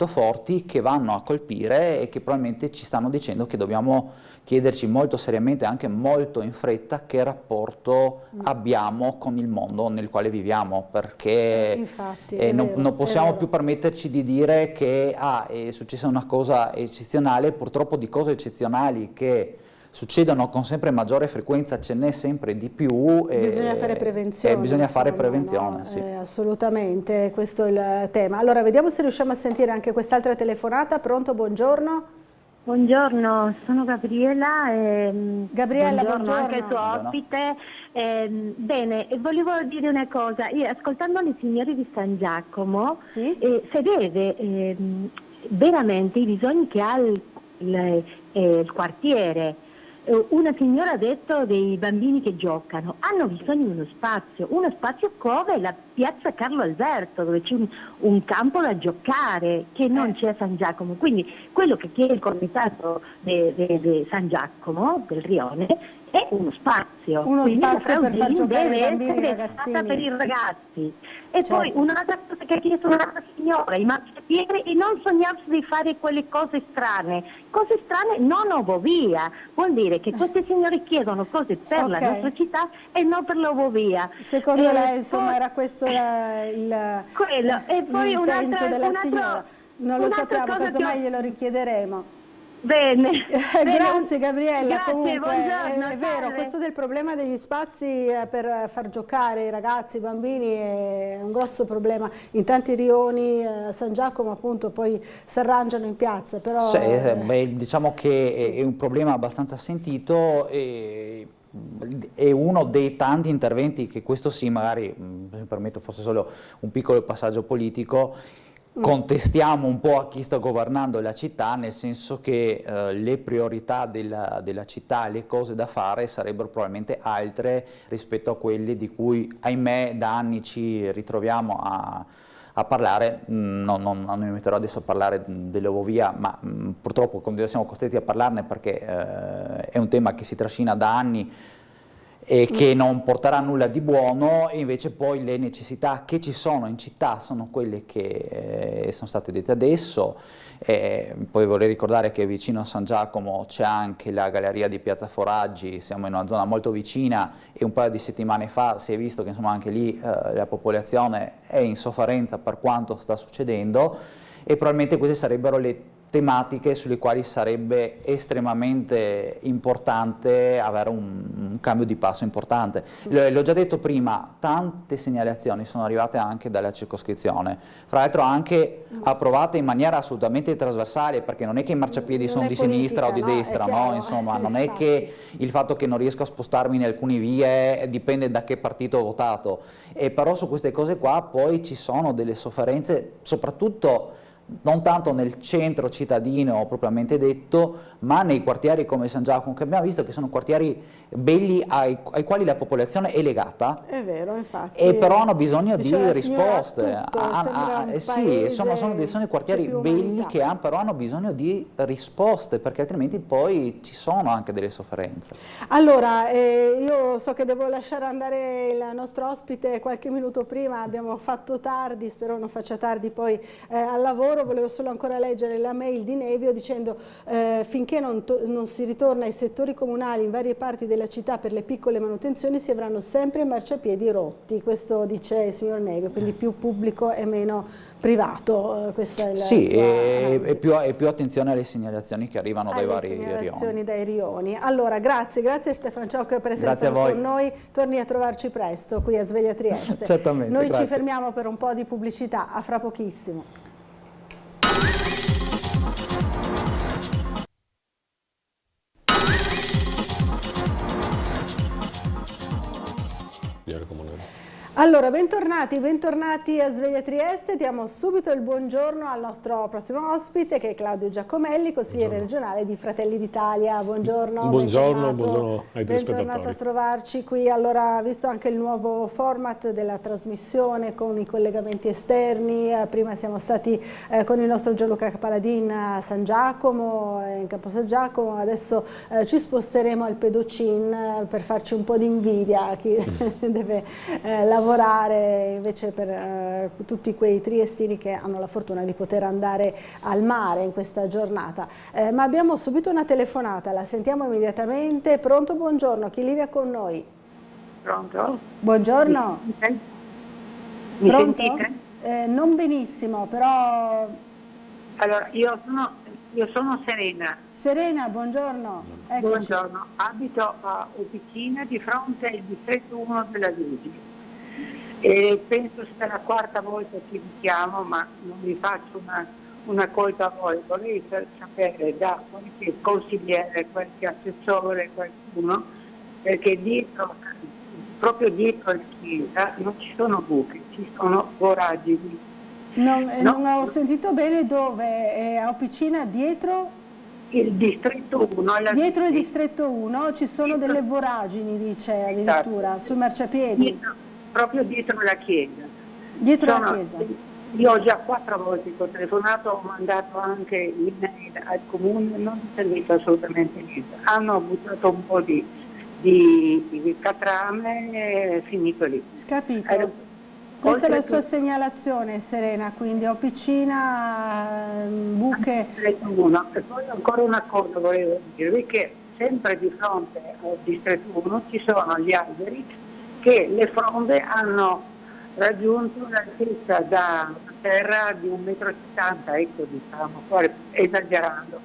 forti che vanno a colpire e che probabilmente ci stanno dicendo che dobbiamo chiederci molto seriamente, anche molto in fretta, che rapporto abbiamo con il mondo nel quale viviamo, perché infatti, non possiamo più permetterci di dire che è successa una cosa eccezionale. Purtroppo di cose eccezionali che succedono con sempre maggiore frequenza ce n'è sempre di più. Bisogna fare prevenzione. Bisogna fare prevenzione, no? Sì. Assolutamente, questo è il tema. Allora, vediamo se riusciamo a sentire anche quest'altra telefonata. Pronto, buongiorno. Buongiorno, sono Gabriella. Gabriella, buongiorno. Anche il tuo ospite. Bene, volevo dire una cosa. Io, ascoltando le signore di San Giacomo, se vede veramente i bisogni che ha il quartiere. Una signora ha detto dei bambini che giocano, hanno bisogno di uno spazio come la piazza Carlo Alberto, dove c'è un campo da giocare che non c'è a San Giacomo. Quindi quello che chiede il comitato di San Giacomo, del Rione, è uno spazio. Quindi spazio per far giocare deve i bambini e i essere ragazzini. fatta per i ragazzi. E poi un'altra cosa che ha chiesto un'altra signora, i marciapiedi, e non sognarsi di fare quelle cose strane. Cose strane non ovovia. Vuol dire che queste signore chiedono cose per la nostra città e non per l'ovovia. Secondo lei, insomma, era questo l'intento della signora? Non lo sappiamo, casomai glielo richiederemo. Bene. Grazie Gabriella. Grazie, comunque buongiorno, è vero, salve. questo del problema degli spazi per far giocare i ragazzi, i bambini è un grosso problema in tanti rioni. San Giacomo appunto poi si arrangiano in piazza, però diciamo che è un problema abbastanza sentito e è uno dei tanti interventi che, questo sì, magari mi permetto forse solo un piccolo passaggio politico, contestiamo un po' a chi sta governando la città, nel senso che le priorità della città, le cose da fare sarebbero probabilmente altre rispetto a quelle di cui, ahimè, da anni ci ritroviamo a parlare. Non mi metterò adesso a parlare dell'ovovia, ma purtroppo siamo costretti a parlarne perché è un tema che si trascina da anni e che non porterà nulla di buono, e invece poi le necessità che ci sono in città sono quelle che sono state dette adesso. Poi vorrei ricordare che vicino a San Giacomo c'è anche la galleria di Piazza Foraggi, siamo in una zona molto vicina, e un paio di settimane fa si è visto che insomma anche lì la popolazione è in sofferenza per quanto sta succedendo, e probabilmente queste sarebbero le tematiche sulle quali sarebbe estremamente importante avere un cambio di passo importante. L'ho già detto prima, tante segnalazioni sono arrivate anche dalla circoscrizione, fra l'altro anche approvate in maniera assolutamente trasversale, perché non è che i marciapiedi sono di sinistra o di destra, no? Insomma, non è che il fatto che non riesco a spostarmi in alcune vie dipende da che partito ho votato, però su queste cose qua poi ci sono delle sofferenze, soprattutto non tanto nel centro cittadino propriamente detto, ma nei quartieri come San Giacomo, che abbiamo visto che sono quartieri belli ai quali la popolazione è legata. È vero, infatti. E però hanno bisogno di risposte. Sì, sono dei quartieri belli che però hanno bisogno di risposte, perché altrimenti poi ci sono anche delle sofferenze. Allora, io so che devo lasciare andare il nostro ospite qualche minuto prima, abbiamo fatto tardi, spero non faccia tardi poi al lavoro. Volevo solo ancora leggere la mail di Nevio dicendo finché non si ritorna ai settori comunali in varie parti della città per le piccole manutenzioni si avranno sempre marciapiedi rotti, questo dice il signor Nevio, quindi più pubblico e meno privato. Questa è la sì, sua e più attenzione alle segnalazioni che arrivano dai vari rioni. Dai rioni. Allora, grazie Stefan Ciocco per essere stato con noi, torni a trovarci presto qui a Sveglia Trieste. Certamente, noi grazie. Ci fermiamo per un po' di pubblicità, a fra pochissimo. Allora, bentornati a Sveglia Trieste, diamo subito il buongiorno al nostro prossimo ospite che è Claudio Giacomelli, consigliere regionale di Fratelli d'Italia. Buongiorno. Buongiorno ai telespettatori. Bentornato a trovarci qui. Allora, visto anche il nuovo format della trasmissione con i collegamenti esterni, prima siamo stati con il nostro Gianluca Paladin a San Giacomo, in Campo San Giacomo, adesso ci sposteremo al Pedocin per farci un po' di invidia a chi deve lavorare invece per tutti quei triestini che hanno la fortuna di poter andare al mare in questa giornata. Ma abbiamo subito una telefonata, la sentiamo immediatamente. Pronto, buongiorno, chi linea con noi? Pronto? Buongiorno. Mi Pronto? sentite? Non benissimo, però... Allora, io sono Serena. Serena, buongiorno. Eccoci. Buongiorno, abito a Opicina di fronte al distretto 1 della Luigi. E penso sia la quarta volta che vi chiamo, ma non vi faccio una colpa a voi. Vorrei sapere da qualche consigliere, qualche assessore, qualcuno, perché proprio dietro la chiesa non ci sono buchi, ci sono voragini. Non ho sentito bene dove, a Opicina dietro? Il distretto 1. Dietro il distretto 1 ci sono delle voragini, dice addirittura, sui marciapiedi. Proprio dietro la chiesa. Dietro la chiesa. Io ho già 4 volte che ho telefonato, ho mandato anche l'email al comune, non è servito assolutamente niente. Hanno buttato un po' di catrame e finito lì. Capito. Questa è la sua segnalazione, Serena, quindi Opicina, buche... E poi ancora una cosa volevo dirvi, che sempre di fronte al distretto 1 ci sono gli alberi che le fronde hanno raggiunto l'altezza da terra di 1,70 m, ecco, diciamo, esagerando.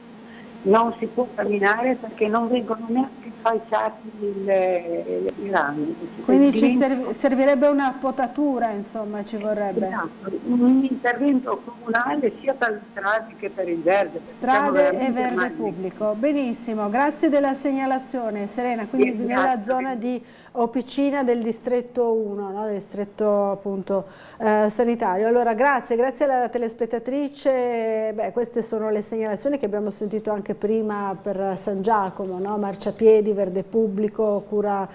Non si può camminare perché non vengono neanche falciati i rami. Quindi ci servirebbe una potatura, insomma, ci vorrebbe. Esatto, un intervento comunale sia per le strade che per il verde. Strade e verde pubblico. Benissimo, grazie della segnalazione, Serena. Quindi nella zona di Opicina del distretto 1, no? Del distretto appunto sanitario. Allora grazie alla telespettatrice. Beh, queste sono le segnalazioni che abbiamo sentito anche prima per San Giacomo, no? Marciapiedi, verde pubblico, cura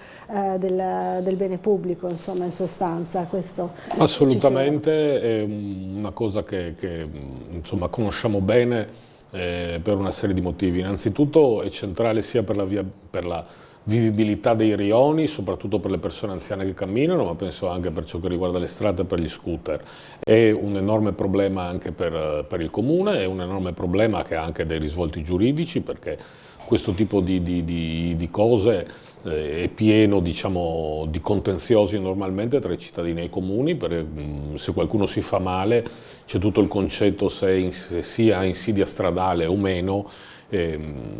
del bene pubblico, insomma, in sostanza questo. Assolutamente, è una cosa che insomma, conosciamo bene per una serie di motivi. Innanzitutto è centrale sia per la vivibilità dei rioni, soprattutto per le persone anziane che camminano, ma penso anche per ciò che riguarda le strade e per gli scooter. È un enorme problema anche per il comune, è un enorme problema che ha anche dei risvolti giuridici, perché questo tipo di cose è pieno, diciamo, di contenziosi normalmente tra i cittadini e i comuni, se qualcuno si fa male c'è tutto il concetto se sia insidia stradale o meno,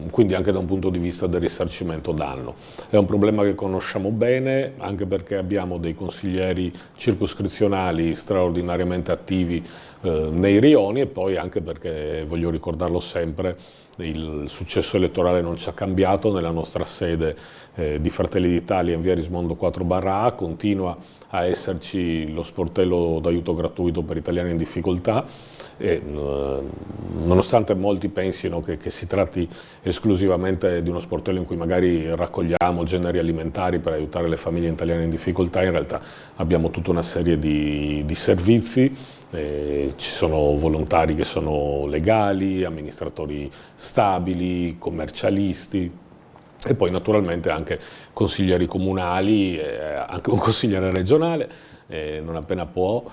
quindi anche da un punto di vista del risarcimento danno. È un problema che conosciamo bene, anche perché abbiamo dei consiglieri circoscrizionali straordinariamente attivi nei rioni, e poi anche perché, voglio ricordarlo sempre, il successo elettorale non ci ha cambiato. Nella nostra sede di Fratelli d'Italia in via Rismondo 4/A continua a esserci lo sportello d'aiuto gratuito per italiani in difficoltà, e nonostante molti pensino che si tratti esclusivamente di uno sportello in cui magari raccogliamo generi alimentari per aiutare le famiglie italiane in difficoltà, in realtà abbiamo tutta una serie di servizi. Ci sono volontari che sono legali, amministratori stabili, commercialisti, e poi naturalmente anche consiglieri comunali, anche un consigliere regionale, non appena può,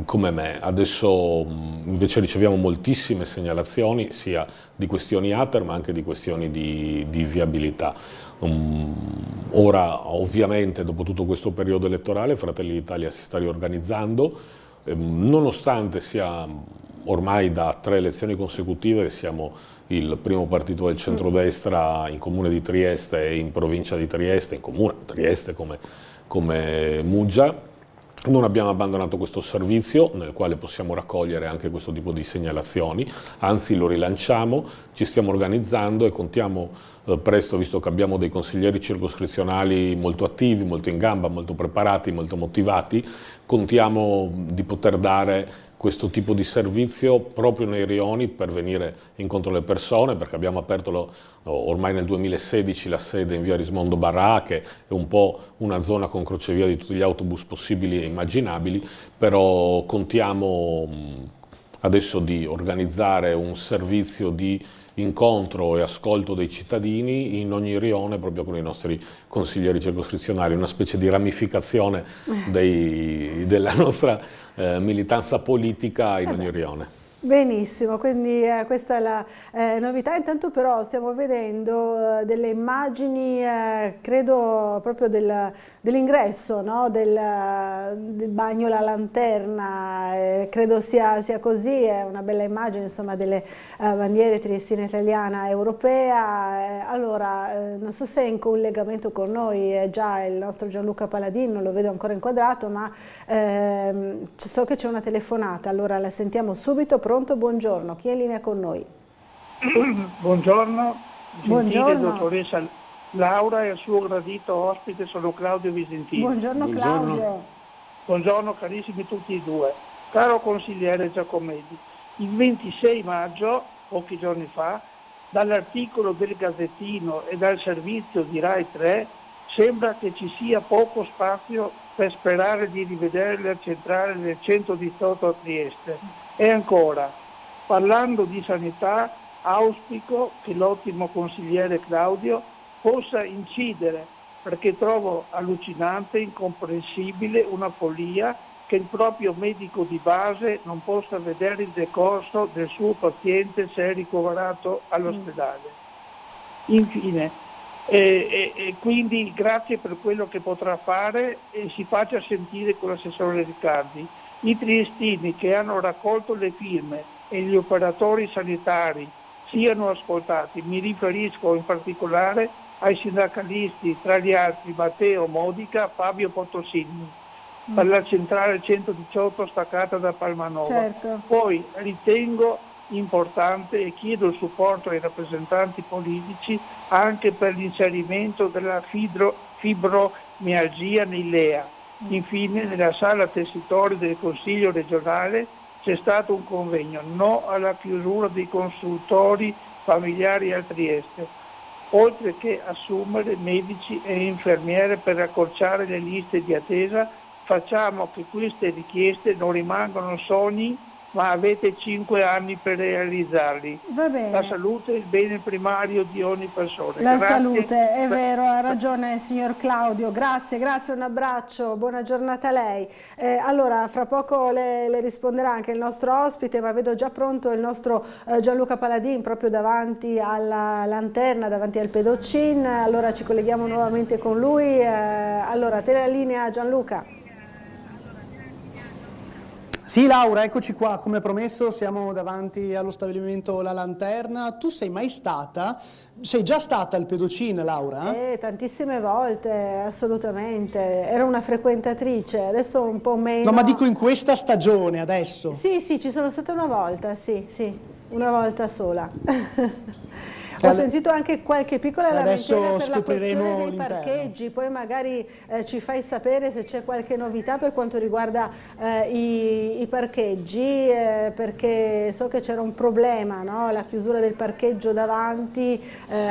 come me. Adesso invece riceviamo moltissime segnalazioni sia di questioni ATER ma anche di questioni di viabilità. Ora ovviamente dopo tutto questo periodo elettorale Fratelli d'Italia si sta riorganizzando, nonostante sia ormai da 3 elezioni consecutive che siamo il primo partito del centrodestra in comune di Trieste e in provincia di Trieste, in comune Trieste come Muggia. Non abbiamo abbandonato questo servizio nel quale possiamo raccogliere anche questo tipo di segnalazioni, anzi lo rilanciamo, ci stiamo organizzando e contiamo presto, visto che abbiamo dei consiglieri circoscrizionali molto attivi, molto in gamba, molto preparati, molto motivati, contiamo di poter dare questo tipo di servizio proprio nei rioni per venire incontro alle persone, perché abbiamo aperto ormai nel 2016 la sede in via Rismondo 4/A, che è un po' una zona con crocevia di tutti gli autobus possibili e immaginabili, però contiamo adesso di organizzare un servizio di incontro e ascolto dei cittadini in ogni rione proprio con i nostri consiglieri circoscrizionali, una specie di ramificazione della nostra militanza politica in ogni rione. Benissimo, quindi questa è la novità. Intanto però stiamo vedendo delle immagini, credo proprio dell'ingresso, no? del bagno La Lanterna, credo sia così, è una bella immagine, insomma, delle bandiere triestina, italiana, europea. Allora, non so se è in collegamento con noi già il nostro Gianluca Paladin, non lo vedo ancora inquadrato, ma so che c'è una telefonata, allora la sentiamo subito. Pronto? Buongiorno, chi è in linea con noi? Buongiorno, gentile dottoressa Laura e il suo gradito ospite, sono Claudio Visentini. Buongiorno Claudio. Buongiorno carissimi tutti e due. Caro consigliere Giacomelli, il 26 maggio, pochi giorni fa, dall'articolo del Gazzettino e dal servizio di Rai 3, sembra che ci sia poco spazio per sperare di rivedere la centrale del 118 a Trieste. E ancora, parlando di sanità, auspico che l'ottimo consigliere Claudio possa incidere, perché trovo allucinante, incomprensibile, una follia che il proprio medico di base non possa vedere il decorso del suo paziente se è ricoverato all'ospedale. Infine, quindi grazie per quello che potrà fare e si faccia sentire con l'assessore Riccardi. I triestini che hanno raccolto le firme e gli operatori sanitari siano ascoltati. Mi riferisco in particolare ai sindacalisti, tra gli altri Matteo Modica, Fabio Pottosini, per la centrale 118 staccata da Palmanova. Certo. Poi ritengo importante e chiedo il supporto ai rappresentanti politici anche per l'inserimento della fibromialgia nei LEA. Infine, nella sala tessitori del Consiglio regionale c'è stato un convegno no alla chiusura dei consultori familiari a Trieste, oltre che assumere medici e infermiere per accorciare le liste di attesa. Facciamo che queste richieste non rimangano sogni ma avete 5 anni per realizzarli. Va bene. La salute è il bene primario di ogni persona. La Grazie. salute, è vero, ha ragione signor Claudio, grazie, un abbraccio, buona giornata a lei. Allora, fra poco le risponderà anche il nostro ospite, ma vedo già pronto il nostro Gianluca Paladin proprio davanti alla lanterna, davanti al pedocin, allora ci colleghiamo nuovamente con lui. Allora, te la linea Gianluca. Sì Laura, eccoci qua, come promesso siamo davanti allo stabilimento La Lanterna. Tu sei già stata al pedocin, Laura? Tantissime volte, assolutamente, ero una frequentatrice, adesso un po' meno. No, ma dico in questa stagione adesso. Sì, ci sono stata una volta, sì, una volta sola. Ho sentito anche qualche piccola lamentela per la questione dei parcheggi, poi magari ci fai sapere se c'è qualche novità per quanto riguarda i parcheggi, perché so che c'era un problema, no? La chiusura del parcheggio davanti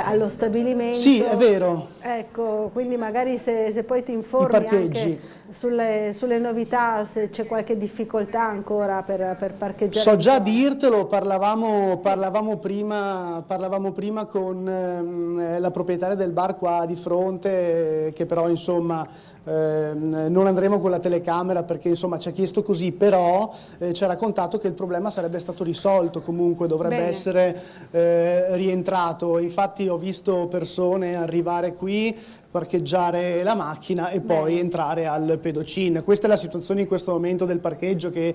allo stabilimento. Sì, è vero. Ecco, quindi magari se poi ti informi anche sulle novità, se c'è qualche difficoltà ancora per parcheggiare. So già dirtelo, parlavamo prima con la proprietaria del bar qua di fronte, che però insomma non andremo con la telecamera perché insomma ci ha chiesto così, però ci ha raccontato che il problema sarebbe stato risolto, comunque dovrebbe essere rientrato. Infatti ho visto persone arrivare qui, parcheggiare la macchina e poi entrare al pedocin. Questa è la situazione in questo momento del parcheggio che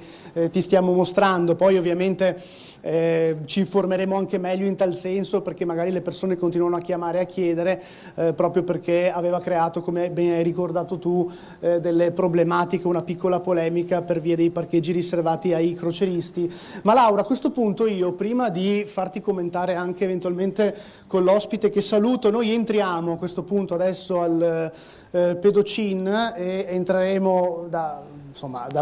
ti stiamo mostrando. Poi ovviamente ci informeremo anche meglio in tal senso, perché magari le persone continuano a chiamare e a chiedere, proprio perché aveva creato, come ben hai ricordato tu, delle problematiche, una piccola polemica per via dei parcheggi riservati ai croceristi. Ma Laura, a questo punto io, prima di farti commentare anche eventualmente con l'ospite che saluto, noi entriamo a questo punto adesso al pedocin e entreremo da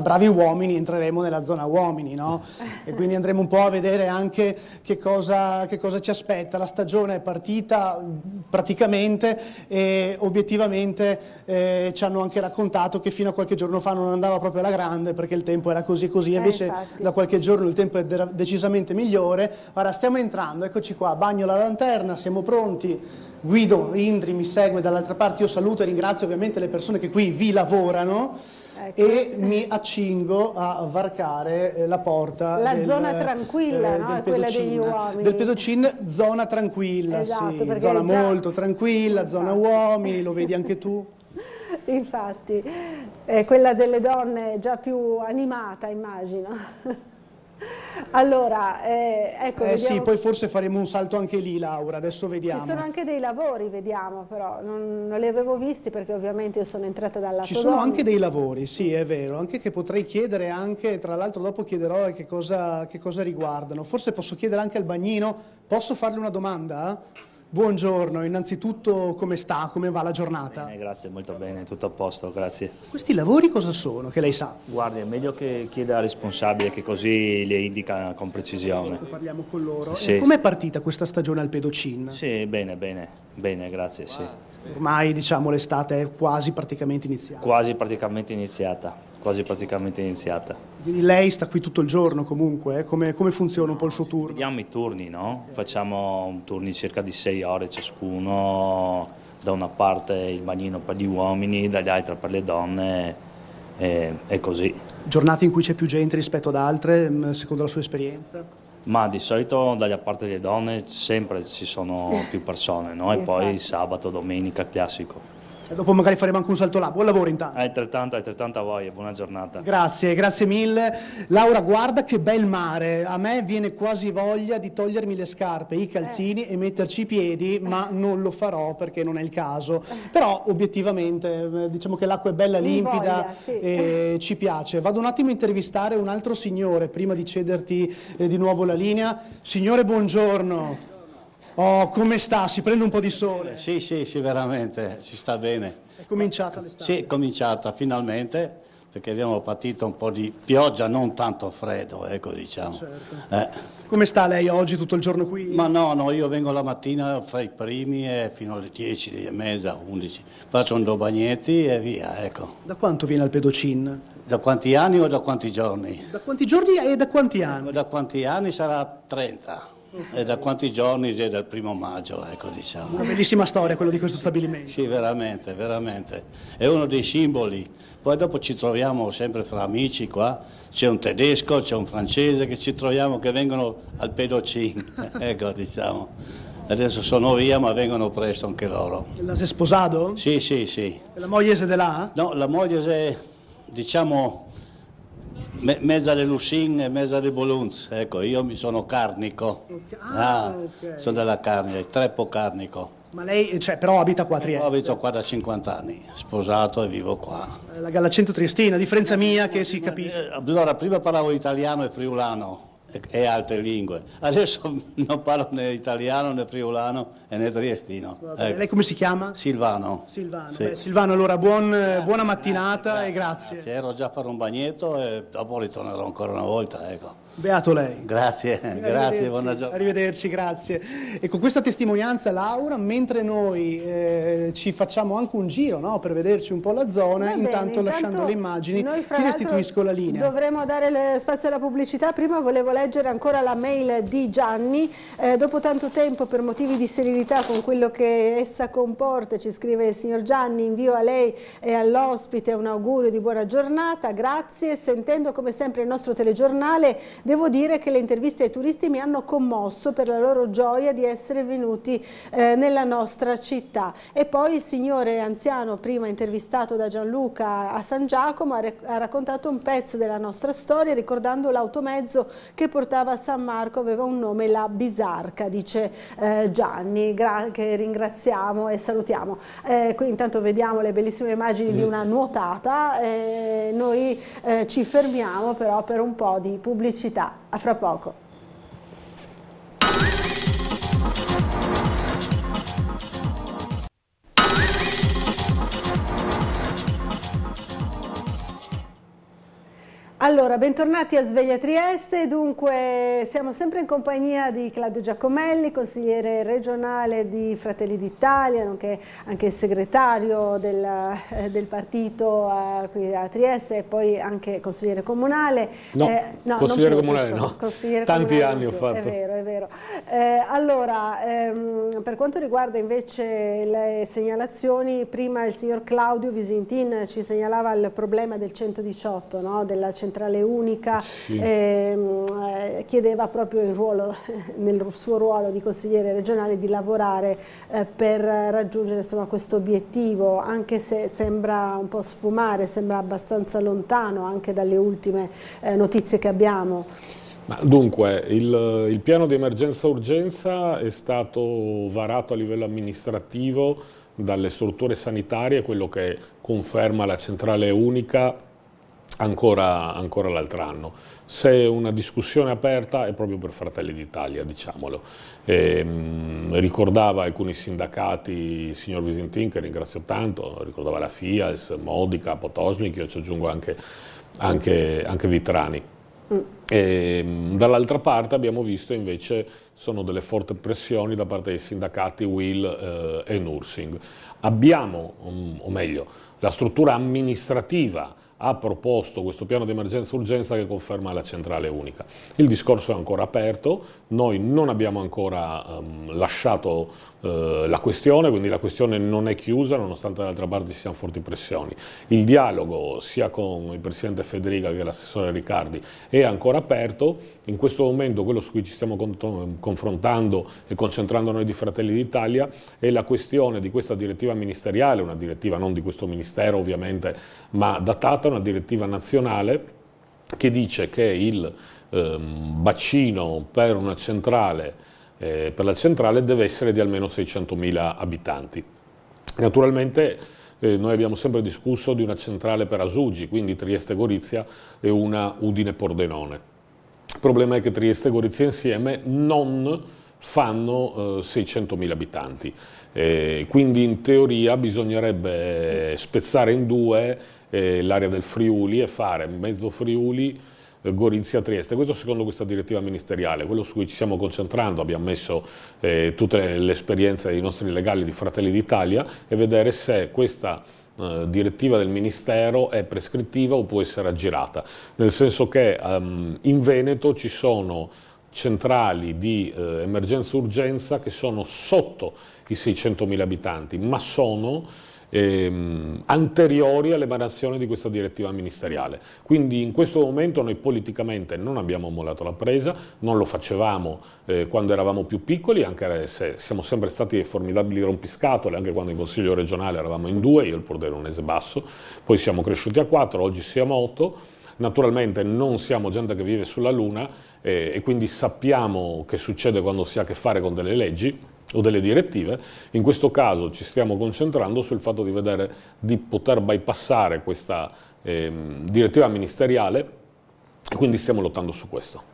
bravi uomini, entreremo nella zona uomini, no? E quindi andremo un po' a vedere anche che cosa ci aspetta. La stagione è partita praticamente e obiettivamente ci hanno anche raccontato che fino a qualche giorno fa non andava proprio alla grande perché il tempo era così e così, invece da qualche giorno il tempo è decisamente migliore. Ora stiamo entrando, eccoci qua, bagno La Lanterna, siamo pronti. Guido Indri mi segue dall'altra parte, io saluto e ringrazio ovviamente le persone che qui vi lavorano. E mi accingo a varcare la porta zona tranquilla, no? È quella degli uomini. Del pedocin, zona tranquilla, esatto, sì, zona molto tranquilla, zona uomini, lo vedi anche tu? Infatti, quella delle donne già più animata, immagino. Allora, ecco, sì, poi forse faremo un salto anche lì, Laura, adesso vediamo. Ci sono anche dei lavori, vediamo, però non li avevo visti perché ovviamente io sono entrata dalla Ci sono anche dei lavori, sì, è vero, anche che potrei chiedere anche, tra l'altro dopo chiederò che cosa riguardano. Forse posso chiedere anche al bagnino, posso farle una domanda? Buongiorno, innanzitutto come sta, come va la giornata? Bene, grazie, molto bene, tutto a posto, grazie. Questi lavori cosa sono, che lei sa? Guardi, è meglio che chieda al responsabile che così le indica con precisione. Parliamo con loro. Sì. Com'è partita questa stagione al pedocin? Sì, bene, grazie, sì. Ormai diciamo l'estate è quasi praticamente iniziata. Quasi praticamente iniziata. Quindi lei sta qui tutto il giorno comunque, come funziona un po' il suo turno? Vediamo i turni, no? Facciamo turni circa di 6 ore ciascuno, da una parte il bagnino per gli uomini, dall'altra per le donne, e così. Giornate in cui c'è più gente rispetto ad altre, secondo la sua esperienza? Ma di solito dalla parte delle donne sempre ci sono più persone, no? E poi sabato, domenica, classico. E dopo magari faremo anche un salto là. Buon lavoro intanto. Altrettanto a voi, buona giornata. Grazie mille. Laura, guarda che bel mare. A me viene quasi voglia di togliermi le scarpe, i calzini e metterci i piedi, ma non lo farò perché non è il caso. Però obiettivamente diciamo che l'acqua è bella limpida e ci piace. Vado un attimo a intervistare un altro signore prima di cederti di nuovo la linea. Signore, buongiorno. Oh, come sta? Si prende un po' di sole? Sì, veramente, ci sta bene. È cominciata l'estate? Sì, è cominciata finalmente, perché abbiamo patito un po' di pioggia, non tanto freddo, ecco, diciamo. Certo. Come sta lei oggi, tutto il giorno qui? Ma no, io vengo la mattina fra i primi e fino alle 10, 10:30, 11. Faccio un 2 bagnetti e via, ecco. Da quanto viene al Pedocin? Da quanti anni o da quanti giorni? Da quanti giorni e da quanti anni? Da quanti anni sarà 30. E da quanti giorni? È dal 1° maggio, ecco, diciamo. Una bellissima storia quello di questo stabilimento. Sì, veramente, veramente. È uno dei simboli. Poi dopo ci troviamo sempre fra amici qua. C'è un tedesco, c'è un francese che ci troviamo, che vengono al Pedocin, ecco, diciamo. Adesso sono via, ma vengono presto anche loro. La sei sposato? Sì, sì, sì. E la moglie è di là? No, la moglie è, diciamo, mezza di Lucin e mezza di Bolunz. Ecco, io mi sono carnico. Okay. Sono della carne, treppo carnico. Ma lei, però abita qua a Trieste? Abito qua da 50 anni, sposato e vivo qua. La Gallacento Triestina, a differenza mia che si capisce. Allora, prima parlavo italiano e friulano e altre lingue. Adesso non parlo né italiano né friulano e né triestino. Ecco. Lei come si chiama? Silvano. Silvano. Sì. Beh, Silvano, allora buona mattinata e grazie. Ero già a fare un bagnetto e dopo ritornerò ancora una volta, ecco. Beato lei. Grazie, grazie, buona giornata. Arrivederci, grazie. E con questa testimonianza, Laura, mentre noi ci facciamo anche un giro, no, per vederci un po' la zona, intanto lasciando le immagini, ti restituisco la linea. Dovremo dare spazio alla pubblicità. Prima volevo leggere ancora la mail di Gianni. Dopo tanto tempo, per motivi di serenità con quello che essa comporta, ci scrive il signor Gianni, invio a lei e all'ospite un augurio di buona giornata, grazie. Sentendo come sempre il nostro telegiornale, devo dire che le interviste ai turisti mi hanno commosso per la loro gioia di essere venuti nella nostra città. E poi il signore anziano, prima intervistato da Gianluca a San Giacomo, ha raccontato un pezzo della nostra storia ricordando l'automezzo che portava a San Marco, aveva un nome, la Bisarca, dice Gianni, che ringraziamo e salutiamo. Qui intanto vediamo le bellissime immagini di una nuotata, noi ci fermiamo però per un po' di pubblicità. A fra poco. Allora, bentornati a Sveglia Trieste. Dunque siamo sempre in compagnia di Claudio Giacomelli, consigliere regionale di Fratelli d'Italia, nonché anche segretario del partito qui a Trieste e poi anche consigliere comunale. No, consigliere comunale no. Consigliere Tanti comunale anni ho fatto. È vero. Allora, per quanto riguarda invece le segnalazioni, prima il signor Claudio Visintin ci segnalava il problema del 118, no? Della centrale unica, sì. Chiedeva proprio nel suo ruolo di consigliere regionale di lavorare per raggiungere questo obiettivo, anche se sembra un po' sfumare, sembra abbastanza lontano anche dalle ultime notizie che abbiamo. Ma dunque, il piano di emergenza-urgenza è stato varato a livello amministrativo dalle strutture sanitarie, quello che conferma la centrale unica ancora l'altro anno. Se una discussione aperta è proprio per Fratelli d'Italia, diciamolo. Ricordava alcuni sindacati, il signor Visintin, che ringrazio tanto, ricordava la FIAS, Modica, Potosnik, io ci aggiungo anche Vitrani. Dall'altra parte abbiamo visto invece sono delle forti pressioni da parte dei sindacati UIL e Nursing. Abbiamo, o meglio, la struttura amministrativa ha proposto questo piano di emergenza-urgenza che conferma la centrale unica. Il discorso è ancora aperto, noi non abbiamo ancora lasciato la questione, quindi la questione non è chiusa, nonostante dall'altra parte ci siano forti pressioni. Il dialogo sia con il presidente Federica che l'assessore Riccardi è ancora aperto. In questo momento quello su cui ci stiamo confrontando e concentrando noi di Fratelli d'Italia è la questione di questa direttiva ministeriale, una direttiva non di questo ministero ovviamente, ma datata, una direttiva nazionale che dice che il bacino per una centrale per la centrale deve essere di almeno 600.000 abitanti. Naturalmente noi abbiamo sempre discusso di una centrale per Asugi, quindi Trieste-Gorizia e una Udine-Pordenone. Il problema è che Trieste e Gorizia insieme non fanno 600.000 abitanti. Quindi in teoria bisognerebbe spezzare in due l'area del Friuli e fare mezzo Friuli, Gorizia, Trieste. Questo secondo questa direttiva ministeriale, quello su cui ci stiamo concentrando. Abbiamo messo tutte le esperienze dei nostri legali di Fratelli d'Italia e vedere se questa direttiva del Ministero è prescrittiva o può essere aggirata, nel senso che in Veneto ci sono centrali di emergenza-urgenza che sono sotto i 600.000 abitanti, ma sono anteriori all'emanazione di questa direttiva ministeriale. Quindi in questo momento noi politicamente non abbiamo mollato la presa, non lo facevamo quando eravamo più piccoli, anche se siamo sempre stati dei formidabili rompiscatole, anche quando in Consiglio regionale eravamo in 2, io il Pordenonese basso, poi siamo cresciuti a 4, oggi siamo 8. Naturalmente non siamo gente che vive sulla Luna e quindi sappiamo che succede quando si ha a che fare con delle leggi o delle direttive. In questo caso ci stiamo concentrando sul fatto di vedere di poter bypassare questa direttiva ministeriale e quindi stiamo lottando su questo.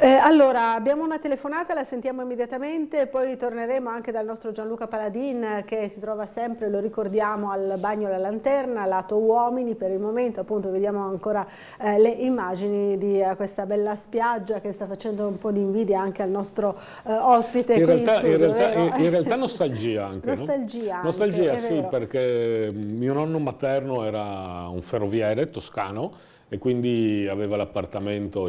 Allora, abbiamo una telefonata, la sentiamo immediatamente, poi torneremo anche dal nostro Gianluca Paladin che si trova sempre, lo ricordiamo, al Bagno alla Lanterna, lato uomini. Per il momento appunto vediamo ancora le immagini di questa bella spiaggia che sta facendo un po' di invidia anche al nostro ospite in realtà nostalgia anche. Nostalgia, no? Nostalgia anche, sì, perché mio nonno materno era un ferroviere toscano e quindi aveva l'appartamento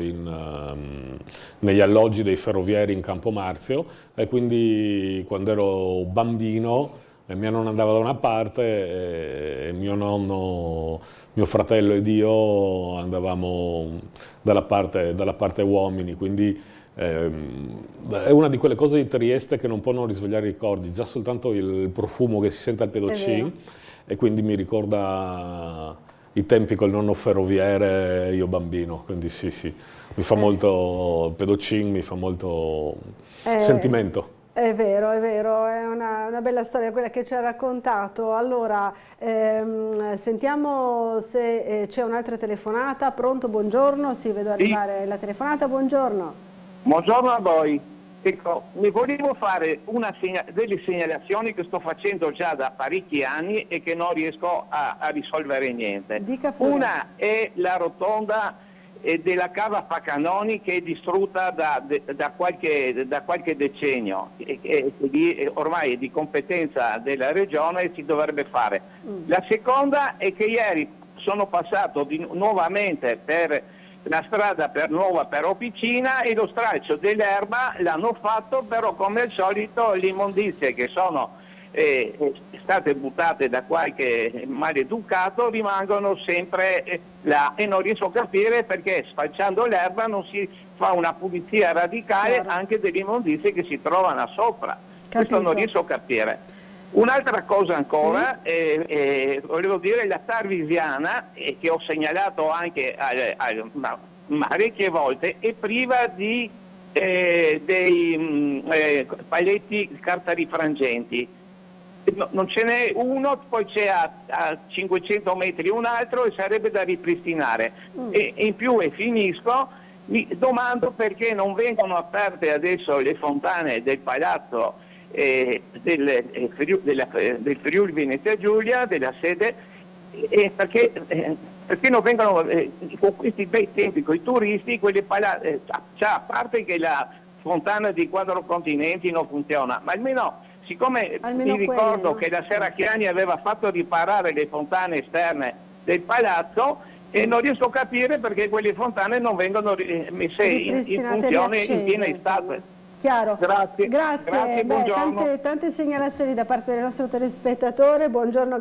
negli alloggi dei ferrovieri in Campo Marzio, e quindi quando ero bambino mia nonna andava da una parte e mio nonno, mio fratello ed io andavamo dalla parte uomini, quindi è una di quelle cose di Trieste che non può non risvegliare i ricordi, già soltanto il profumo che si sente al pedocin, e quindi mi ricorda i tempi col nonno ferroviere, io bambino, quindi sì, mi fa molto pedocin, mi fa molto sentimento. È vero, è una bella storia quella che ci ha raccontato. Allora, sentiamo se c'è un'altra telefonata. Pronto, buongiorno, sì, vedo arrivare la telefonata, buongiorno. Buongiorno a voi. Ecco, mi volevo fare delle segnalazioni che sto facendo già da parecchi anni e che non riesco a risolvere niente. Una è la rotonda della cava Pacanoni, che è distrutta da qualche decennio e ormai è di competenza della regione e si dovrebbe fare. La seconda è che ieri sono passato nuovamente per la strada nuova per Opicina e lo stralcio dell'erba l'hanno fatto, però come al solito le immondizie che sono state buttate da qualche maleducato rimangono sempre là e non riesco a capire perché sfalciando l'erba non si fa una pulizia radicale anche delle immondizie che si trovano sopra. Questo non riesco a capire. Un'altra cosa ancora, volevo dire, la Tarvisiana, che ho segnalato anche parecchie volte, è priva di dei paletti cartarifrangenti. Non ce n'è uno, poi c'è a 500 metri un altro e sarebbe da ripristinare. E in più, e finisco, mi domando perché non vengono aperte adesso le fontane del palazzo del Friuli Venezia Giulia, della sede, perché non vengono con questi bei tempi con i turisti, a parte che la fontana di Quattro Continenti non funziona, ma almeno mi ricordo che la Serracchiani aveva fatto riparare le fontane esterne del palazzo e non riesco a capire perché quelle fontane non vengono messe in funzione in piena estate. Chiaro. Grazie. Beh, tante segnalazioni da parte del nostro telespettatore, buongiorno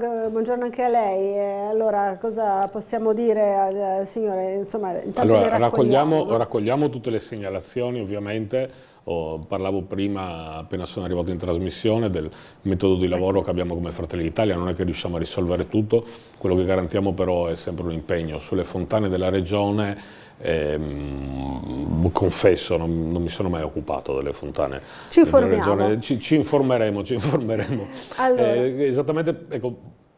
anche a lei. Allora, cosa possiamo dire al signore? Insomma, intanto allora, raccogliamo tutte le segnalazioni, ovviamente. Parlavo prima, appena sono arrivato in trasmissione, del metodo di lavoro che abbiamo come Fratelli d'Italia. Non è che riusciamo a risolvere tutto, quello che garantiamo però è sempre un impegno. Sulle fontane della regione, confesso, non mi sono mai occupato delle fontane della regione. Ci informeremo. Allora. Esattamente, ecco,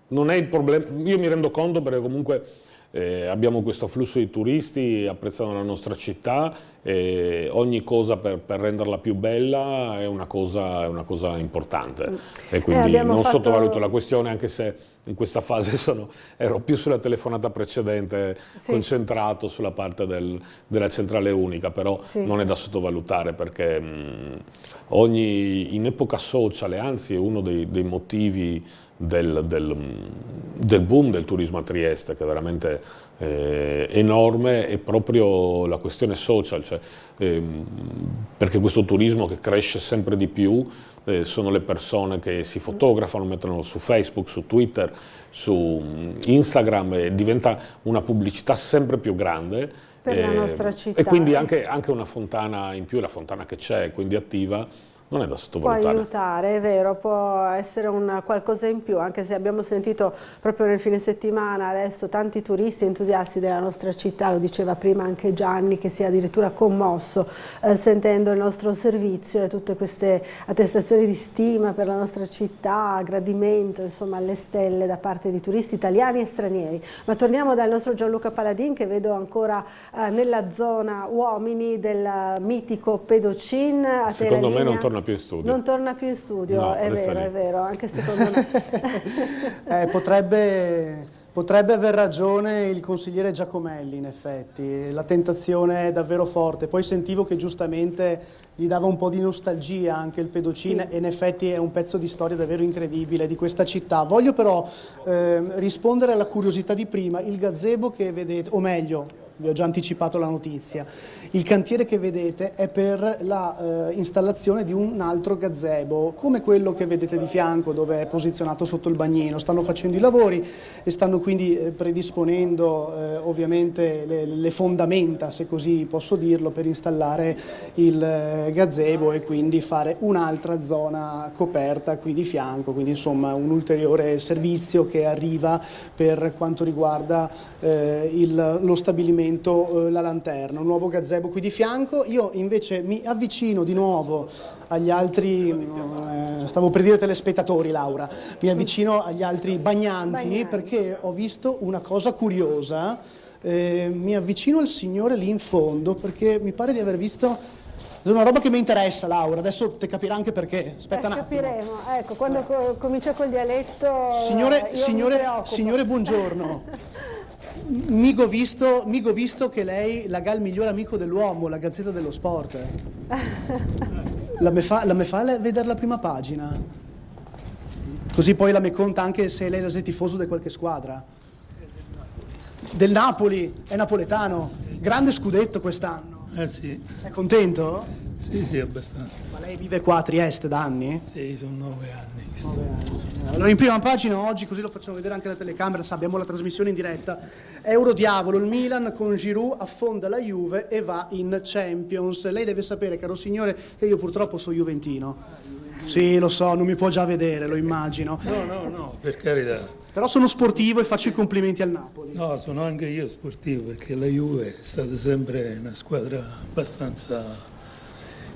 non è il problema, io mi rendo conto perché comunque abbiamo questo flusso di turisti, apprezzano la nostra città, ogni cosa per renderla più bella è una cosa importante e quindi non sottovaluto la questione, anche se in questa fase ero più sulla telefonata precedente, concentrato sulla parte della centrale unica, però non è da sottovalutare, perché in epoca social, anzi è uno dei motivi del boom del turismo a Trieste, che è veramente enorme, è proprio la questione social, cioè, perché questo turismo che cresce sempre di più sono le persone che si fotografano, mettono su Facebook, su Twitter, su Instagram, e diventa una pubblicità sempre più grande per la nostra città. E quindi anche una fontana in più, la fontana che c'è, quindi attiva, non è da sottovalutare. Può aiutare, è vero, può essere un qualcosa in più, anche se abbiamo sentito proprio nel fine settimana adesso tanti turisti entusiasti della nostra città, lo diceva prima anche Gianni, che si è addirittura commosso sentendo il nostro servizio e tutte queste attestazioni di stima per la nostra città, gradimento, insomma, alle stelle da parte di turisti italiani e stranieri. Ma torniamo dal nostro Gianluca Paladin, che vedo ancora nella zona uomini del mitico Pedocin. Secondo me non torna più in studio. Non torna più in studio, no, è vero, anche secondo me. Potrebbe aver ragione il consigliere Giacomelli, in effetti, la tentazione è davvero forte. Poi sentivo che giustamente gli dava un po' di nostalgia anche il Pedocin, e in effetti è un pezzo di storia davvero incredibile di questa città. Voglio però rispondere alla curiosità di prima. Il gazebo che vedete, o meglio, vi ho già anticipato la notizia, il cantiere che vedete è per la installazione di un altro gazebo, come quello che vedete di fianco, dove è posizionato sotto il bagnino. Stanno facendo i lavori e stanno quindi predisponendo ovviamente le fondamenta, se così posso dirlo, per installare il gazebo e quindi fare un'altra zona coperta qui di fianco, quindi insomma un ulteriore servizio che arriva per quanto riguarda lo stabilimento La Lanterna, un nuovo gazebo qui di fianco. Io invece mi avvicino di nuovo agli altri, stavo per dire telespettatori, Laura, mi avvicino agli altri bagnanti perché ho visto una cosa curiosa, mi avvicino al signore lì in fondo perché mi pare di aver visto una roba che mi interessa, Laura, adesso te capirà anche perché. Aspetta un attimo. Capiremo, ecco, quando comincia col dialetto. Signore, buongiorno. Migo visto che lei la il miglior amico dell'uomo, la Gazzetta dello Sport. La me fa vedere la prima pagina? Così poi la me conta anche se lei è tifoso di qualche squadra. Del Napoli, è napoletano. Grande scudetto quest'anno. Sì. È contento? Sì, abbastanza. Ma lei vive qua a Trieste da anni? Sì, sono 9 anni. Allora in prima pagina oggi, così lo facciamo vedere anche alla telecamera, abbiamo la trasmissione in diretta. Eurodiavolo, il Milan con Giroud affonda la Juve e va in Champions. Lei deve sapere, caro signore, che io purtroppo sono juventino. Sì, lo so, non mi può già vedere, lo immagino. No, per carità. Però sono sportivo e faccio i complimenti al Napoli. No, sono anche io sportivo, perché la Juve è stata sempre una squadra abbastanza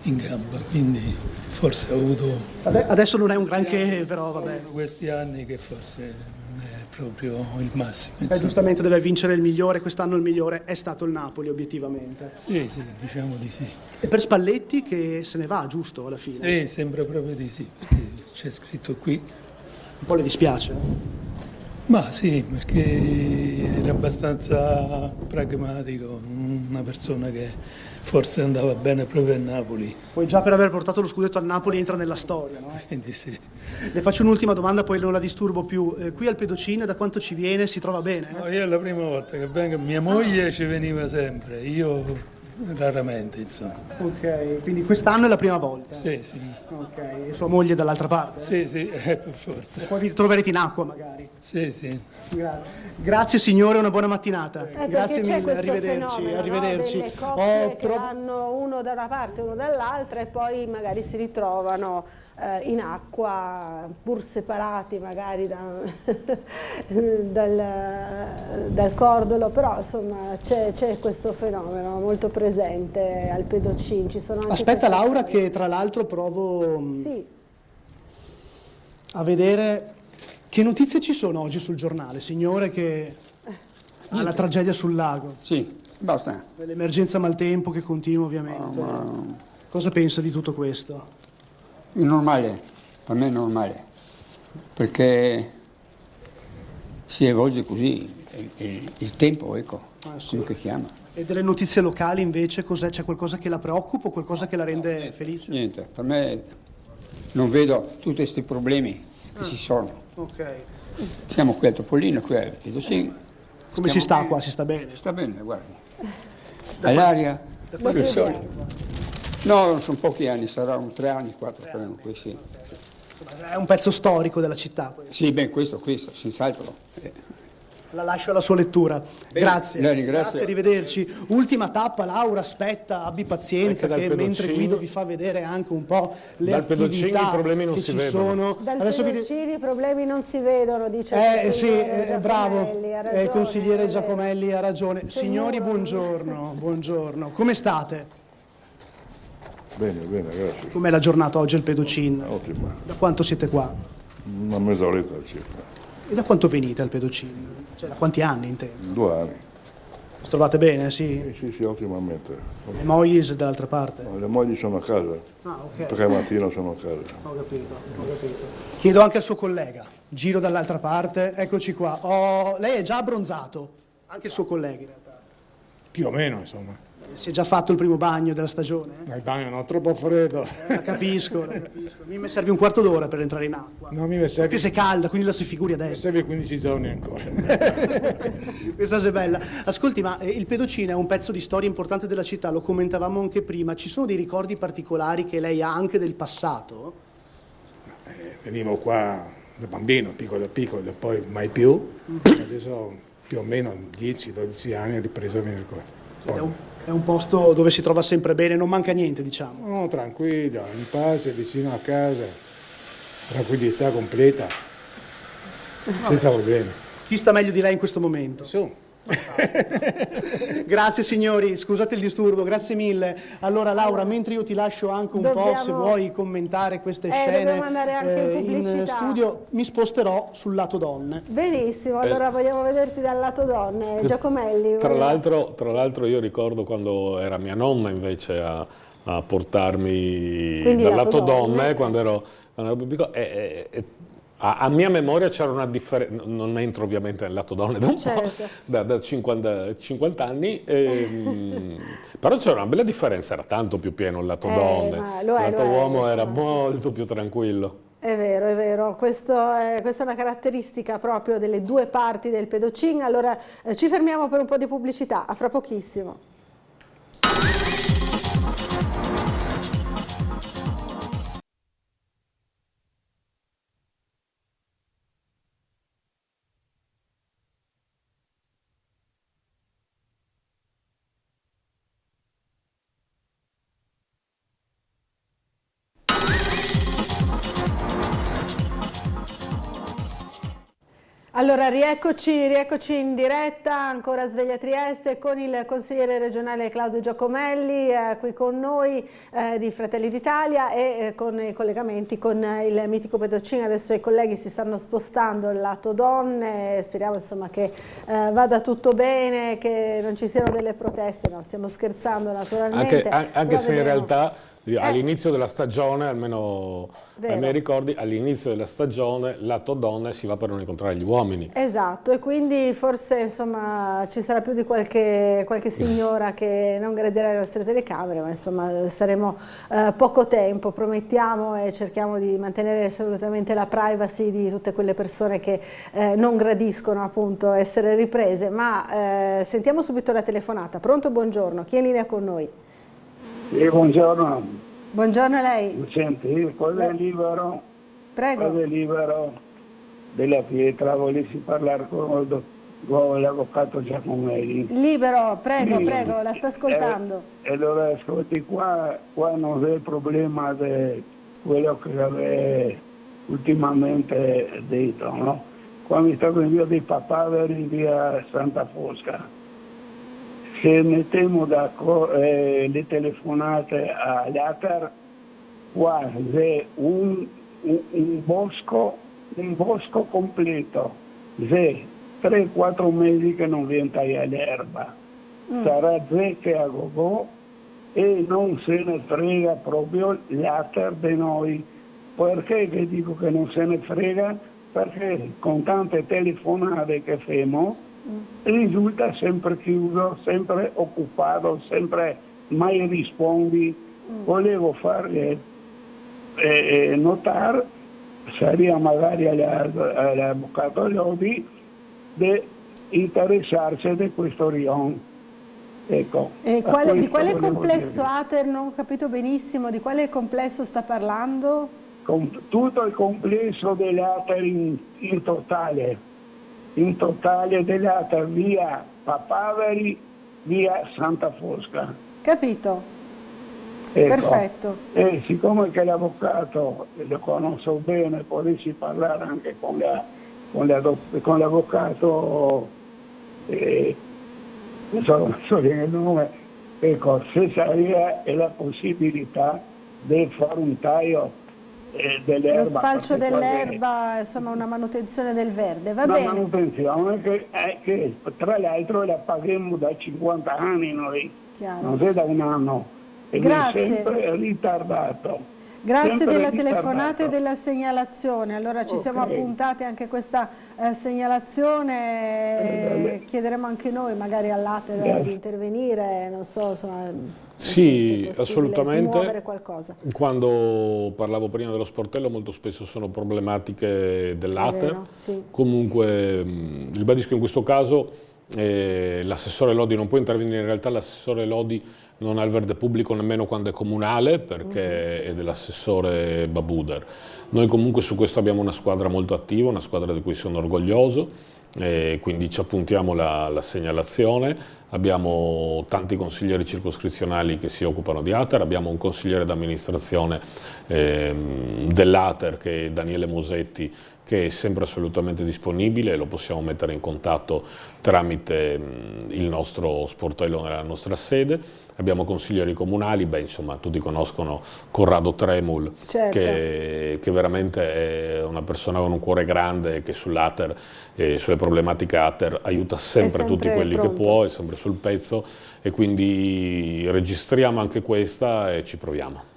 in gamba, quindi forse ha avuto... Adesso non è un granché, però vabbè. Questi anni che forse non è proprio il massimo. Giustamente deve vincere il migliore, quest'anno il migliore è stato il Napoli, obiettivamente. Sì, diciamo di sì. E per Spalletti che se ne va, giusto, alla fine? Sì, sembra proprio di sì, perché c'è scritto qui. Un po' le dispiace? Ma sì, perché era abbastanza pragmatico, una persona che forse andava bene proprio a Napoli. Poi già per aver portato lo scudetto al Napoli entra nella storia, no? Quindi sì. Le faccio un'ultima domanda, poi non la disturbo più. Qui al Pedocin da quanto ci viene? Si trova bene? No, io è la prima volta che vengo, mia moglie ci veniva sempre, io raramente, insomma. Ok, quindi quest'anno è la prima volta? Sì. Ok, e sua moglie dall'altra parte? Sì, per forza. Poi vi troverete in acqua magari? Sì. Grazie signore, una buona mattinata. Grazie c'è mille, fenomeno, arrivederci. Delle coppie che vanno uno da una parte e uno dall'altra e poi magari si ritrovano in acqua, pur separati magari dal cordolo, però insomma c'è questo fenomeno molto presente al Pedocin. Ci sono anche aspetta Laura che tra l'altro provo a vedere che notizie ci sono oggi sul giornale, signore, che alla tragedia sul lago. Sì, basta. L'emergenza maltempo che continua ovviamente. Cosa pensa di tutto questo? È normale, per me è normale, perché si evolge così, il tempo, ecco, quello che chiama. E delle notizie locali invece cos'è? C'è qualcosa che la preoccupa o qualcosa che la rende felice? Niente, per me non vedo tutti questi problemi che ci sono. Ok. Siamo qui a Topolino, qui a Pedocin. Come si sta qua? Si sta bene? Si sta bene, guardi. All'aria, sul sole. No, sono pochi anni, saranno 3 anni, 4 speriamo qui, sì. È un pezzo storico della città. Sì, beh, questo, senz'altro. La lascio alla sua lettura. Grazie. Grazie, arrivederci. Ultima tappa, Laura, aspetta, abbi pazienza che mentre Guido vi fa vedere anche un po' le attività i problemi non che si ci vedono. sono. Dal Adesso Pedocini i problemi non si vedono, dice il sì, consigliere bravo, Giacomelli, ha ragione, il consigliere Giacomelli ha ragione. Signori, buongiorno, buongiorno. Come state? Bene, grazie. Com'è la giornata oggi al Pedocin? Ottima. Da quanto siete qua? Una mezz'oretta circa. E da quanto venite al Pedocin? Cioè, da quanti anni intendo? 2 anni. Vi trovate bene, sì? Sì, ottimamente. Le mogli dall'altra parte? No, le mogli sono a casa. Ah, ok. Perché al mattino sono a casa. Ho capito. Chiedo anche al suo collega. Giro dall'altra parte, eccoci qua. Lei è già abbronzato, anche il suo collega in realtà. Più o meno, insomma. Si è già fatto il primo bagno della stagione? Il bagno no, troppo freddo. La capisco. Mi serve un quarto d'ora per entrare in acqua. No, mi serve... Perché se è calda, quindi la si figuri adesso. Mi serve 15 giorni ancora. Questa è bella. Ascolti, ma il Pedocin è un pezzo di storia importante della città, lo commentavamo anche prima. Ci sono dei ricordi particolari che lei ha anche del passato? Venivo qua da bambino, piccolo, poi mai più. Adesso più o meno 10-12 anni ho ripreso a venire qua. È un posto dove si trova sempre bene, non manca niente, diciamo. No, tranquillo, in pace, vicino a casa, tranquillità completa, senza problemi. Chi sta meglio di lei in questo momento? Su. Grazie signori, scusate il disturbo, grazie mille. Allora Laura, mentre io ti lascio anche un po', se vuoi commentare queste scene in studio, mi sposterò sul lato donne. Benissimo, allora vogliamo vederti dal lato donne. Giacomelli. Tra l'altro io ricordo quando era mia nonna invece a portarmi dal lato donne, quando ero più piccolo. A mia memoria c'era una differenza, non entro ovviamente nel lato donne da un po', da 50 anni, però c'era una bella differenza, era tanto più pieno il lato donne, il lato uomo era molto più tranquillo. È vero, questa è una caratteristica proprio delle due parti del Pedocin. Allora ci fermiamo per un po' di pubblicità, a fra pochissimo. Allora, rieccoci in diretta, ancora Sveglia Trieste, con il consigliere regionale Claudio Giacomelli, qui con noi di Fratelli d'Italia e con i collegamenti con il mitico Pedocin. Adesso i colleghi si stanno spostando al lato donne, speriamo insomma che vada tutto bene, che non ci siano delle proteste, no, stiamo scherzando naturalmente. Anche se in realtà all'inizio della stagione, almeno ai miei ricordi, all'inizio della stagione lato donne si va per non incontrare gli uomini. Esatto, e quindi forse insomma ci sarà più di qualche signora che non gradirà le nostre telecamere, ma insomma saremo poco tempo, promettiamo, e cerchiamo di mantenere assolutamente la privacy di tutte quelle persone che non gradiscono appunto essere riprese, ma sentiamo subito la telefonata. Pronto, buongiorno, chi è in linea con noi? Sì, buongiorno. Buongiorno a lei. Senti, quello è libero. Prego. Quello è libero della Pietra, volessi parlare con l'avvocato Giacomelli. Libero, prego, prego, la sta ascoltando. Allora, ascolti, qua non è il problema di quello che avevo ultimamente detto, no? Qua mi stavo in via dei Papaveri, in via Santa Fosca. Se mettiamo le telefonate all'ATAR, qua c'è un bosco completo, c'è 3-4 mesi che non viene tagliata l'erba. Sarà zecche a gogo e non se ne frega proprio l'Ater di noi. Perché che dico che non se ne frega? Perché con tante telefonate che femo risulta sempre chiuso, sempre occupato, sempre mai rispondi. Volevo farle notare, sarebbe magari all'avvocato Lodi, di interessarsi di questo rione. Ecco, di quale complesso Ater? Non ho capito benissimo, di quale complesso sta parlando? Con tutto il complesso dell'Ater in totale dell'Ater, via Papaveri, via Santa Fosca. Capito. Ecco. Perfetto. E siccome che l'avvocato lo conosco bene, potessi parlare anche con l'avvocato, non so il nome, ecco, se sarebbe la possibilità di fare un taglio dell'erba. Lo sfalcio dell'erba, insomma una manutenzione del verde, va bene. Una manutenzione che tra l'altro la paghiamo da 50 anni noi, non è da un anno, e Grazie. è sempre ritardato. Grazie sempre della ritardato. telefonata e della segnalazione. Allora ci siamo appuntati anche questa segnalazione, chiederemo anche noi magari all'Ater di intervenire, non so, insomma, sì, se assolutamente. smuovere qualcosa. Quando parlavo prima dello sportello, molto spesso sono problematiche dell'Ater. Sì. Comunque, ribadisco in questo caso, l'assessore Lodi non può intervenire, in realtà l'assessore Lodi non ha il verde pubblico nemmeno quando è comunale, perché è dell'assessore Babuder. Noi comunque su questo abbiamo una squadra molto attiva, una squadra di cui sono orgoglioso, quindi ci appuntiamo la segnalazione. Abbiamo tanti consiglieri circoscrizionali che si occupano di Ater, abbiamo un consigliere d'amministrazione dell'Ater che è Daniele Mosetti, che è sempre assolutamente disponibile, lo possiamo mettere in contatto tramite il nostro sportello nella nostra sede. Abbiamo consiglieri comunali, insomma tutti conoscono Corrado Tremul, certo, che veramente è una persona con un cuore grande, che sull'Ater e sulle problematiche Ater aiuta sempre tutti quelli pronto, che può, è sempre sul pezzo, e quindi registriamo anche questa e ci proviamo.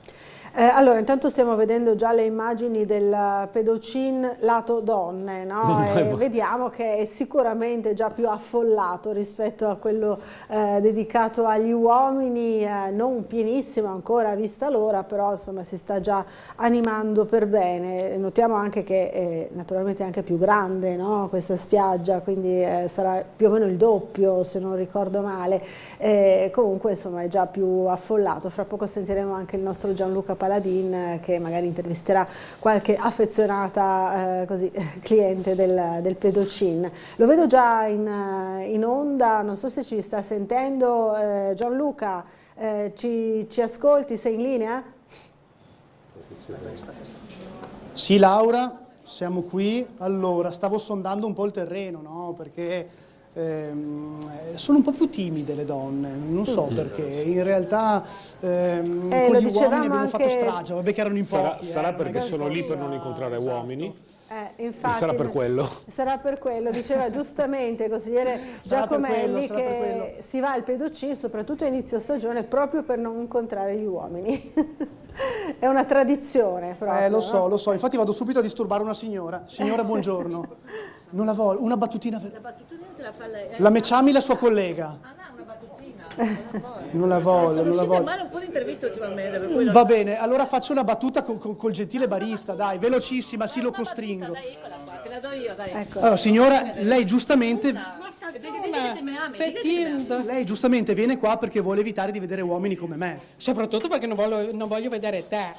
Allora, intanto stiamo vedendo già le immagini del pedocin lato donne, no? E vediamo che è sicuramente già più affollato rispetto a quello dedicato agli uomini, non pienissimo ancora a vista l'ora, però insomma si sta già animando per bene. Notiamo anche che è naturalmente anche più grande, no? Questa spiaggia, quindi sarà più o meno il doppio se non ricordo male, comunque insomma è già più affollato. Fra poco sentiremo anche il nostro Gianluca Paladin, che magari intervisterà qualche affezionata cliente del pedocin. Lo vedo già in onda, non so se ci sta sentendo. Gianluca, ci ascolti, sei in linea? Sì, Laura, siamo qui. Allora, stavo sondando un po' il terreno, no? Perché sono un po' più timide le donne, non so perché, in realtà con gli uomini abbiamo fatto strage, vabbè che erano in pochi. Sarà perché sono lì per non incontrare uomini? Infatti, sarà per quello? Sarà per quello, diceva giustamente il consigliere Giacomelli che si va al pedocin, soprattutto a inizio stagione, proprio per non incontrare gli uomini. È una tradizione proprio. Lo so, infatti vado subito a disturbare una signora. Signora, buongiorno. Non la voglio, una battutina. La battutina te la fa lei. La Meciami, la sua collega. Una battutina. Non la voglio, non la voglio. Male un po' di interviste ultimamente. Per cui Va bene, allora faccio una battuta col gentile barista, dai, velocissima, sì, lo costringo. Dai, eccola qua, te la do io, dai. Ecco. Allora, signora, lei giustamente... Lei giustamente viene qua perché vuole evitare di vedere uomini come me. Soprattutto perché non voglio vedere te.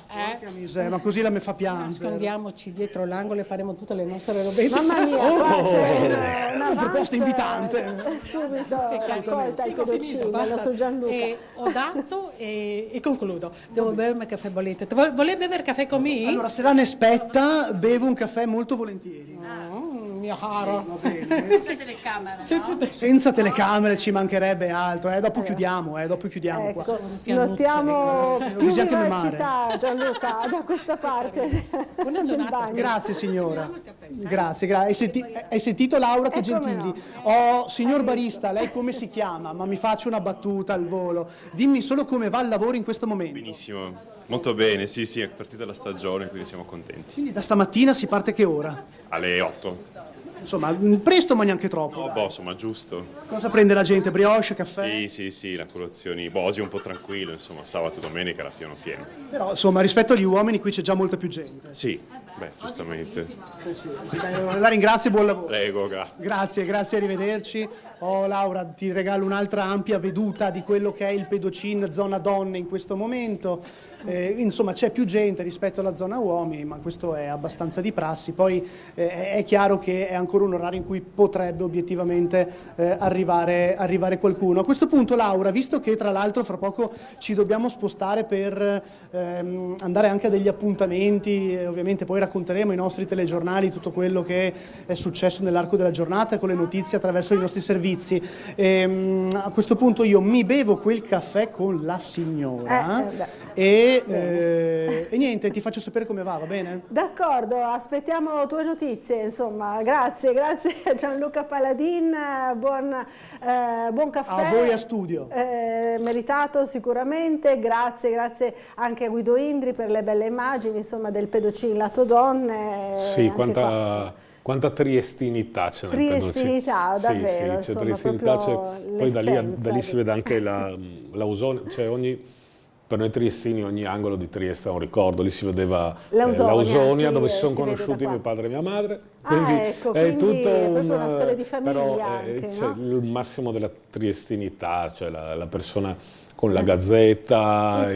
Ma così la me fa piangere. Nascondiamoci dietro l'angolo e faremo tutte le nostre robette. Mamma mia, qua c'è una proposta invitante. Subito raccolta il pedocin, il nostro Gianluca. Ho dato e concludo. Devo bermi caffè bollente. Vuole bere caffè con me? Allora, se la ne aspetta, bevo un caffè molto volentieri. mio caro. Senza telecamera, Senza telecamere, ci mancherebbe altro. Dopo chiudiamo Ecco, qua. notiamo più Così anche nel vivacità, Gianluca, da questa parte. Buona giornata. Grazie signora. Grazie. Hai sentito Laura che gentili? Signor barista, lei come si chiama? Ma mi faccio una battuta al volo. Dimmi solo come va il lavoro in questo momento. Benissimo, molto bene, sì, è partita la stagione, quindi siamo contenti. Quindi da stamattina si parte che ora? Alle 8. Insomma, presto ma neanche troppo. No, insomma, giusto. Cosa prende la gente? Brioche, caffè? Sì, la colazione. Oggi è un po' tranquillo, insomma, sabato e domenica era pieno. Però, insomma, rispetto agli uomini qui c'è già molta più gente. Sì, giustamente. La ringrazio e buon lavoro. Prego, grazie. Grazie, arrivederci. Laura, ti regalo un'altra ampia veduta di quello che è il Pedocin zona donne in questo momento. Insomma, c'è più gente rispetto alla zona uomini, ma questo è abbastanza di prassi. Poi è chiaro che è ancora un orario in cui potrebbe obiettivamente arrivare qualcuno. A questo punto, Laura, visto che tra l'altro fra poco ci dobbiamo spostare per andare anche a degli appuntamenti, ovviamente poi racconteremo ai nostri telegiornali tutto quello che è successo nell'arco della giornata con le notizie attraverso i nostri servizi. A questo punto io mi bevo quel caffè con la signora e niente, ti faccio sapere come va bene? D'accordo, aspettiamo tue notizie, insomma. Grazie a Gianluca Paladin, buon caffè. A voi a studio. Meritato sicuramente, grazie anche a Guido Indri per le belle immagini, insomma, del Pedocin lato donne. Sì, quanta triestinità c'è nel Pedocin. Triestinità, davvero. Sì, c'è triestinità, poi da lì si vede anche l'Ausonia, cioè per noi triestini ogni angolo di Trieste ha un ricordo, lì si vedeva l'Ausonia, dove si sono conosciuti mio padre e mia madre, quindi è tutto è proprio una storia di famiglia, però anche, c'è no? il massimo della triestinità, cioè la persona con la gazzetta,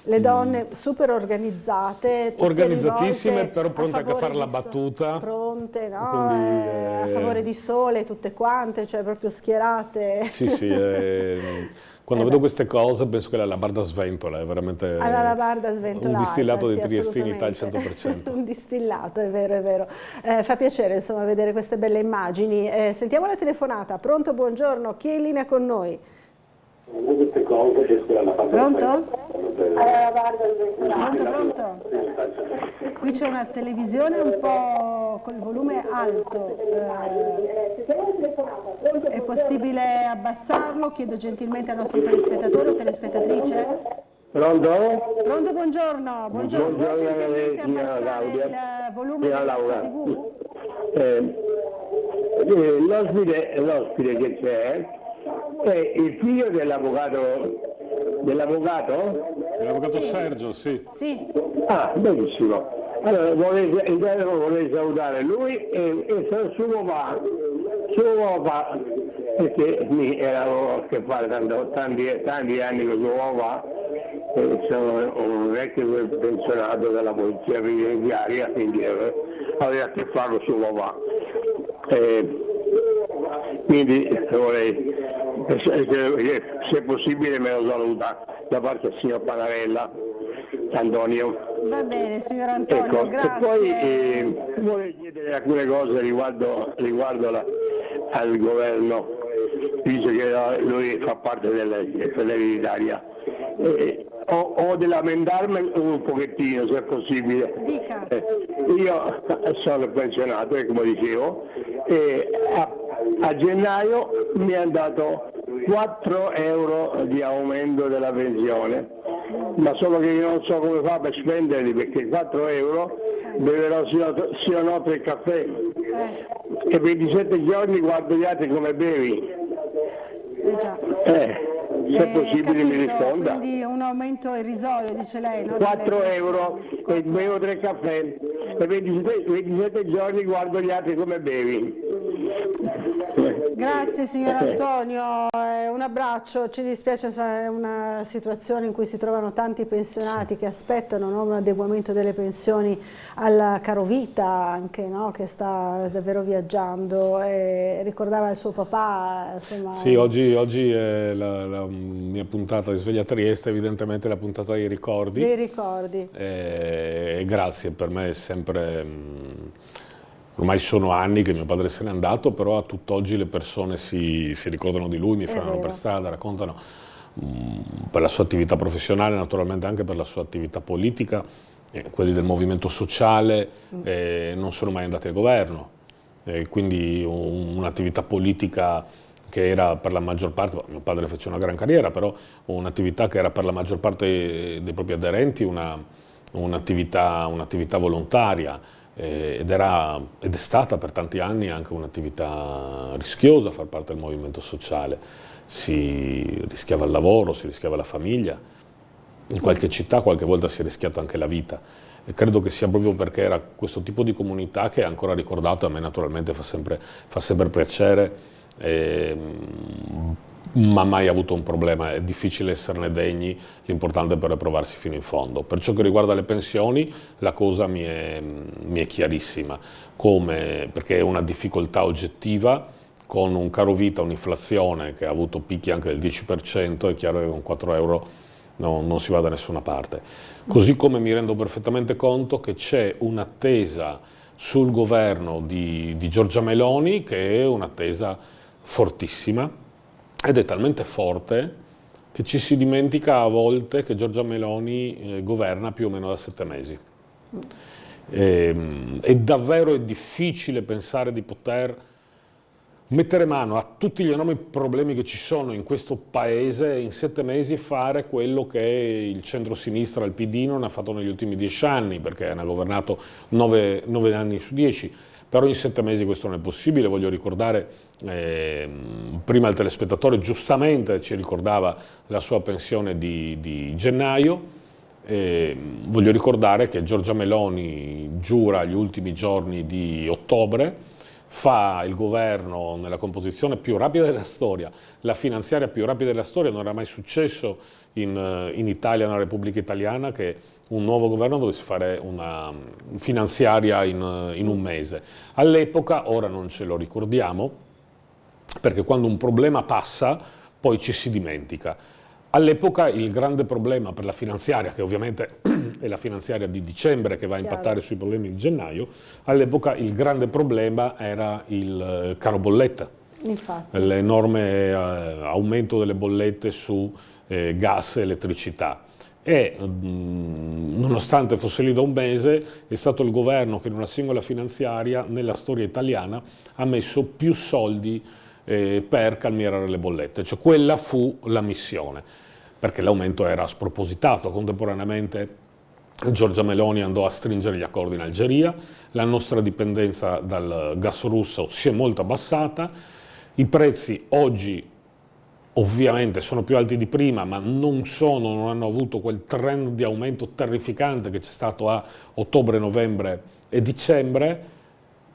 le donne super organizzate, organizzatissime, però pronte anche a fare la battuta, pronte, no? Quindi, a favore di sole tutte quante, cioè proprio schierate. Quando vedo queste cose penso che la labarda sventola è veramente un distillato di triestinità al 100%. Un distillato, è vero. Fa piacere insomma vedere queste belle immagini. Sentiamo la telefonata. Pronto, buongiorno, chi è in linea con noi? Pronto? Pronto? Qui c'è una televisione un po' col volume alto, è possibile abbassarlo? Chiedo gentilmente al nostro telespettatore o telespettatrice. Pronto? Pronto, buongiorno. Buongiorno, signora Claudia. Il volume della sua TV? L'ospite che c'è è il figlio dell'avvocato? Dell'avvocato Sergio, sì. Ah, benissimo. Allora vorrei salutare lui e suo papà, perché avevo a che fare tanti anni con suo papà, sono un vecchio pensionato della polizia penitenziaria, quindi aveva a che fare con suo papà. Quindi vorrei, se è possibile, me lo saluta da parte del signor Panarella, Antonio. Va bene, signor Antonio, grazie. E poi vorrei chiedere alcune cose riguardo al governo, visto che lui fa parte dell'Italia. Ho da lamentarmi un pochettino, se è possibile. Dica. Io sono pensionato, come dicevo, e a gennaio mi hanno dato 4 euro di aumento della pensione, ma solo che io non so come fa per spenderli, perché 4 euro beverò sia notte il caffè e 27 giorni guardo gli altri come bevi. Se è possibile mi risponda. Quindi un aumento irrisorio, dice lei, no? 4 euro e bevo 3 caffè e 27 giorni guardo gli altri come bevi. Grazie signor Antonio, un abbraccio. Ci dispiace, è una situazione in cui si trovano tanti pensionati che aspettano, no, un adeguamento delle pensioni al carovita anche, no, che sta davvero viaggiando, e ricordava il suo papà, insomma. Sì, oggi è la mia puntata di Sveglia Trieste, evidentemente la puntata dei ricordi. Dei ricordi. E grazie, per me è sempre Ormai sono anni che mio padre se n'è andato, però a tutt'oggi le persone si ricordano di lui, mi faranno per strada, raccontano per la sua attività professionale, naturalmente anche per la sua attività politica, quelli del movimento sociale non sono mai andati al governo, quindi un'attività politica che era per la maggior parte, mio padre fece una gran carriera, però un'attività che era per la maggior parte dei propri aderenti un'attività volontaria, ed è stata per tanti anni anche un'attività rischiosa far parte del movimento sociale. Si rischiava il lavoro, si rischiava la famiglia, in qualche città qualche volta si è rischiato anche la vita, e credo che sia proprio perché era questo tipo di comunità che è ancora ricordato. A me naturalmente fa sempre piacere, ma mai avuto un problema, è difficile esserne degni, l'importante è però provarsi fino in fondo. Per ciò che riguarda le pensioni la cosa mi è chiarissima, perché è una difficoltà oggettiva, con un caro vita, un'inflazione che ha avuto picchi anche del 10%, è chiaro che con 4 euro non si va da nessuna parte. Così come mi rendo perfettamente conto che c'è un'attesa sul governo di Giorgia Meloni, che è un'attesa fortissima, ed è talmente forte che ci si dimentica a volte che Giorgia Meloni governa più o meno da 7 mesi. È davvero difficile pensare di poter mettere mano a tutti gli enormi problemi che ci sono in questo paese in 7 mesi, fare quello che il centro-sinistra, il PD, non ha fatto negli ultimi 10 anni, perché hanno governato 9 anni su 10. Però in 7 mesi questo non è possibile. Voglio ricordare, prima il telespettatore giustamente ci ricordava la sua pensione di gennaio, voglio ricordare che Giorgia Meloni giura gli ultimi giorni di ottobre, fa il governo nella composizione più rapida della storia, la finanziaria più rapida della storia. Non era mai successo in Italia, nella Repubblica Italiana, che un nuovo governo dovesse fare una finanziaria in un mese. All'epoca, ora non ce lo ricordiamo, perché quando un problema passa poi ci si dimentica. All'epoca il grande problema per la finanziaria, che ovviamente è la finanziaria di dicembre che va a impattare sui problemi di gennaio, all'epoca il grande problema era il caro bolletta, l'enorme aumento delle bollette su gas e elettricità. E nonostante fosse lì da un mese, è stato il governo che in una singola finanziaria nella storia italiana ha messo più soldi per calmierare le bollette, cioè quella fu la missione, perché l'aumento era spropositato. Contemporaneamente Giorgia Meloni andò a stringere gli accordi in Algeria, la nostra dipendenza dal gas russo si è molto abbassata, i prezzi oggi ovviamente sono più alti di prima, ma non hanno avuto quel trend di aumento terrificante che c'è stato a ottobre, novembre e dicembre,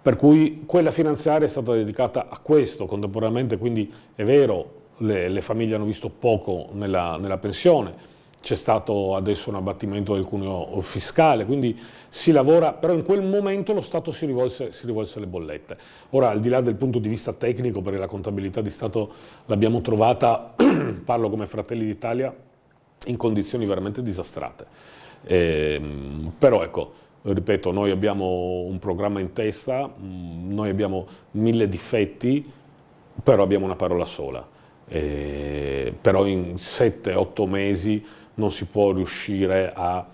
per cui quella finanziaria è stata dedicata a questo contemporaneamente. Quindi è vero, le famiglie hanno visto poco nella pensione, c'è stato adesso un abbattimento del cuneo fiscale, quindi si lavora, però in quel momento lo Stato si rivolse alle bollette. Ora, al di là del punto di vista tecnico, perché la contabilità di Stato l'abbiamo trovata, parlo come Fratelli d'Italia, in condizioni veramente disastrate. Però ecco, ripeto, noi abbiamo un programma in testa, noi abbiamo 1000 difetti, però abbiamo una parola sola. Però in 7-8 mesi non si può riuscire a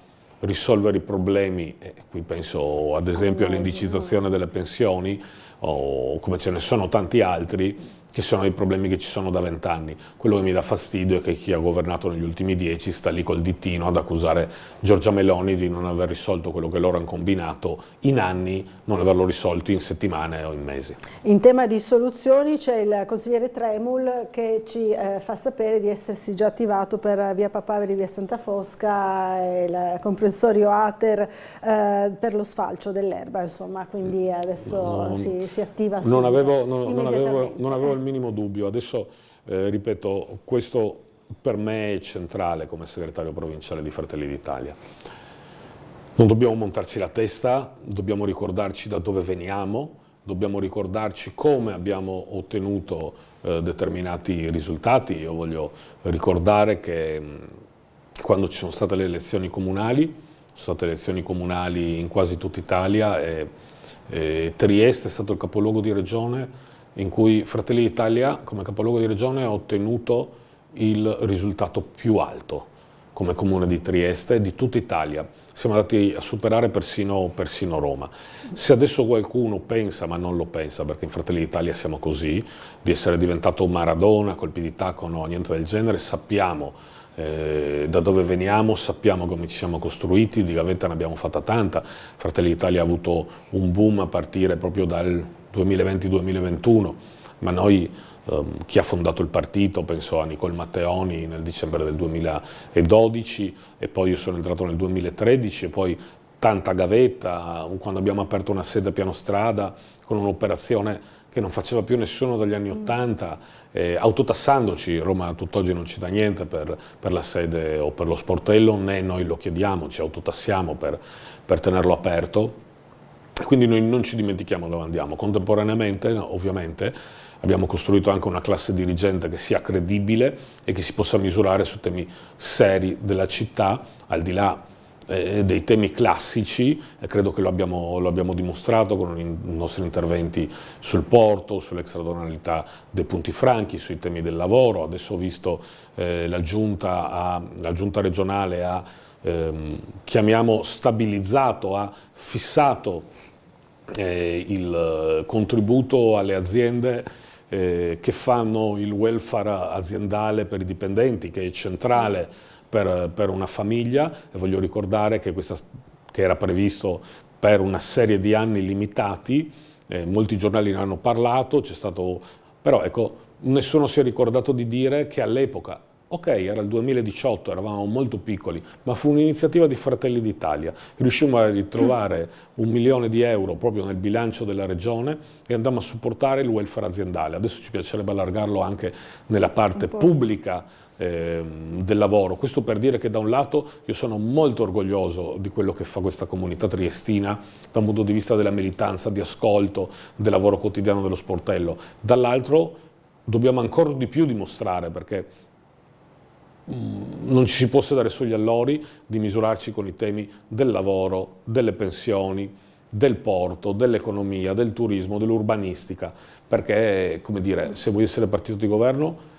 risolvere i problemi, qui penso ad esempio all'indicizzazione delle pensioni, o come ce ne sono tanti altri, che sono i problemi che ci sono da 20 anni. Quello che mi dà fastidio è che chi ha governato negli ultimi 10 sta lì col dittino ad accusare Giorgia Meloni di non aver risolto quello che loro hanno combinato in anni, non averlo risolto in settimane o in mesi. In tema di soluzioni c'è il consigliere Tremul che ci fa sapere di essersi già attivato per via Papaveri, via Santa Fosca, il comprensorio ATER per lo sfalcio dell'erba, insomma, quindi adesso si attiva non avevo il minimo dubbio. Adesso, ripeto, questo per me è centrale come segretario provinciale di Fratelli d'Italia. Non dobbiamo montarci la testa, dobbiamo ricordarci da dove veniamo, dobbiamo ricordarci come abbiamo ottenuto determinati risultati. Io voglio ricordare che quando ci sono state le elezioni comunali in quasi tutta Italia, Trieste è stato il capoluogo di regione in cui Fratelli d'Italia come capoluogo di regione ha ottenuto il risultato più alto come comune di Trieste di tutta Italia. Siamo andati a superare persino Roma. Se adesso qualcuno pensa, ma non lo pensa perché in Fratelli d'Italia siamo così, di essere diventato un Maradona, colpi di tacco, no, niente del genere, sappiamo da dove veniamo, sappiamo come ci siamo costruiti, di gavetta ne abbiamo fatta tanta. Fratelli d'Italia ha avuto un boom a partire proprio dal 2020-2021, ma noi, chi ha fondato il partito, penso a Nicol Matteoni nel dicembre del 2012 e poi io sono entrato nel 2013 e poi tanta gavetta, quando abbiamo aperto una sede a Piano Strada con un'operazione che non faceva più nessuno dagli anni '80, autotassandoci. Roma tutt'oggi non ci dà niente per la sede o per lo sportello, né noi lo chiediamo, ci autotassiamo per tenerlo aperto. Quindi noi non ci dimentichiamo dove andiamo. Contemporaneamente, ovviamente, abbiamo costruito anche una classe dirigente che sia credibile e che si possa misurare su temi seri della città, al di là dei temi classici, e credo che lo abbiamo dimostrato con i nostri interventi sul porto, sull'extradonalità dei punti franchi, sui temi del lavoro. Adesso ho visto la giunta regionale ha chiamiamo stabilizzato, ha fissato il contributo alle aziende che fanno il welfare aziendale per i dipendenti, che è centrale per una famiglia, e voglio ricordare che era previsto per una serie di anni limitati, molti giornali ne hanno parlato, c'è stato, però ecco, nessuno si è ricordato di dire che all'epoca, ok, era il 2018, eravamo molto piccoli, ma fu un'iniziativa di Fratelli d'Italia. Riuscimmo a ritrovare 1 milione di euro proprio nel bilancio della regione e andammo a supportare il welfare aziendale. Adesso ci piacerebbe allargarlo anche nella parte pubblica del lavoro. Questo per dire che da un lato io sono molto orgoglioso di quello che fa questa comunità triestina da un punto di vista della militanza, di ascolto, del lavoro quotidiano dello sportello. Dall'altro dobbiamo ancora di più dimostrare, perché non ci si può sedere sugli allori, di misurarci con i temi del lavoro, delle pensioni, del porto, dell'economia, del turismo, dell'urbanistica, perché, come dire, se vuoi essere partito di governo,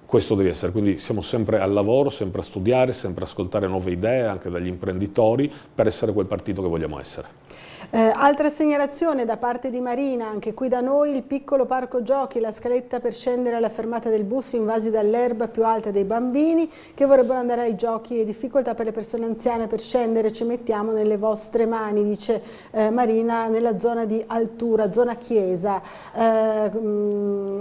questo devi essere. Quindi siamo sempre al lavoro, sempre a studiare, sempre a ascoltare nuove idee anche dagli imprenditori per essere quel partito che vogliamo essere. Altra segnalazione da parte di Marina, anche qui da noi il piccolo parco giochi, la scaletta per scendere alla fermata del bus invasi dall'erba più alta dei bambini che vorrebbero andare ai giochi e difficoltà per le persone anziane per scendere, ci mettiamo nelle vostre mani, dice Marina, nella zona di Altura, zona Chiesa.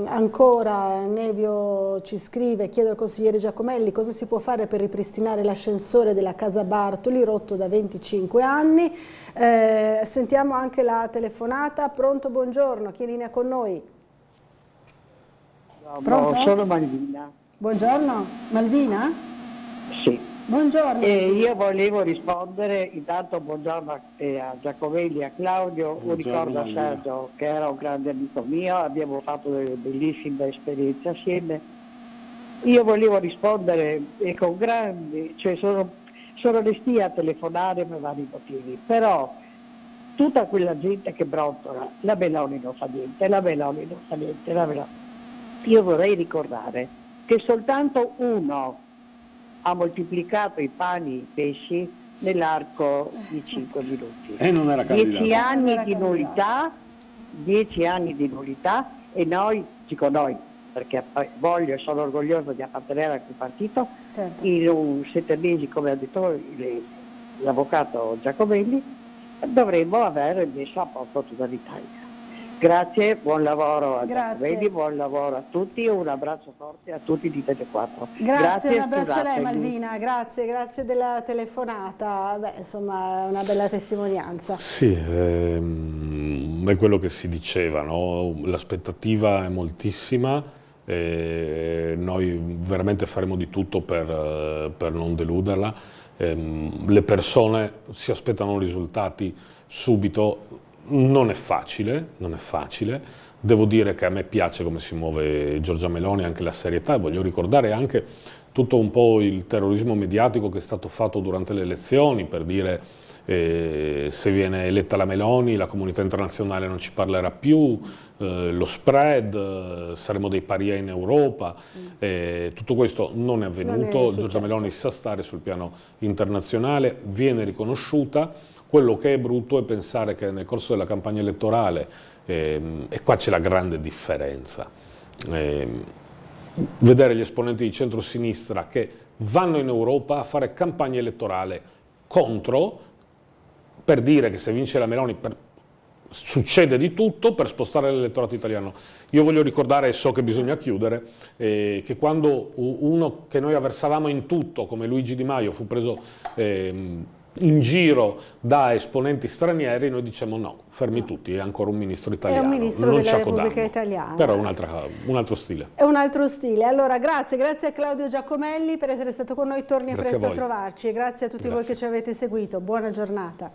Ancora Nevio ci scrive, chiedo al consigliere Giacomelli cosa si può fare per ripristinare l'ascensore della casa Bartoli rotto da 25 anni. Sentiamo anche la telefonata. Pronto, buongiorno, chi è in linea con noi? Pronto? Sono Malvina. Buongiorno, Malvina? Sì. Buongiorno. Io volevo rispondere, intanto buongiorno a Giacomelli, a Claudio, un ricordo a Sergio che era un grande amico mio, abbiamo fatto delle bellissime esperienze assieme. Io volevo rispondere e con grandi, cioè sono restia a telefonare per vari motivi, però tutta quella gente che brontola, la Meloni non fa niente, la Meloni non fa niente, la Meloni. Io vorrei ricordare che soltanto uno ha moltiplicato i pani e i pesci nell'arco di 5 minuti. E non era candidato. 10 anni di nullità e noi, dico noi, perché voglio e sono orgoglioso di appartenere a quel partito, certo. In 7 mesi, come ha detto l'avvocato Giacomelli, dovremmo aver messo a posto tutta l'Italia. Grazie, buon lavoro a Giacomelli, buon lavoro a tutti, un abbraccio forte a tutti di Tete4. Grazie, un abbraccio a lei Malvina, grazie della telefonata, beh, insomma è una bella testimonianza. Sì, è quello che si diceva, no? L'aspettativa è moltissima. Noi veramente faremo di tutto per non deluderla. Le persone si aspettano risultati subito, non è facile. Devo dire che a me piace come si muove Giorgia Meloni, anche la serietà, e voglio ricordare anche tutto un po' il terrorismo mediatico che è stato fatto durante le elezioni per dire se viene eletta la Meloni la comunità internazionale non ci parlerà più, lo spread, saremo dei paria in Europa, tutto questo non è avvenuto, Giorgia Meloni sa stare sul piano internazionale, viene riconosciuta. Quello che è brutto è pensare che nel corso della campagna elettorale, e qua c'è la grande differenza, vedere gli esponenti di centrosinistra che vanno in Europa a fare campagna elettorale contro, per dire che se vince la Meloni succede di tutto per spostare l'elettorato italiano. Io voglio ricordare, e so che bisogna chiudere, che quando uno che noi avversavamo in tutto, come Luigi Di Maio, fu preso in giro da esponenti stranieri, noi diciamo no, fermi tutti, è ancora un ministro italiano. È un ministro della Repubblica Italiana. Però è un altro stile. È un altro stile. Allora grazie a Claudio Giacomelli per essere stato con noi, torni presto a trovarci e grazie a tutti voi che ci avete seguito. Buona giornata.